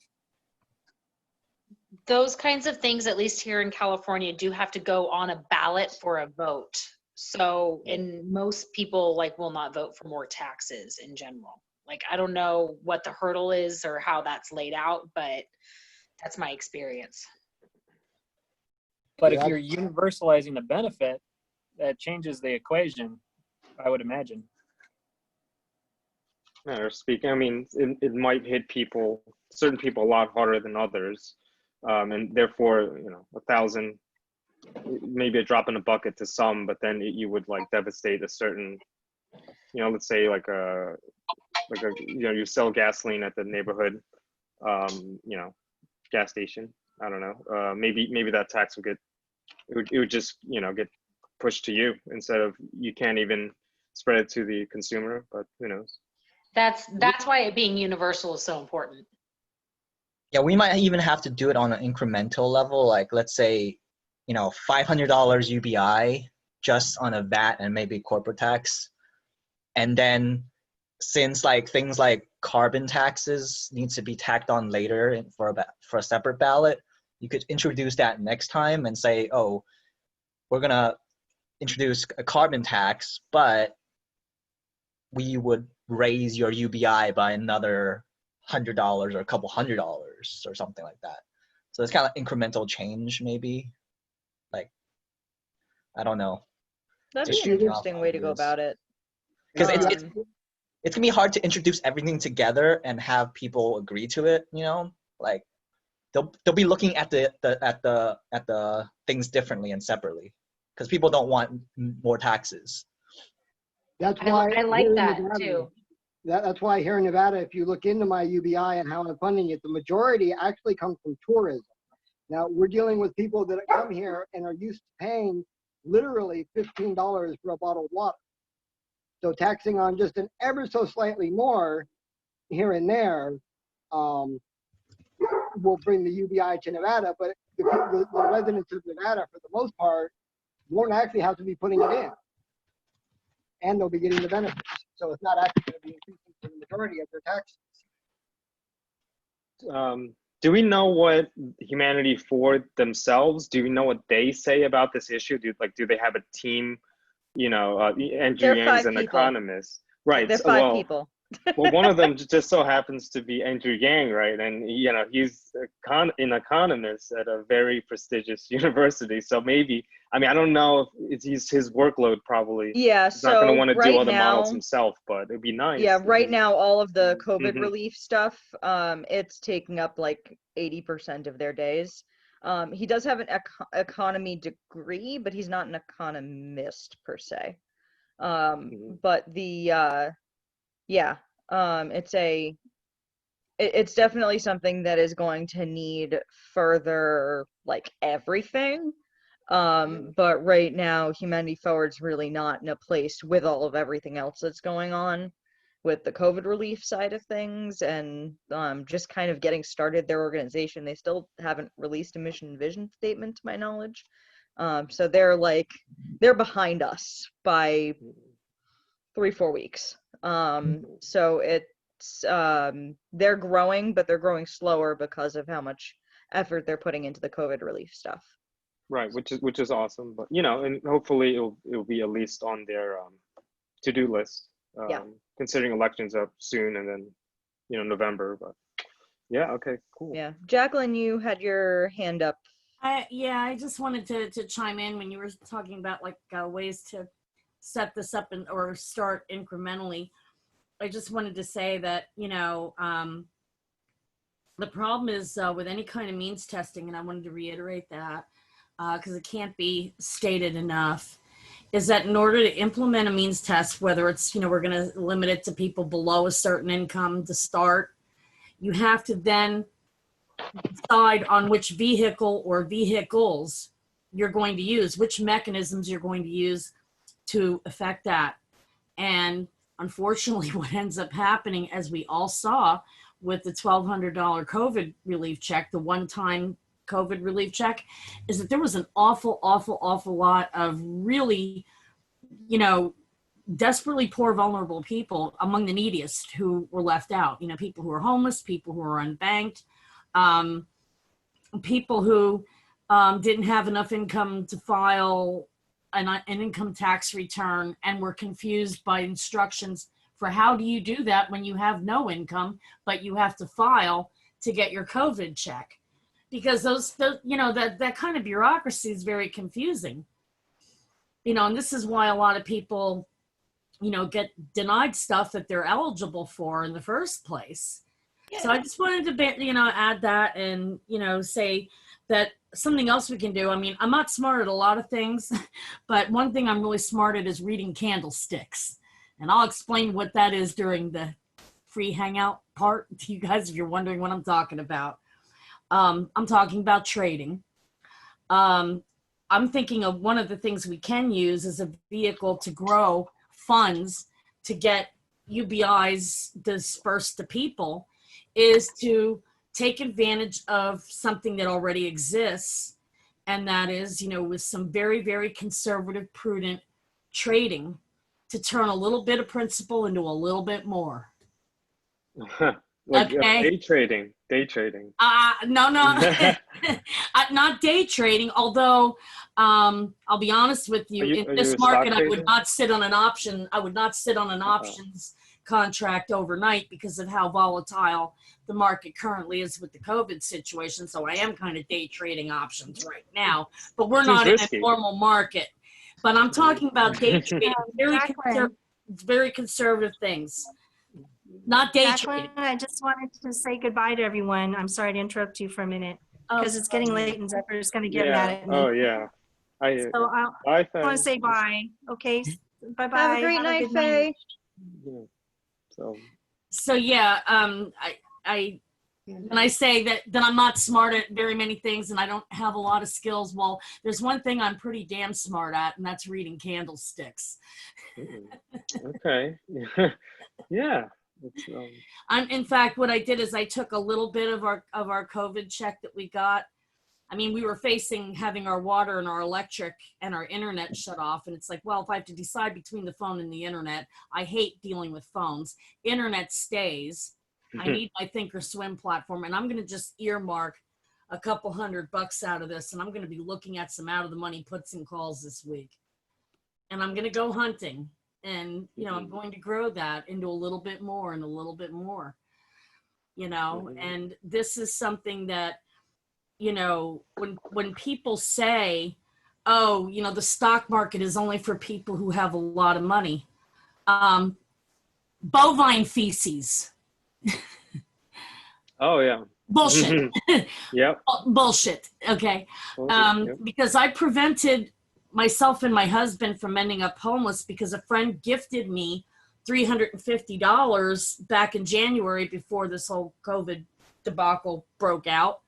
Those kinds of things, at least here in California, do have to go on a ballot for a vote. So, and most people will not vote for more taxes in general. I don't know what the hurdle is or how that's laid out, but that's my experience. But if you're universalizing the benefit, that changes the equation, I would imagine. Or speaking, I mean, it might hit certain people a lot harder than others. And therefore, 1,000, maybe a drop in a bucket to some, but then you would devastate a certain, let's say you sell gasoline at the neighborhood, gas station. I don't know. Maybe that tax would it would just get pushed to you instead of, you can't even spread it to the consumer. But who knows? That's why it being universal is so important. Yeah, we might even have to do it on an incremental level. Let's say, $500 UBI just on a VAT and maybe corporate tax. And then since things like carbon taxes needs to be tacked on later for a separate ballot, you could introduce that next time and say, oh, we're going to introduce a carbon tax, but we would raise your UBI by another $100 or a couple $100 or something like that. So it's kind of incremental change, maybe. I don't know. That'd be an interesting way to go about it. Because it's gonna be hard to introduce everything together and have people agree to it. They'll be looking at the things differently and separately, because people don't want more taxes. That's why I like that too. That's why here in Nevada, if you look into my UBI and how I'm funding it, the majority actually comes from tourism. Now, we're dealing with people that come here and are used to paying literally $15 for a bottle of water. So taxing on just an ever so slightly more here and there will bring the UBI to Nevada, but the residents of Nevada, for the most part, won't actually have to be putting it in. And they'll be getting the benefits. So it's not actually going to be increasing for the majority of their taxes. Do we know what Humanity Forward themselves, do we know what they say about this issue? Do they have a team, Andrew Yang's an economist. Right. They're five people. Well, one of them just so happens to be Andrew Yang, right? And, he's an economist at a very prestigious university. So maybe, I don't know if his workload probably. Yeah, he's not going to want to do all the now, models himself, but it'd be nice. Yeah, right now, all of the COVID relief stuff, it's taking up 80% of their days. He does have an economy degree, but he's not an economist per se. But it's definitely something that is going to need further everything. But right now, Humanity Forward's really not in a place with all of everything else that's going on with the COVID relief side of things, and just kind of getting started their organization. They still haven't released a mission and vision statement to my knowledge. So they're behind us by 3-4 weeks. So it's they're growing, but they're growing slower because of how much effort they're putting into the COVID relief stuff. Right, which is awesome, but and hopefully it'll be at least on their to-do list. Considering elections up soon, and then November. But yeah, okay, cool. Yeah, Jacqueline, you had your hand up. I just wanted to chime in when you were talking about ways to set this up or start incrementally. just wanted to say that, you know, the problem is with any kind of means testing, and I wanted to reiterate that because it can't be stated enough, is that in order to implement a means test, whether it's, you know, we're going to limit it to people below a certain income to start, you have to then decide on which vehicle or vehicles you're going to use, which mechanisms you're going to use to affect that. And unfortunately, what ends up happening, as we all saw with the $1,200 COVID relief check, the one-time COVID relief check, is that there was an awful lot of really, you know, desperately poor, vulnerable people among the neediest who were left out. You know, people who are homeless, people who are unbanked, people who didn't have enough income to file an income tax return and were confused by instructions for how do you do that when you have no income, but you have to file to get your COVID check. Because those you know, that kind of bureaucracy is very confusing. You know, and this is why a lot of people, you know, get denied stuff that they're eligible for in the first place. Yeah. So I just wanted to, you know, add that and, you know, say that something else we can do. I mean, I'm not smart at a lot of things, but one thing I'm really smart at is reading candlesticks. And I'll explain what that is during the free hangout part to you guys if you're wondering what I'm talking about. I'm talking about trading. I'm thinking of one of the things we can use as a vehicle to grow funds to get UBIs dispersed to people is to take advantage of something that already exists. And that is, you know, with some very, very conservative, prudent trading to turn a little bit of principal into a little bit more. Like Okay. Day trading. No, not day trading. Although I'll be honest with you, in this market, I would not sit on an option. I would not sit on an options contract overnight because of how volatile the market currently is with the COVID situation. So I am kind of day trading options right now, but we're not in a normal market. But I'm talking about day trading, very conservative things. Not day trading. I just wanted to say goodbye to everyone. I'm sorry to interrupt you for a minute because it's getting late and Zephyr is going to get mad at me. Oh yeah. So I want to say bye. Okay. Bye bye. Have a great night, Faye. So yeah, I when I say that I'm not smart at very many things and I don't have a lot of skills, well, there's one thing I'm pretty damn smart at, and that's reading candlesticks. Okay. Yeah. In fact, what I did is I took a little bit of our COVID check that we got. I mean, we were facing having our water and our electric and our internet shut off. And it's like, well, if I have to decide between the phone and the internet, I hate dealing with phones. Internet stays. I need my Thinkorswim platform, and I'm going to just earmark a couple $100 out of this. And I'm going to be looking at some out of the money puts and calls this week. And I'm going to go hunting. And, you know, I'm going to grow that into a little bit more and a little bit more, you know, and this is something that, you know, when people say, oh, you know, the stock market is only for people who have a lot of money. Bovine feces. Oh, yeah. Bullshit. Yep. Bullshit. Okay. Because I prevented myself and my husband from ending up homeless because a friend gifted me $350 back in January before this whole COVID debacle broke out.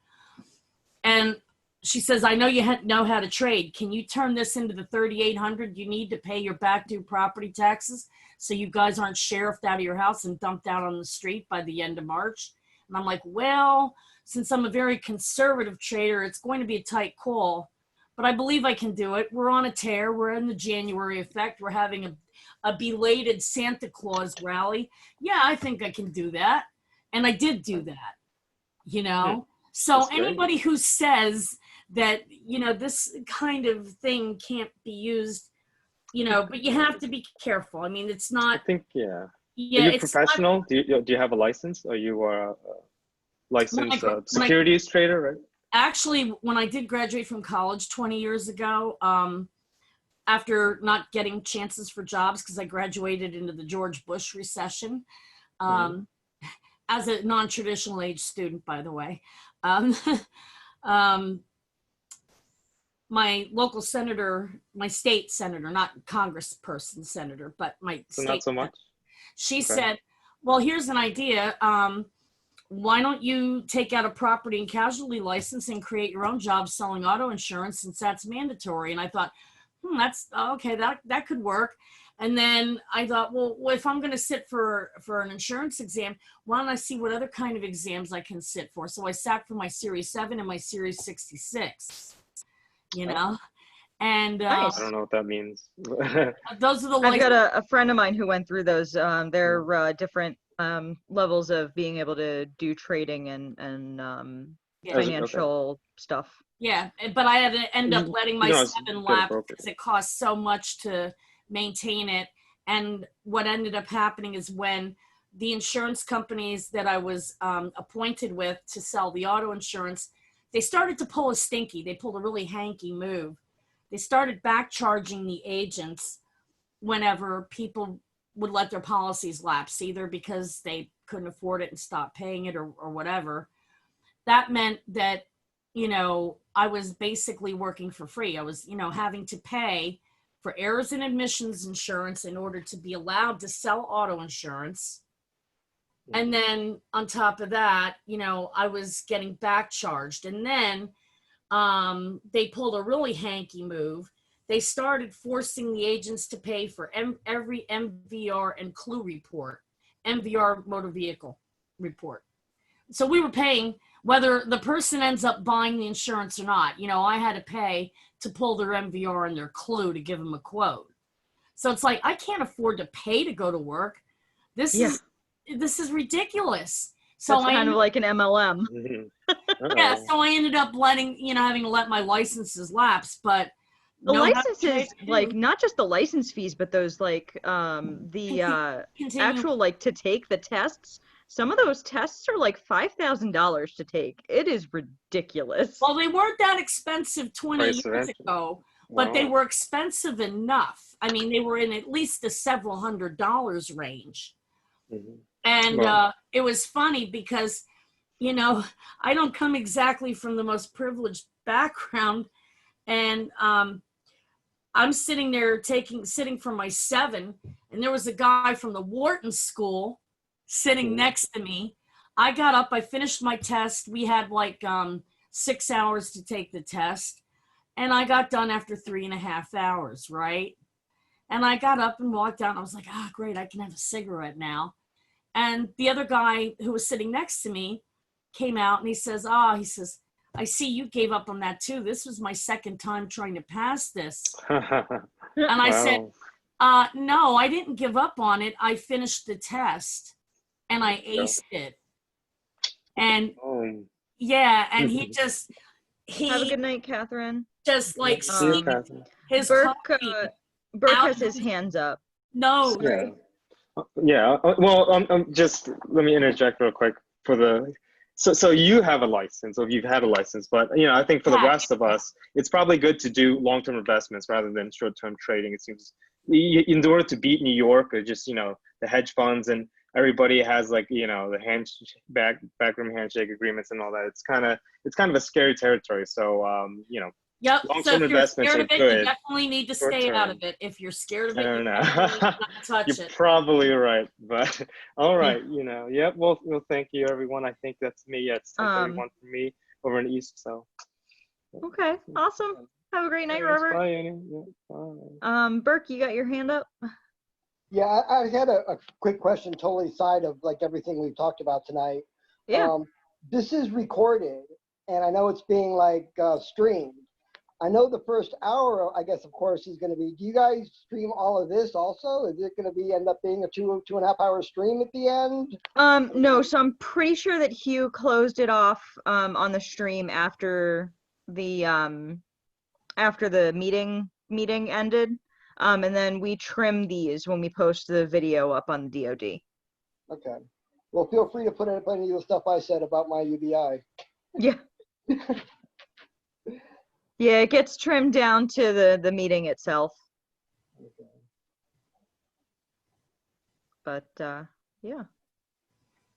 And she says, I know you know how to trade. Can you turn this into the $3,800 you need to pay your back due property taxes so you guys aren't sheriffed out of your house and dumped out on the street by the end of March? And I'm like, well, since I'm a very conservative trader, it's going to be a tight call. But I believe I can do it. We're on a tear. We're in the January effect. We're having a belated Santa Claus rally. Yeah, I think I can do that. And I did do that, you know? So anybody who says that, you know, this kind of thing can't be used, you know, but you have to be careful. I mean, it's not. I think, yeah. Yeah, are you professional? Do you have a license? Are you a licensed securities trader, right? Actually, when I did graduate from college 20 years ago, after not getting chances for jobs because I graduated into the George Bush recession. As a non-traditional age student, by the way. My local senator, my state senator, not congressperson senator, but my So state not so much. She Okay. said, well, here's an idea. Why don't you take out a property and casualty license and create your own job selling auto insurance since that's mandatory? And I thought, that's okay, that could work. And then I thought, well, if I'm going to sit for an insurance exam, why don't I see what other kind of exams I can sit for? So I sat for my Series 7 and my Series 66, you know? And I don't know what that means. those are the I've got a friend of mine who went through those. They're different levels of being able to do trading and Yeah. financial stuff. Yeah, but I had to end up letting my You know, it's 7 good lapse broker. because it costs so much to maintain it. And what ended up happening is when the insurance companies that I was appointed with to sell the auto insurance, they started to pull a stinky. They pulled a really hanky move. They started back charging the agents whenever people would let their policies lapse, either because they couldn't afford it and stopped paying it or whatever. That meant that, you know, I was basically working for free. I was, you know, having to pay for errors and admissions insurance in order to be allowed to sell auto insurance. And then on top of that, you know, I was getting back charged. And then they pulled a really hanky move. They started forcing the agents to pay for every MVR and CLUE report, MVR motor vehicle report. So we were paying whether the person ends up buying the insurance or not. You know, I had to pay to pull their MVR and their CLUE to give them a quote. So it's like, I can't afford to pay to go to work. This is ridiculous. So That's kind of like an MLM. Yeah, so I ended up having to let my licenses lapse, but The no, licenses, like not just the license fees, but those like the actual like to take the tests. Some of those tests are like $5,000 to take. It is ridiculous. Well, they weren't that expensive 20 Price of years entry. ago, but they Wow. were expensive enough. I mean, they were in at least the several $100s range. And Wow. it was funny because, you know, I don't come exactly from the most privileged background. And I'm sitting there sitting for my 7, and there was a guy from the Wharton School sitting next to me. I got up, I finished my test. We had like 6 hours to take the test. And I got done after 3.5 hours, right? And I got up and walked out, and I was like, great, I can have a cigarette now. And the other guy who was sitting next to me came out and he says, I see you gave up on that too. This was my 2nd time trying to pass this. And I said, no, I didn't give up on it. I finished the test and I aced it. And yeah, and he Have a good night, Catherine. Just like See you, sneaked Catherine. his Burke, copy Burke out has his hands up. No. Yeah. Yeah. Well, just let me interject real quick for the. So you have a license, or you've had a license, but you know, I think for the rest of us, it's probably good to do long-term investments rather than short-term trading. It seems in order to beat New York, or just, you know, the hedge funds and everybody has like, you know, the backroom handshake agreements and all that. It's kind of a scary territory. So you know. Yep. So Long-term if you're investments scared are of it, good. you definitely need to stay out of it. If you're scared of it, I don't you know. definitely not touch You're it. probably right, but all right, you know, yeah. Well, thank you, everyone. I think that's me. Yeah, it's 10:31 for me over in East. So. Okay, awesome. Have a great night, Thanks. Robert. Bye, Annie. Yeah, bye. Burke, you got your hand up? Yeah, I had a quick question, totally side of like everything we've talked about tonight. Yeah. This is recorded, and I know it's being like streamed. I know the first hour, I guess, of course, is going to be. Do you guys stream all of this also? Is it going to end up being a 2.5 hour stream at the end? No. So I'm pretty sure that Hugh closed it off on the stream after the meeting ended. And then we trim these when we post the video up on the DoD. Okay. Well, feel free to put in any of the stuff I said about my UBI. Yeah. Yeah, it gets trimmed down to the meeting itself. But yeah.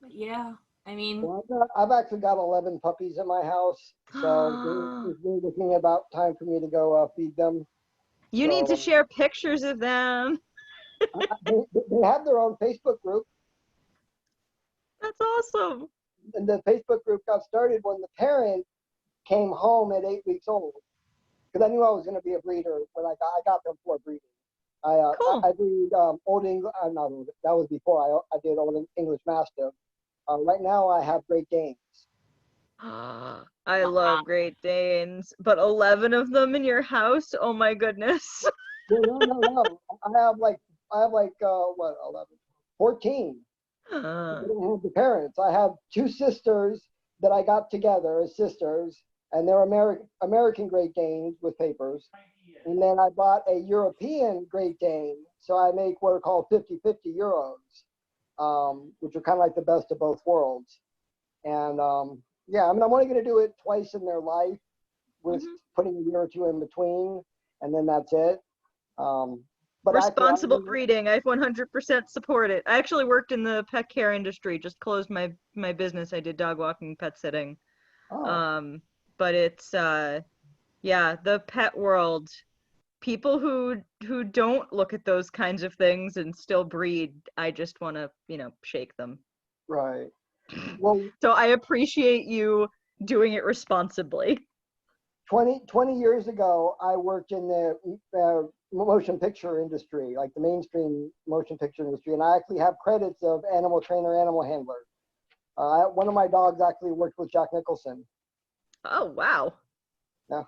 Yeah, I mean, Well, I've actually got 11 puppies in my house, so it's really looking about time for me to go feed them. You need to So, share pictures of them. they have their own Facebook group. That's awesome. And the Facebook group got started when the parent came home at 8 weeks old. Because I knew I was going to be a breeder when I got them for breeding. I breed Old English, not old, that was before I did Old English Mastiff. Right now I have Great Danes. I love Great Danes, but 11 of them in your house? Oh my goodness. No. I have like what, 11, 14. I don't have the parents. I have two sisters that I got together as sisters, and they're American Great Danes with papers. And then I bought a European Great Dane, so I make what are called 50-50 Euros, which are kind of like the best of both worlds. And yeah, I mean, I'm only going to do it twice in their life, with putting a year or two in between, and then that's it. But responsible breeding, I 100% support it. I actually worked in the pet care industry, just closed my business. I did dog walking, pet sitting. But it's yeah, the pet world, people who don't look at those kinds of things and still breed, I just want to, shake them. Right. Well, so I appreciate you doing it responsibly. 20 years ago, I worked in the motion picture industry, like the mainstream motion picture industry, and I actually have credits of animal trainer, animal handler. One of my dogs actually worked with Jack Nicholson. Oh, wow. Yeah.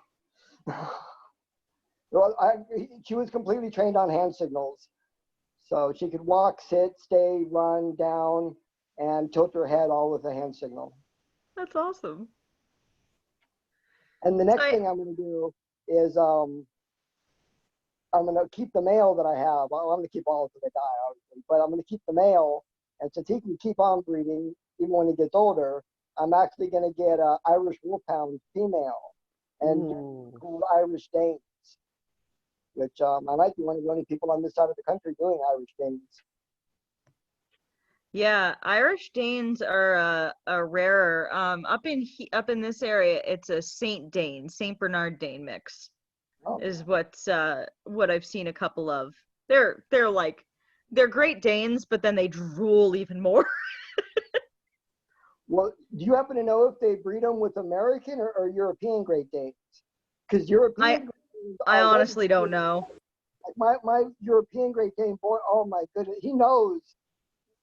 Well, she was completely trained on hand signals. So she could walk, sit, stay, run, down, and tilt her head all with a hand signal. That's awesome. And the next thing I'm going to do is I'm going to keep the male that I have. Well, I'm going to keep all of them, they die, obviously, but I'm going to keep the male. And since he can keep on breeding, even when he gets older, I'm actually going to get an Irish Wolfhound female and called Irish Danes, which I might be one of the only people on this side of the country doing Irish Danes. Yeah, Irish Danes are rarer. Up in this area, it's a Saint Bernard Dane mix, is what I've seen a couple of. They're Great Danes, but then they drool even more. Well, do you happen to know if they breed them with American or European Great Danes? Because European. I honestly don't know. Like my European Great Dane boy, oh my goodness, he knows.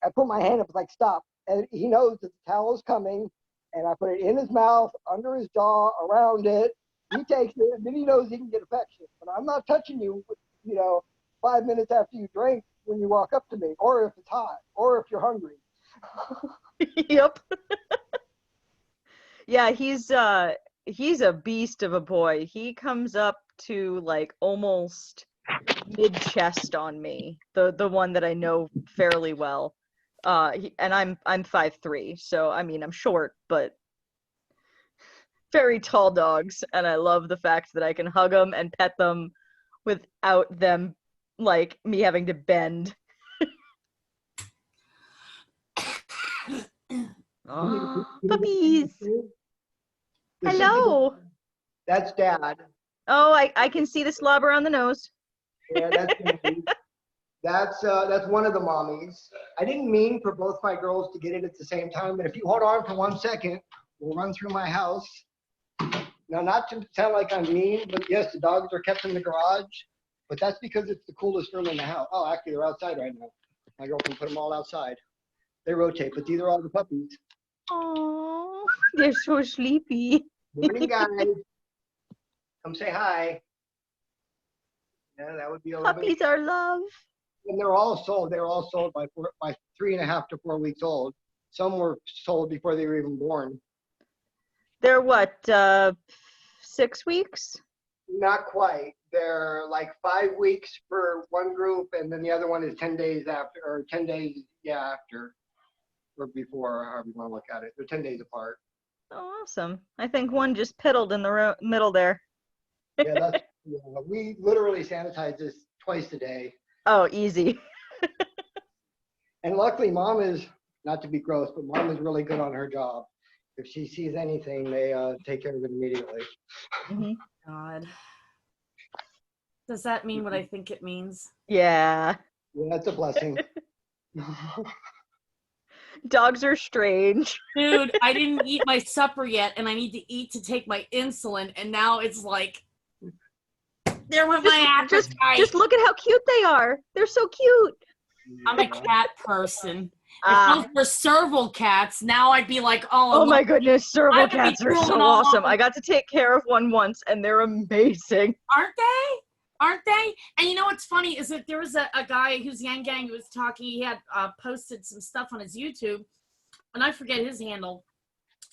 I put my hand up, like stop, and he knows that the towel's coming, and I put it in his mouth, under his jaw, around it. He takes it, and then he knows he can get affection. But I'm not touching you, 5 minutes after you drink when you walk up to me, or if it's hot, or if you're hungry. Yep. Yeah, he's a beast of a boy. He comes up to like almost mid-chest on me, the one that I know fairly well. And I'm 5'3", so I mean I'm short, but very tall dogs, and I love the fact that I can hug them and pet them without them like me having to bend. Oh, puppies. Hello. That's Dad. Oh, I can see the slobber on the nose. Yeah, that's one of the mommies. I didn't mean for both my girls to get it at the same time, but if you hold on for 1 second, we'll run through my house. Now, not to sound like I'm mean, but yes, the dogs are kept in the garage, but that's because it's the coolest room in the house. Oh, actually, they're outside right now. My girlfriend put them all outside. They rotate, but these are all the puppies. Oh, they're so sleepy. Morning, guys. Come say hi. Yeah, that would be 11. Puppies are love. And they're all sold. They were all sold by 3.5 to 4 weeks old. Some were sold before they were even born. They're what, 6 weeks? Not quite. They're like 5 weeks for one group, and then the other one is 10 days after, or 10 days, after, or before, however you want to look at it. They're 10 days apart. Oh, awesome. I think one just piddled in the middle there. Yeah, we literally sanitize this twice a day. Oh, easy. And luckily, mom is, not to be gross, but mom is really good on her job. If she sees anything, they take care of it immediately. God. Does that mean what I think it means? Yeah. Yeah, that's a blessing. Dogs are strange. Dude, I didn't eat my supper yet, and I need to eat to take my insulin, and now it's like, there went my appetite. Just look at how cute they are. They're so cute. I'm a cat person. If those were serval cats, now I'd be like, oh my goodness, serval I'd be cats are so drooling all awesome. over. I got to take care of one once, and they're amazing. Aren't they? Aren't they? And you know what's funny is that there was a guy who's Yang Gang who was talking. He had posted some stuff on his YouTube, and I forget his handle.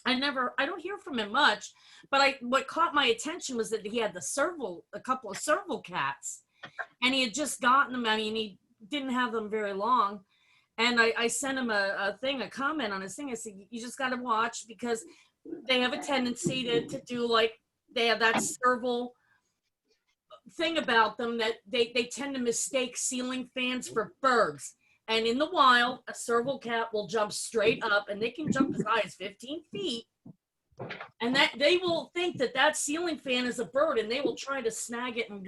I don't hear from him much, but what caught my attention was that he had a couple of serval cats, and he had just gotten them. I mean, he didn't have them very long. And I sent him a comment on his thing. I said, you just got to watch because they have a tendency to do like, they have that serval thing about them that they tend to mistake ceiling fans for birds. And in the wild, a serval cat will jump straight up, and they can jump as high as 15 feet. And that they will think that ceiling fan is a bird, and they will try to snag it. And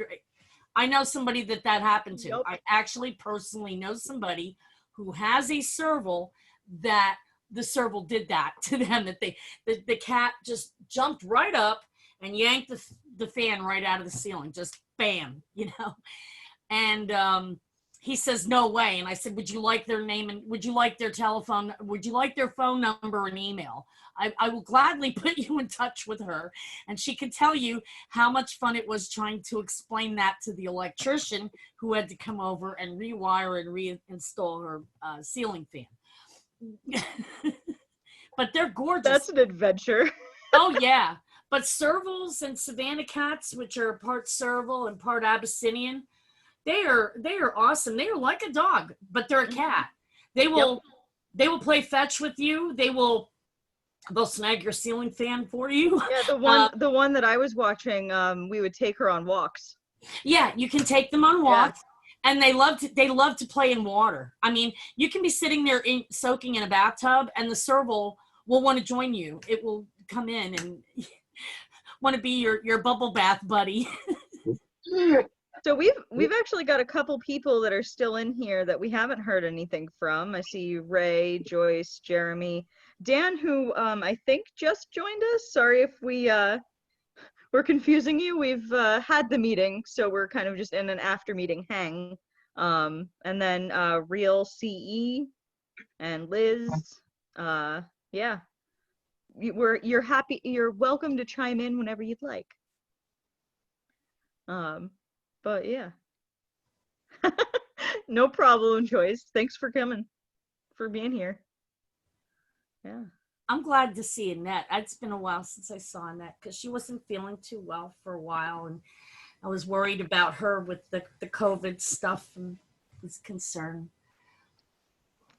I know somebody that happened to. I actually personally know somebody who has a serval that the serval did that to them, that the cat just jumped right up and yanked the fan right out of the ceiling, just bam, And he says, no way. And I said, would you like their name and would you like their telephone? Would you like their phone number and email? I will gladly put you in touch with her, and she can tell you how much fun it was trying to explain that to the electrician who had to come over and rewire and reinstall her ceiling fan. But they're gorgeous. That's an adventure. Oh yeah. But servals and Savannah cats, which are part serval and part Abyssinian, they are awesome. They are like a dog, but they're a cat. They will play fetch with you. They'll snag your ceiling fan for you. Yeah, the one that I was watching, we would take her on walks. Yeah, you can take them on walks, and they love to play in water. I mean, you can be sitting there soaking in a bathtub, and the serval will want to join you. It will come in and want to be your bubble bath buddy. So we've actually got a couple people that are still in here that we haven't heard anything from. I see Ray, Joyce, Jeremy, Dan, who I think just joined us. Sorry if we're confusing you. We've had the meeting, so we're kind of just in an after meeting hang. And then Real CE and Liz. Yeah, you're happy. You're welcome to chime in whenever you'd like. But yeah, no problem, Joyce. Thanks for coming, for being here. Yeah. I'm glad to see Annette. It's been a while since I saw Annette because she wasn't feeling too well for a while, and I was worried about her with the COVID stuff and was concerned.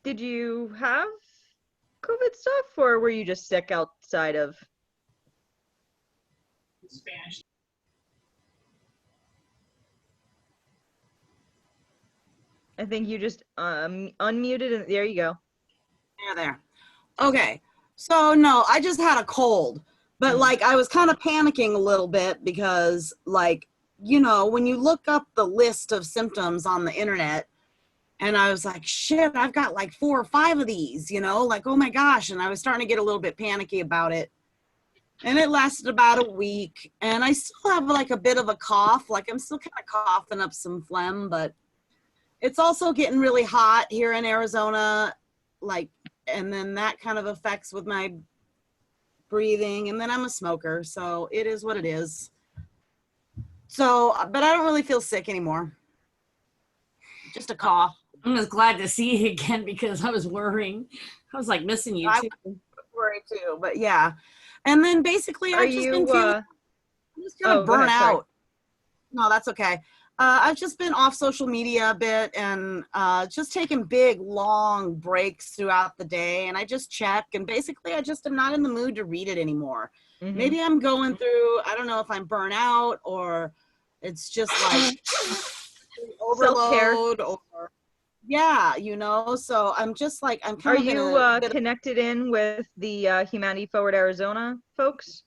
Did you have COVID stuff, or were you just sick outside of Spanish? I think you just unmuted and there you go. There. Okay. So no, I just had a cold, but like I was kind of panicking a little bit because like, when you look up the list of symptoms on the internet, and I was like, shit, I've got like 4 or 5 of these, like, oh my gosh. And I was starting to get a little bit panicky about it. And it lasted about a week, and I still have like a bit of a cough. Like I'm still kind of coughing up some phlegm, but it's also getting really hot here in Arizona, and then that kind of affects with my breathing, and then I'm a smoker, so it is what it is. So, but I don't really feel sick anymore. Just a cough. I'm just glad to see you again because I was worrying. I was like missing you I too. worry too, but yeah. And then basically I've just been feeling, I'm just kind of burnt out. No, that's okay. I've just been off social media a bit and just taking big, long breaks throughout the day. And I just check, and basically I just am not in the mood to read it anymore. Mm-hmm. Maybe I'm going through, I don't know if I'm burnt out or it's just like Self-care. overload or Yeah, so I'm just like, I'm Are kind of in you a bit of- connected in with the Humanity Forward Arizona folks?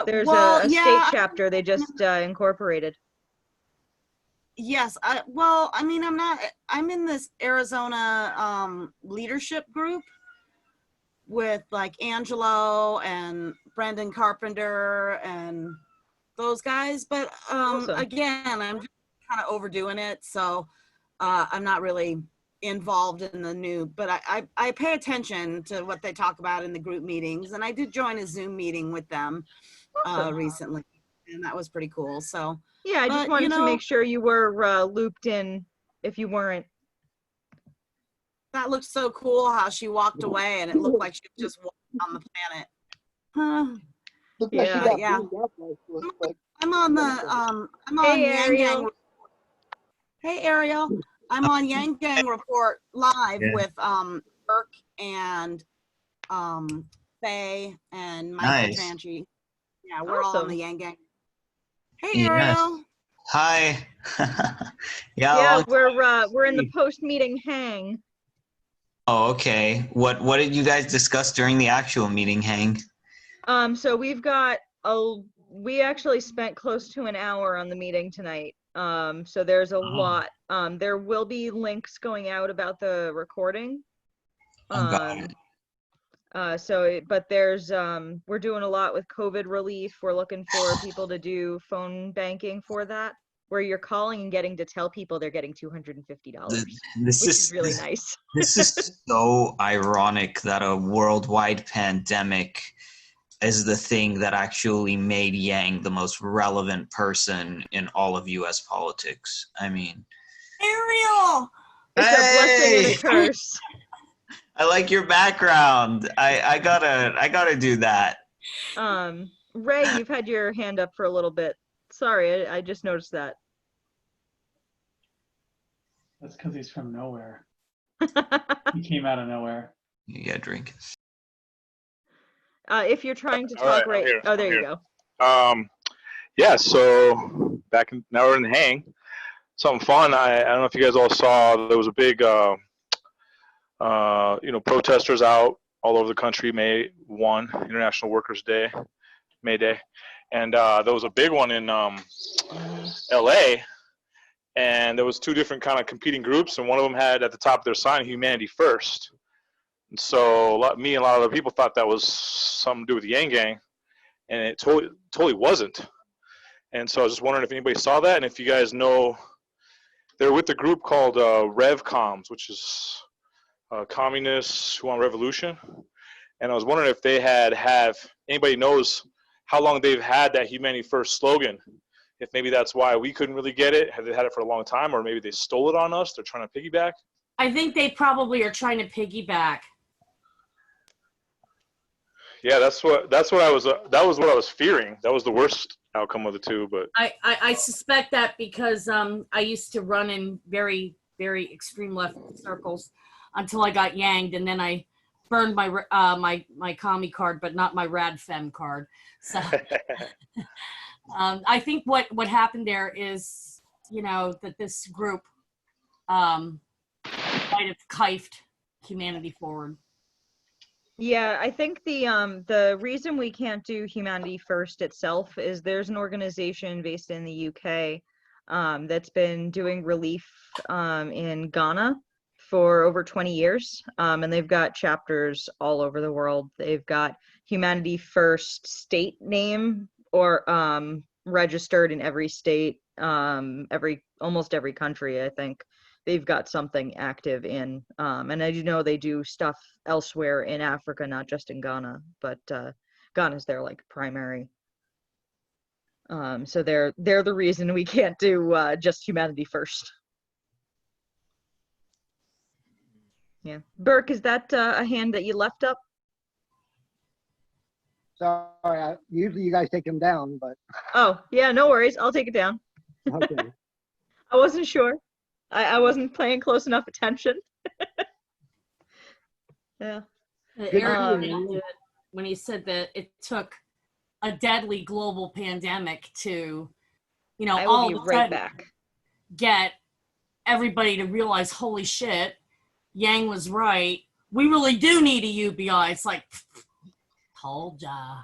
There's well, a yeah, state chapter they just incorporated. Yes, I'm in this Arizona leadership group with like Angelo and Brendan Carpenter and those guys, but Awesome. again, I'm just kind of overdoing it, so I'm not really involved in the new, but I pay attention to what they talk about in the group meetings, and I did join a Zoom meeting with them recently, and that was pretty cool. So yeah, I just wanted to make sure you were looped in if you weren't. That looked so cool how she walked away and it looked like she was just walking on the planet. Huh. Yeah. I'm on the Hey, Yang Ariel. Gang. Hey Ariel. I'm on Yang Gang Report live with Burke and Faye and Michael Nice. Tranchi. Yeah, we're all on the Yang Gang. Hey Yes. Ariel. Hi. Yeah, long we're in the post-meeting hang. Oh, okay. What did you guys discuss during the actual meeting, Hang? So we actually spent close to an hour on the meeting tonight. So there's a lot. There will be links going out about the recording. But there's we're doing a lot with COVID relief. We're looking for people to do phone banking for that, where you're calling and getting to tell people they're getting $250, This which is really this- nice. This is so ironic that a worldwide pandemic is the thing that actually made Yang the most relevant person in all of U.S. politics. I mean, Ariel! It's a blessing and a curse. I like your background. I gotta do that. Ray, you've had your hand up for a little bit. Sorry, I just noticed that. That's because he's from nowhere. He came out of nowhere. You get a drink. If you're trying to All right, talk I'm right, here, oh, there I'm you here. go. Yeah, so now we're in the hang. Something fun. I don't know if you guys all saw, there was a big, protesters out all over the country, May 1, International Workers' Day, May Day. And there was a big one in LA, and there was two different kind of competing groups, and one of them had at the top of their sign, Humanity First. And so me and a lot of other people thought that was something to do with the Yang Gang, and it totally wasn't. And so I was just wondering if anybody saw that, and if you guys know, they're with a group called RevComs, which is Communists Who Want Revolution. And I was wondering if they have anybody knows how long they've had that Humanity First slogan. If maybe that's why we couldn't really get it. Have they had it for a long time, or maybe they stole it on us? They're trying to piggyback. I think they probably are trying to piggyback. Yeah, that was what I was fearing. That was the worst outcome of the two. But I suspect that because I used to run in very, very extreme left circles until I got yanged, and then I burned my my commie card, but not my RadFem card. So I think what happened there is, that this group might have kifed Humanity Forward. Yeah, I think the reason we can't do Humanity First itself is there's an organization based in the UK that's been doing relief in Ghana for over 20 years, and they've got chapters all over the world. They've got Humanity First state name or registered in every state, almost every country, I think. They've got something active in, and I do know they do stuff elsewhere in Africa, not just in Ghana, but Ghana's their primary. So they're the reason we can't do just Humanity First. Yeah, Burke, is that a hand that you left up? Sorry, usually you guys take them down, but Oh, yeah, no worries. I'll take it down. okay. I wasn't sure. I wasn't paying close enough attention. Yeah. Eric did when he said that it took a deadly global pandemic to, I will all be of a right sudden back. get everybody to realize, holy shit, Yang was right. We really do need a UBI. It's like, told ya.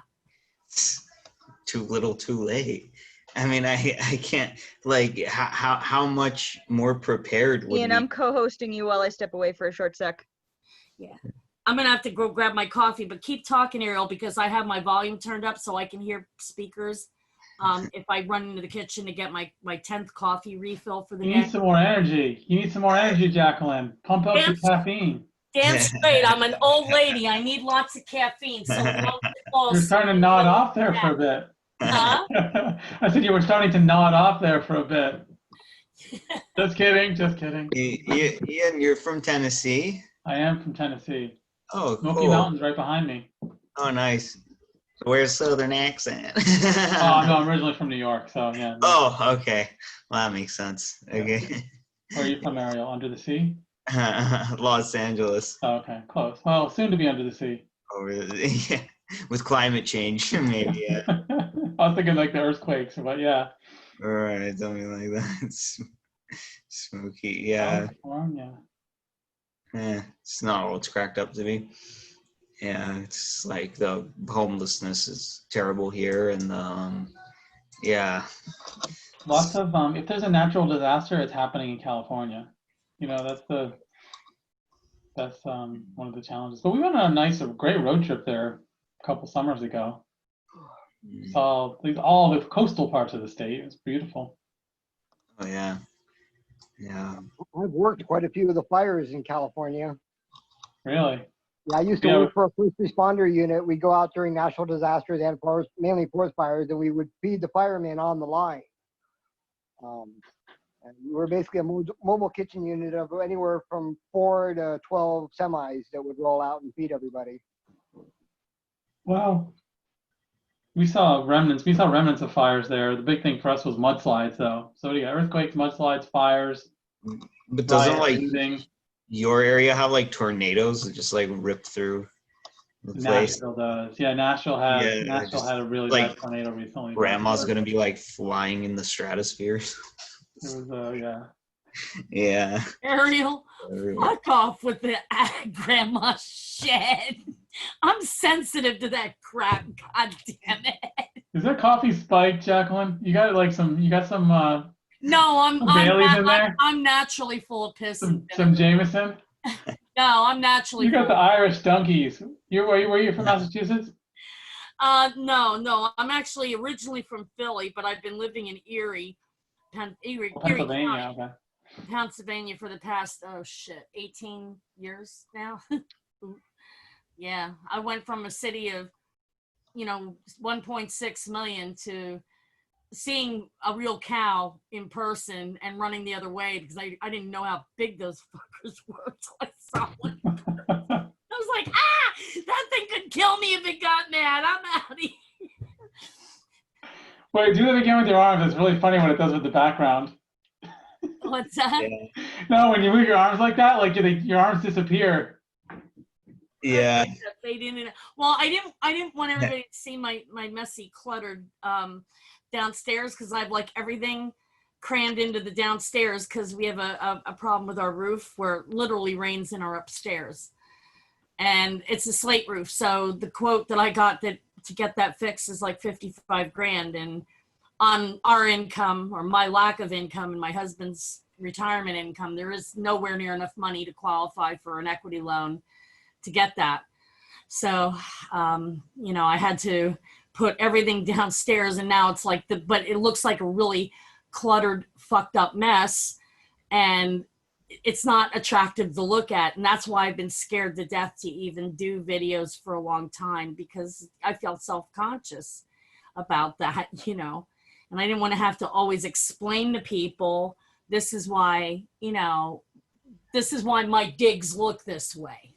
Too little, too late. I mean, I can't, like, how much more prepared would Ian, we? I'm co-hosting you while I step away for a short sec. Yeah. I'm going to have to go grab my coffee, but keep talking, Ariel, because I have my volume turned up so I can hear speakers. If I run into the kitchen to get my 10th coffee refill for the You day. need some more energy. You need some more energy, Jacqueline. Pump up the caffeine. Damn straight. I'm an old lady. I need lots of caffeine. So You're starting to nod off there for a bit. Huh? I said you were starting to nod off there for a bit. Just kidding, just kidding. Ian, you're from Tennessee? I am from Tennessee. Oh, Smoky cool. Mountains right behind me. Oh, nice. Where's Southern accent? Oh, no, I'm originally from New York, so yeah. Oh, okay. Well, that makes sense. Okay. Where are you from, Ariel? Under the sea? Los Angeles. Oh, okay, close. Well, soon to be under the sea. Over yeah. With climate change, maybe. Yeah. I was thinking like the earthquakes, but yeah. All right, something like that. Smoky, yeah. California. It's not all it's cracked up to be. Yeah, it's like the homelessness is terrible here, and yeah. Lots of if there's a natural disaster, it's happening in California. You know, that's one of the challenges. But we went on a great road trip there a couple summers ago. Saw all the coastal parts of the state. It was beautiful. Oh yeah, yeah. I've worked quite a few of the fires in California. Really? Yeah, I used to work for a first responder unit. We go out during natural disasters and mainly forest fires, and we would feed the firemen on the line. And we're basically a mobile kitchen unit of anywhere from 4 to 12 semis that would roll out and feed everybody. Wow. We saw remnants of fires there. The big thing for us was mudslides, though. So yeah, earthquakes, mudslides, fires. But doesn't riots, your area have like tornadoes that just like rip through the place? Nashville does. Yeah, Nashville had a really bad tornado recently. Grandma's gonna be like flying in the stratosphere. It was yeah. Yeah. Ariel, fuck off with the grandma shit. I'm sensitive to that crap. God damn it. Is there coffee spiked, Jacqueline? You got some No, I'm naturally full of piss. Some Jameson? No, I'm naturally. You got the Irish donkeys. Were you from Massachusetts? No. I'm actually originally from Philly, but I've been living in Erie, Pennsylvania. Okay. Pennsylvania for the past 18 years now. Yeah, I went from a city of 1.6 million to seeing a real cow in person and running the other way because I didn't know how big those fuckers were until I saw one. I was like, that thing could kill me if it got mad. I'm out of here. Wait, do that again with your arms. It's really funny what it does with the background. What's that? No, when you move your arms like that, like your arms disappear. Yeah. They didn't. Well, I didn't want everybody to see my messy, cluttered downstairs because I have like everything crammed into the downstairs because we have a problem with our roof where it literally rains in our upstairs, and it's a slate roof. So the quote that I got to get that fixed is like $55,000, and on our income or my lack of income and my husband's retirement income, there is nowhere near enough money to qualify for an equity loan to get that. So, I had to put everything downstairs, and now it's like but it looks like a really cluttered, fucked up mess, and it's not attractive to look at. And that's why I've been scared to death to even do videos for a long time, because I felt self-conscious about that, and I didn't want to have to always explain to people, this is why my digs look this way.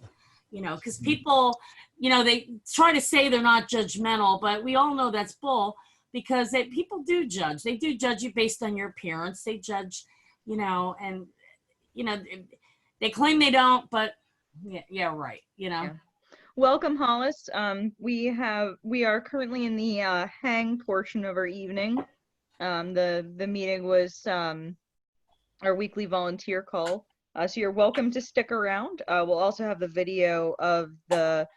Because people, they try to say they're not judgmental, but we all know that's bull, because people do judge. They do judge you based on your appearance. They judge, and, they claim they don't, but yeah, right, Yeah. Welcome, Hollis. We are currently in the hang portion of our evening. The meeting was our weekly volunteer call. So you're welcome to stick around. We'll also have the video of the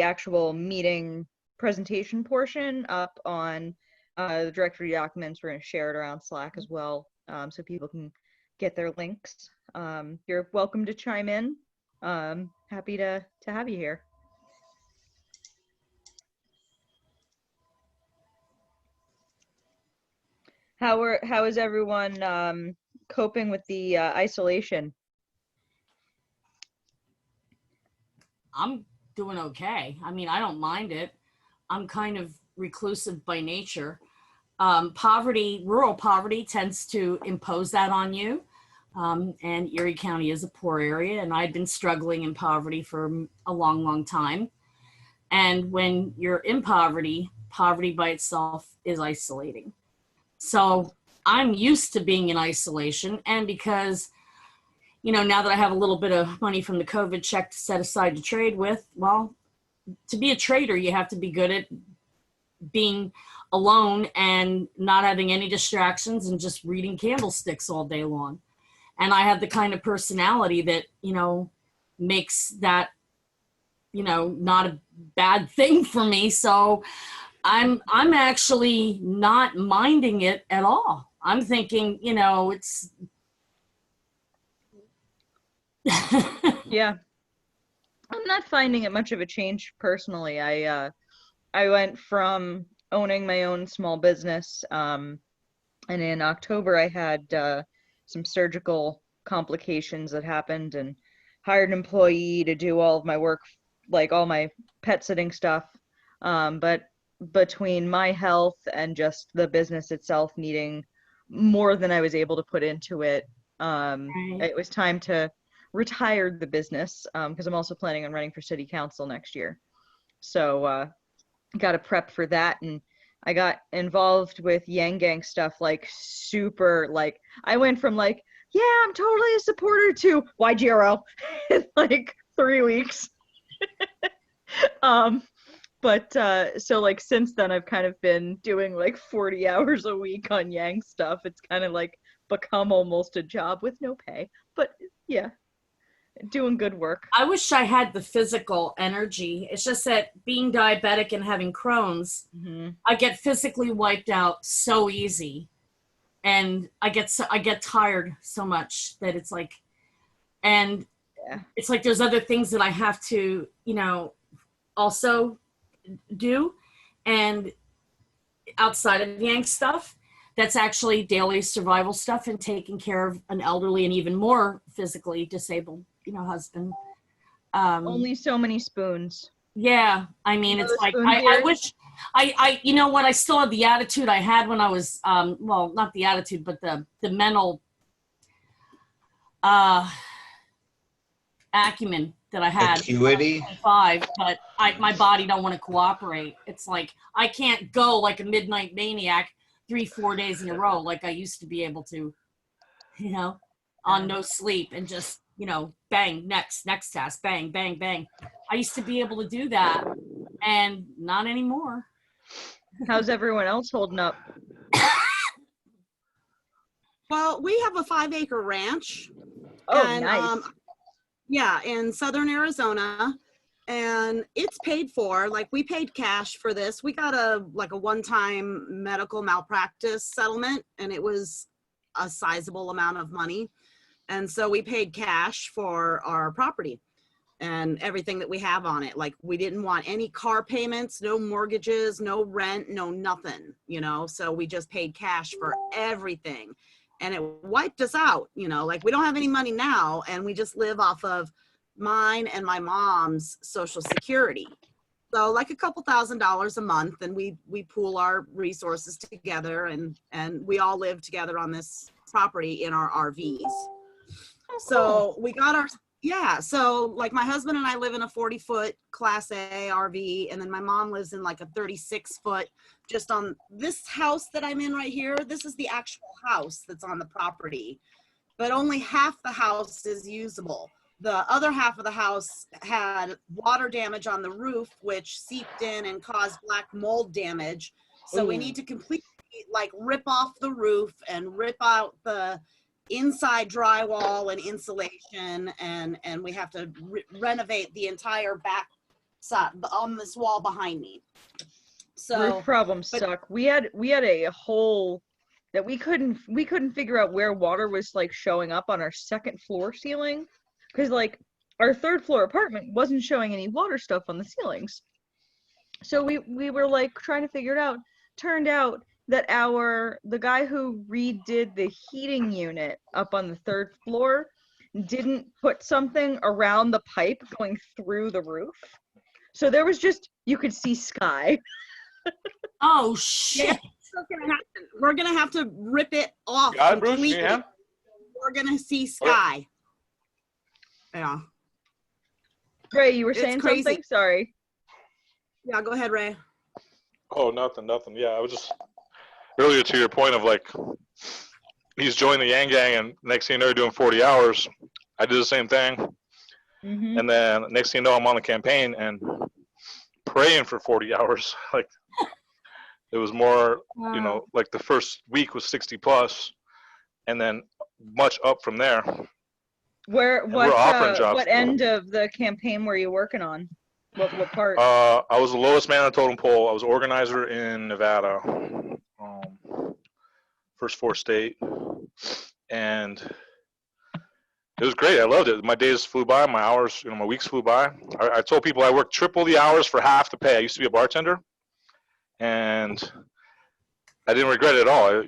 actual meeting presentation portion up on the directory documents. We're going to share it around Slack as well, so people can get their links. You're welcome to chime in. Happy to have you here. How is everyone coping with the isolation? I'm doing okay. I mean, I don't mind it. I'm kind of reclusive by nature. Rural poverty tends to impose that on you. And Erie County is a poor area, and I've been struggling in poverty for a long, long time. And when you're in poverty, poverty by itself is isolating. So I'm used to being in isolation, and because, now that I have a little bit of money from the COVID check to set aside to trade with, well, to be a trader, you have to be good at being alone and not having any distractions and just reading candlesticks all day long. And I have the kind of personality that, makes that, not a bad thing for me. So I'm actually not minding it at all. I'm thinking, it's. Yeah. I'm not finding it much of a change personally. I went from owning my own small business, and in October I had some surgical complications that happened, and hired an employee to do all of my work, like all my pet sitting stuff. But between my health and just the business itself needing more than I was able to put into it, it was time to retire the business, because I'm also planning on running for city council next year. So got to prep for that, and I got involved with Yang Gang stuff like super, like I went from like, yeah, I'm totally a supporter to YGRL in like 3 weeks. But so like since then I've kind of been doing like 40 hours a week on Yang stuff. It's kind of like become almost a job with no pay, but yeah, doing good work. I wish I had the physical energy. It's just that being diabetic and having Crohn's, I get physically wiped out so easy, and I get tired so much that it's like, and it's like there's other things that I have to, also do, and outside of Yang stuff, that's actually daily survival stuff and taking care of an elderly and even more physically disabled, husband. Only so many spoons. Yeah, I mean, it's like I wish I you know what, I still have the attitude I had when I was well, not the attitude, but the mental acumen that I had. Acuity? 5, but my body don't want to cooperate. It's like I can't go like a midnight maniac 3-4 days in a row like I used to be able to, on no sleep and just, bang, next task, bang, bang, bang. I used to be able to do that, and not anymore. How's everyone else holding up? Well, we have a 5-acre ranch. Oh, and, nice. Yeah, in southern Arizona, and it's paid for. Like, we paid cash for this. We got a one-time medical malpractice settlement, and it was a sizable amount of money. And so we paid cash for our property and everything that we have on it. Like, we didn't want any car payments, no mortgages, no rent, no nothing, so we just paid cash for everything. And it wiped us out, like we don't have any money now, and we just live off of mine and my mom's Social Security. So like a couple $1,000s a month, and we pool our resources together, and we all live together on this property in our RVs. So we got our, so like my husband and I live in a 40-foot Class A RV, and then my mom lives in like a 36-foot, just on this house that I'm in right here. This is the actual house that's on the property, but only half the house is usable. The other half of the house had water damage on the roof, which seeped in and caused black mold damage. So we need to completely like rip off the roof and rip out the inside drywall and insulation, and we have to renovate the entire back side on this wall behind me. So Roof problems suck. We had a hole that we couldn't figure out where water was like showing up on our second floor ceiling, because like our third floor apartment wasn't showing any water stuff on the ceilings. So we were like trying to figure it out. Turned out that the guy who redid the heating unit up on the third floor didn't put something around the pipe going through the roof. So there was just, you could see sky. Oh shit. Yeah, what's gonna happen? We're gonna have to rip it off. Got it, Bruce? completely. Yeah. We're gonna see sky. Yeah. Ray, you were It's saying crazy. something? Sorry. Yeah, go ahead, Ray. Oh, nothing. Yeah, I was just earlier to your point of like he's joined the Yang Gang, and next thing you know, you're doing 40 hours. I did the same thing, and then next thing you know, I'm on the campaign and praying for 40 hours. Like it was more, you know, like the first week was 60 plus, and then much up from there. We're we're offering jobs. What end of the campaign were you working on? What part? I was the lowest man on the totem pole. I was organizer in Nevada, first 4 state, and it was great. I loved it. My days flew by, my hours, you know, my weeks flew by. I told people I worked triple the hours for half the pay. I used to be a bartender, and I didn't regret it at all.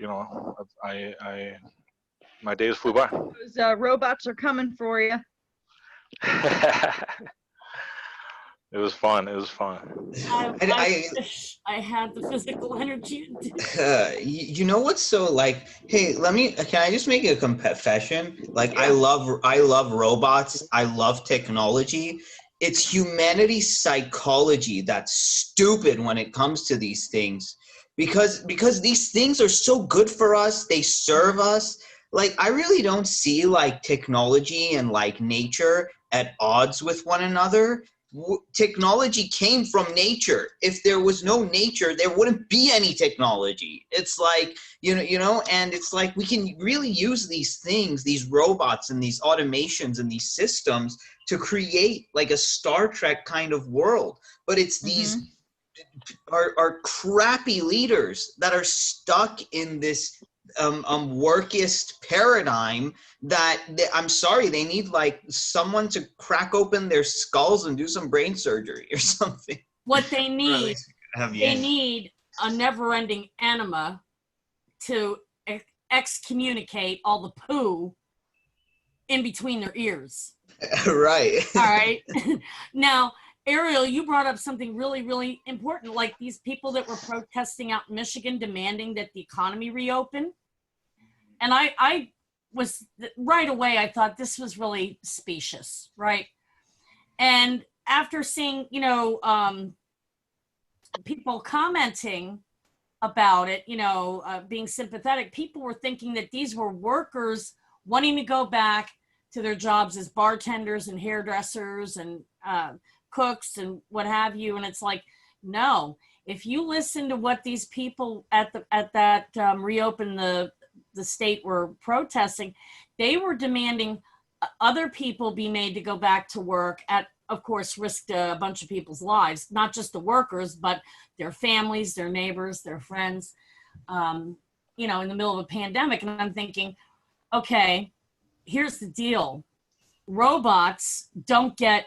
My days flew by. Those robots are coming for you. It was fun. I wish I had the physical energy to do it. You know what's so like? Hey, can I just make a confession? Like, I love robots. I love technology. It's humanity's psychology that's stupid when it comes to these things, because these things are so good for us. They serve us. Like, I really don't see like technology and like nature at odds with one another. Technology came from nature. If there was no nature, there wouldn't be any technology. It's like, you know, and it's like we can really use these things, these robots and these automations and these systems to create like a Star Trek kind of world. But it's these are crappy leaders that are stuck in this workist paradigm that I'm sorry, they need like someone to crack open their skulls and do some brain surgery or something. What they need, they need a never-ending enema to excommunicate all the poo in between their ears. Right. All right. Now, Ariel, you brought up something really, really important, like these people that were protesting out in Michigan demanding that the economy reopen. And I was right away, I thought this was really specious, right? And after seeing, you know, people commenting about it, you know, being sympathetic, people were thinking that these were workers wanting to go back to their jobs as bartenders and hairdressers and cooks and what have you. And it's like, no, if you listen to what these people at that reopen the state were protesting, they were demanding other people be made to go back to work at, of course, risked a bunch of people's lives, not just the workers, but their families, their neighbors, their friends, you know, in the middle of a pandemic. And I'm thinking, okay, here's the deal. Robots don't get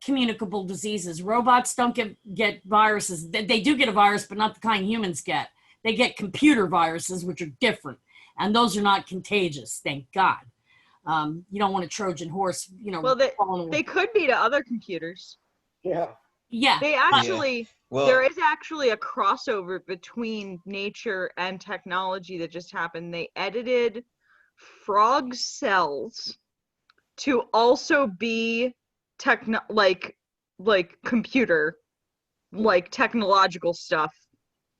communicable diseases. Robots don't get viruses. They do get a virus, but not the kind humans get. They get computer viruses, which are different. And those are not contagious, thank God. You don't want a Trojan horse, you know. Well, they could be to other computers. Yeah. Yeah. They actually, Yeah. Well, there is actually a crossover between nature and technology that just happened. They edited frog cells to also be like computer, like technological stuff,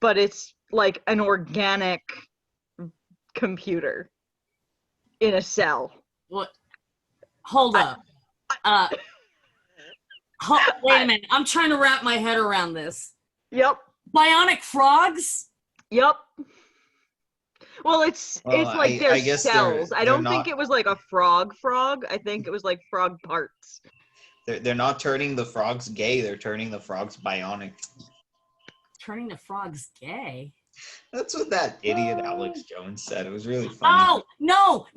but it's like an organic computer in a cell. What? Hold up. Wait a minute. I'm trying to wrap my head around this. Yep. Bionic frogs? Yep. Well, it's Well, like their I guess cells. I they're don't think not it was like a frog. I think it was like frog parts. they're not turning the frogs gay. They're turning the frogs bionic. Turning the frogs gay. That's what that idiot Alex Jones said. It was really funny. Oh no!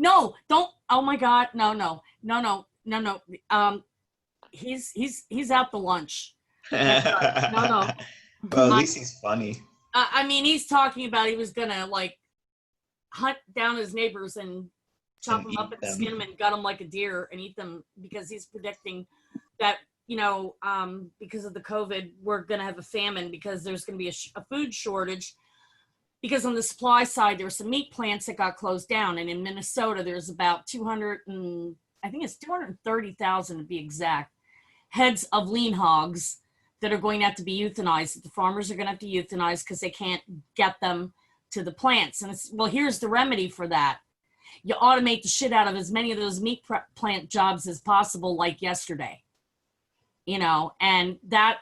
Don't! Oh my God! No! He's out to lunch. No. Well, at least he's funny. I mean, he's talking about he was gonna like hunt down his neighbors and chop And them up eat and them. skin them and gut them like a deer and eat them because he's predicting that because of the COVID, we're gonna have a famine because there's gonna be a food shortage. Because on the supply side, there were some meat plants that got closed down, and in Minnesota, there's about 230,000 to be exact, heads of lean hogs that are going to have to be euthanized. The farmers are going to have to euthanize because they can't get them to the plants. And here's the remedy for that. You automate the shit out of as many of those meat plant jobs as possible, like yesterday. And that,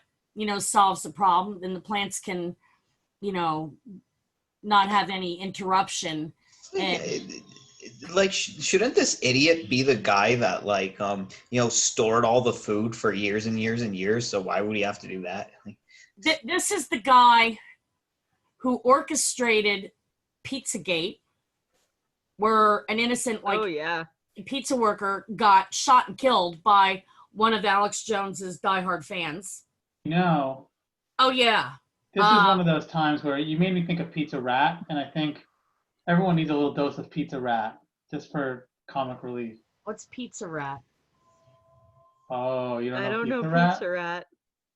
solves the problem. Then the plants can, not have any interruption. And Shouldn't this idiot be the guy that stored all the food for years and years and years? So why would he have to do that? This is the guy who orchestrated Pizzagate, where an innocent pizza worker got shot and killed by one of Alex Jones's diehard fans. No. Oh yeah. This is one of those times where you made me think of Pizza Rat, and I think everyone needs a little dose of Pizza Rat just for comic relief. What's Pizza Rat? Oh, you don't know I don't know Pizza Rat?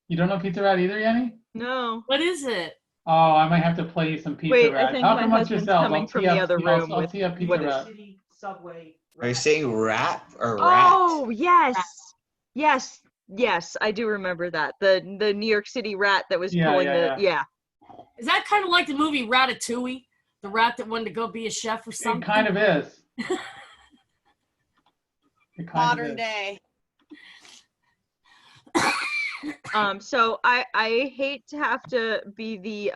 You don't know Pizza Rat either, Yanni? No. What is it? Oh, I might have to play you some Pizza Wait, Rat. I think Talk my amongst husband's yourselves. coming I'll from tee the up, other room I'll with tee up Pizza what Rat. Are you saying rap or rat? Oh yes, I do remember that. The New York City rat that was pulling yeah. Is that kind of like the movie Ratatouille? The rat that wanted to go be a chef or something? It kind of is. Modern day. So I hate to have to be the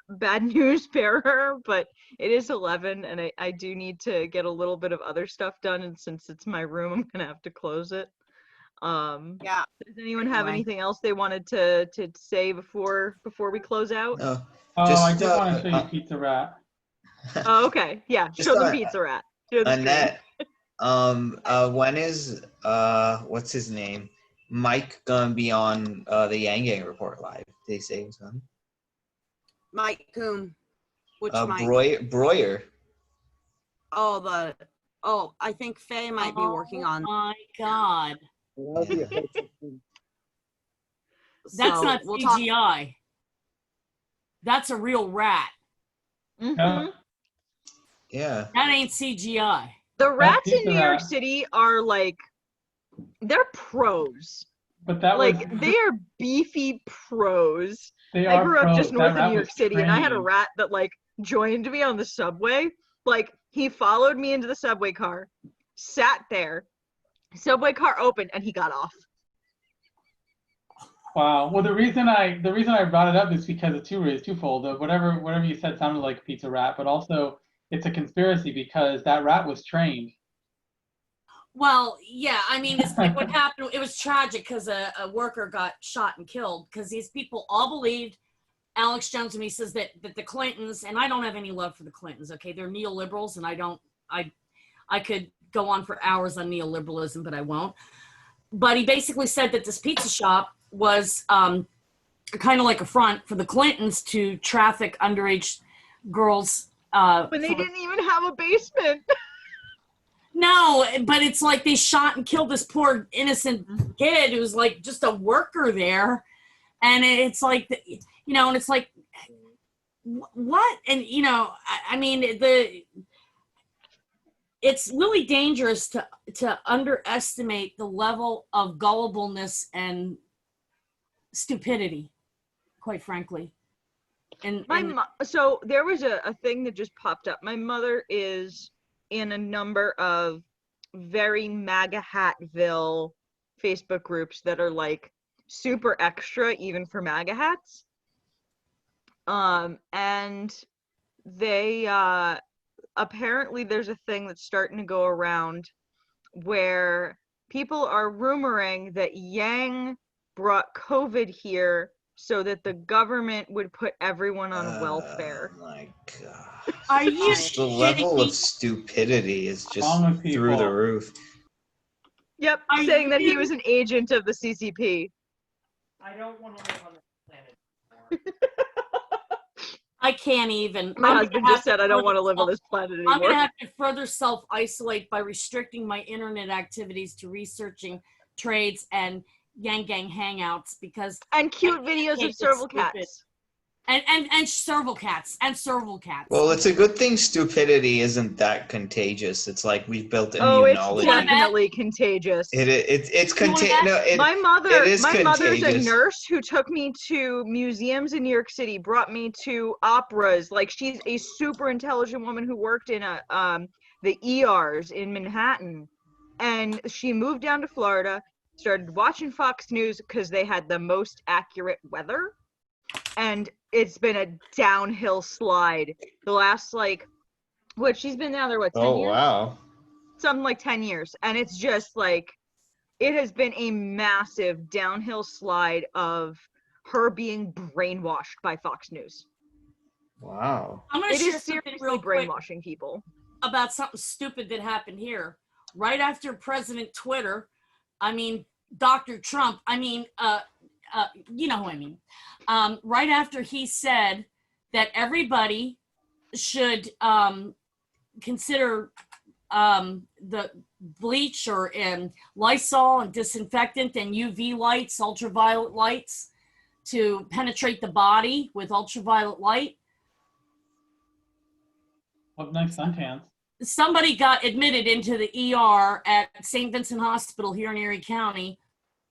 bad news bearer, but it is 11 and I do need to get a little bit of other stuff done, and since it's my room, I'm gonna have to close it. Yeah. Does anyone have anything else they wanted to say before we close out? No. I did want to show you Pizza Rat. Oh, okay. Yeah, Just show the Pizza Rat. Share the screen. Annette, when is what's his name? Mike gonna be on the Yang Gang Report live? They say something. Mike Coon. Which Mike? Breuer. I think Faye might be working on. Oh my God. That's So, not we'll talk- CGI. That's a real rat. Mhm. Yeah. That ain't CGI. The rats in Pizza New York Rat. City are they're pros. But that They are beefy pros. They I are grew up pros. just That north of rat New York was City, and I had a trained. rat that joined me on the subway. He followed me into the subway car, sat there, subway car opened, and he got off. Wow. Well, the reason I brought it up is because of twofold. Whatever you said sounded like Pizza Rat, but also it's a conspiracy because that rat was trained. Well, yeah, I mean, it's like what happened. It was tragic because a worker got shot and killed because these people all believed Alex Jones when he says that the Clintons, and I don't have any love for the Clintons, okay? They're neoliberals, and I could go on for hours on neoliberalism, but I won't. But he basically said that this pizza shop was kind of like a front for the Clintons to traffic underage girls. When they didn't even have a basement. No, but it's like they shot and killed this poor innocent kid who was like just a worker there. And it's like, and it's like, what? And, I mean, it's really dangerous to underestimate the level of gullibleness and stupidity, quite frankly. And so there was a thing that just popped up. My mother is in a number of very MAGA Hatville Facebook groups that are super extra even for MAGA hats. And they apparently there's a thing that's starting to go around where people are rumoring that Yang brought COVID here so that the government would put everyone on welfare. Oh my god. Are you Just the level kidding of me? stupidity is just Wrong with through the people. roof. Yep, Are saying that he you- was an agent of the CCP. I don't want to live on this planet. I can't even. My I'm husband gonna just have said, I don't want to further live on self- this planet I'm anymore. going to have to further self-isolate by restricting my internet activities to researching trades and Yang Gang hangouts because And cute I videos of can't get serval stupid. cats. And serval cats and serval cats. Well, it's a good thing stupidity isn't that contagious. It's like we've built Oh, it's immunology. definitely contagious. It's You wanna bet? contagious. No, it, my mother, it is my mother's a contagious. nurse who took me to museums in New York City, brought me to operas. Like she's a super intelligent woman who worked in the ERs in Manhattan, and she moved down to Florida, started watching Fox News because they had the most accurate weather, and it's been a downhill slide the last she's been down there 10 Oh years? wow. Something like 10 years, and it's just like it has been a massive downhill slide of her being brainwashed by Fox News. Wow. I'm going to It share is something seriously real quick brainwashing people. about something stupid that happened here. Right after President Dr. Trump, you know who I mean. Right after he said that everybody should consider the bleach or Lysol and disinfectant and UV lights, ultraviolet lights, to penetrate the body with ultraviolet light. What nice suntans. Somebody got admitted into the ER at St. Vincent Hospital here in Erie County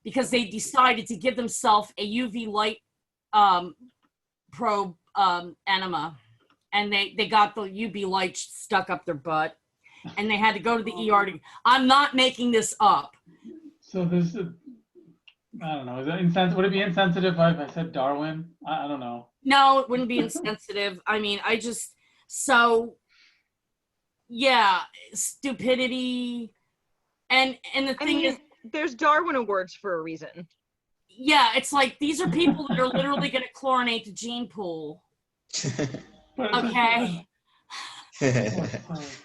because they decided to give themselves a UV light probe enema, and they got the UV light stuck up their butt, and they had to go to the ER. I'm not making this up. So this is, I don't know, is it insensitive? Would it be insensitive if I said Darwin? I don't know. No, it wouldn't be insensitive. Yeah, stupidity. And the thing is, there's Darwin Awards for a reason. Yeah, it's like these are people that are literally going to chlorinate the gene pool. Okay. They're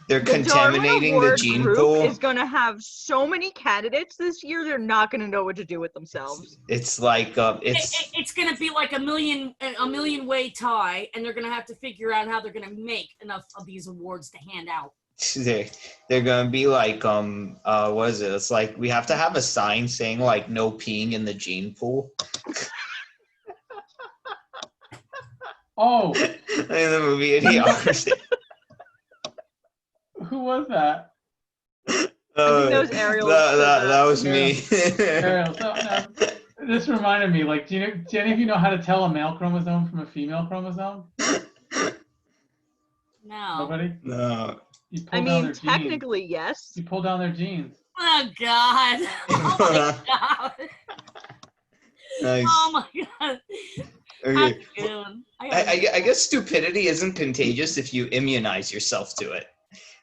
The contaminating Darwin the Award gene group pool. is going to have so many candidates this year, they're not going to know what to do with themselves. It's like It's going to be like a million way tie, and they're going to have to figure out how they're going to make enough of these awards to hand out. they're gonna be like what is it? It's like we have to have a sign saying like no peeing in the gene pool. Oh, in the movie Idiocracy. Who was that? that was Ariel. That was me. Ariel. So, this reminded me, like, do any of you know how to tell a male chromosome from a female chromosome? No. Nobody? No. You pull down their genes. Technically, yes. You pull down their genes. Oh God! Oh my God! Nice. Oh my God! Okay. Dude, I guess stupidity isn't contagious if you immunize yourself to it.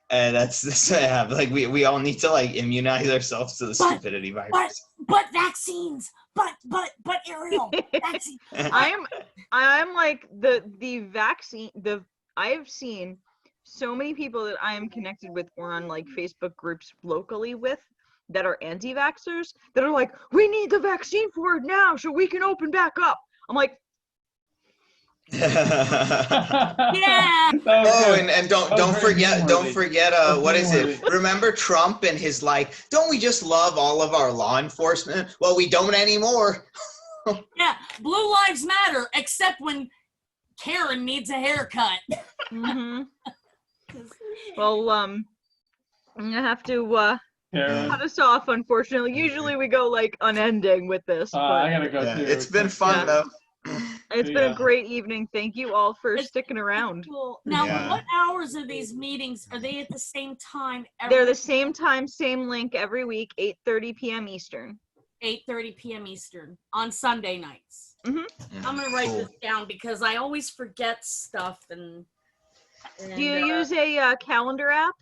And that's what I have. Like we all need to like immunize ourselves to the stupidity virus. But vaccines. But Ariel, vaccines. I'm like the vaccine. I have seen so many people that I am connected with or on like Facebook groups locally with that are anti-vaxxers that are like, we need the vaccine for it now so we can open back up. I'm like, yeah. Oh, and don't forget what is it? Remember Trump and his like, don't we just love all of our law enforcement? Well, we don't anymore. Yeah, Blue Lives Matter, except when Karen needs a haircut. mm-hmm. Well, I'm gonna have to cut us off, unfortunately. Usually we go like unending with this. But I gotta go too. It's been fun though. It's been a great evening. Thank you all for sticking around. Cool. Now, what hours are these meetings? Are they at the same time? They're the same time, same link every week, 8:30 p.m. Eastern. 8:30 p.m. Eastern on Sunday nights. Mm-hmm. I'm gonna write this down because I always forget stuff and. Do you And, use a calendar app?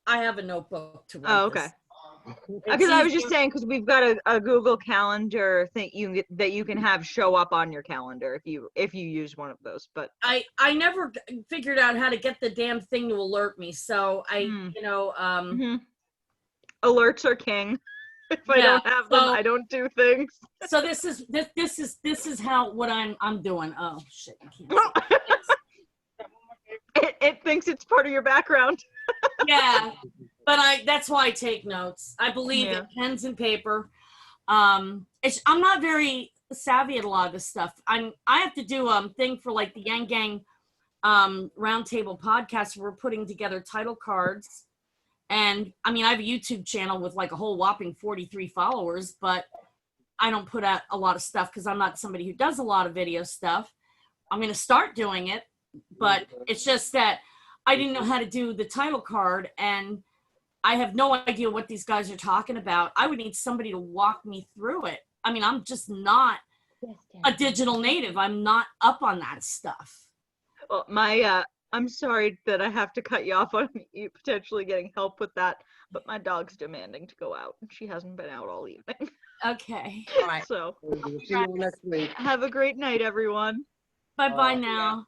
I have a notebook to write Oh, okay. this. Because I was just easier- saying, because we've got a Google Calendar thing that you can have show up on your calendar if you use one of those. But I never figured out how to get the damn thing to alert me. So alerts are king. If I don't have them, I don't do things. So this is how what I'm doing. Oh shit! You can't it thinks it's part of your background. Yeah, but that's why I take notes. I believe in pens and paper. I'm not very savvy at a lot of this stuff. I have to do thing for like the Yang Gang roundtable podcast. We're putting together title cards. And I mean, I have a YouTube channel with like a whole whopping 43 followers, but I don't put out a lot of stuff because I'm not somebody who does a lot of video stuff. I'm going to start doing it, but it's just that I didn't know how to do the title card and I have no idea what these guys are talking about. I would need somebody to walk me through it. I mean, I'm just not a digital native. I'm not up on that stuff. Well, I'm sorry that I have to cut you off on you potentially getting help with that, but my dog's demanding to go out and she hasn't been out all evening. Okay. All right. So See you next week. have a great night, everyone. Bye-bye now.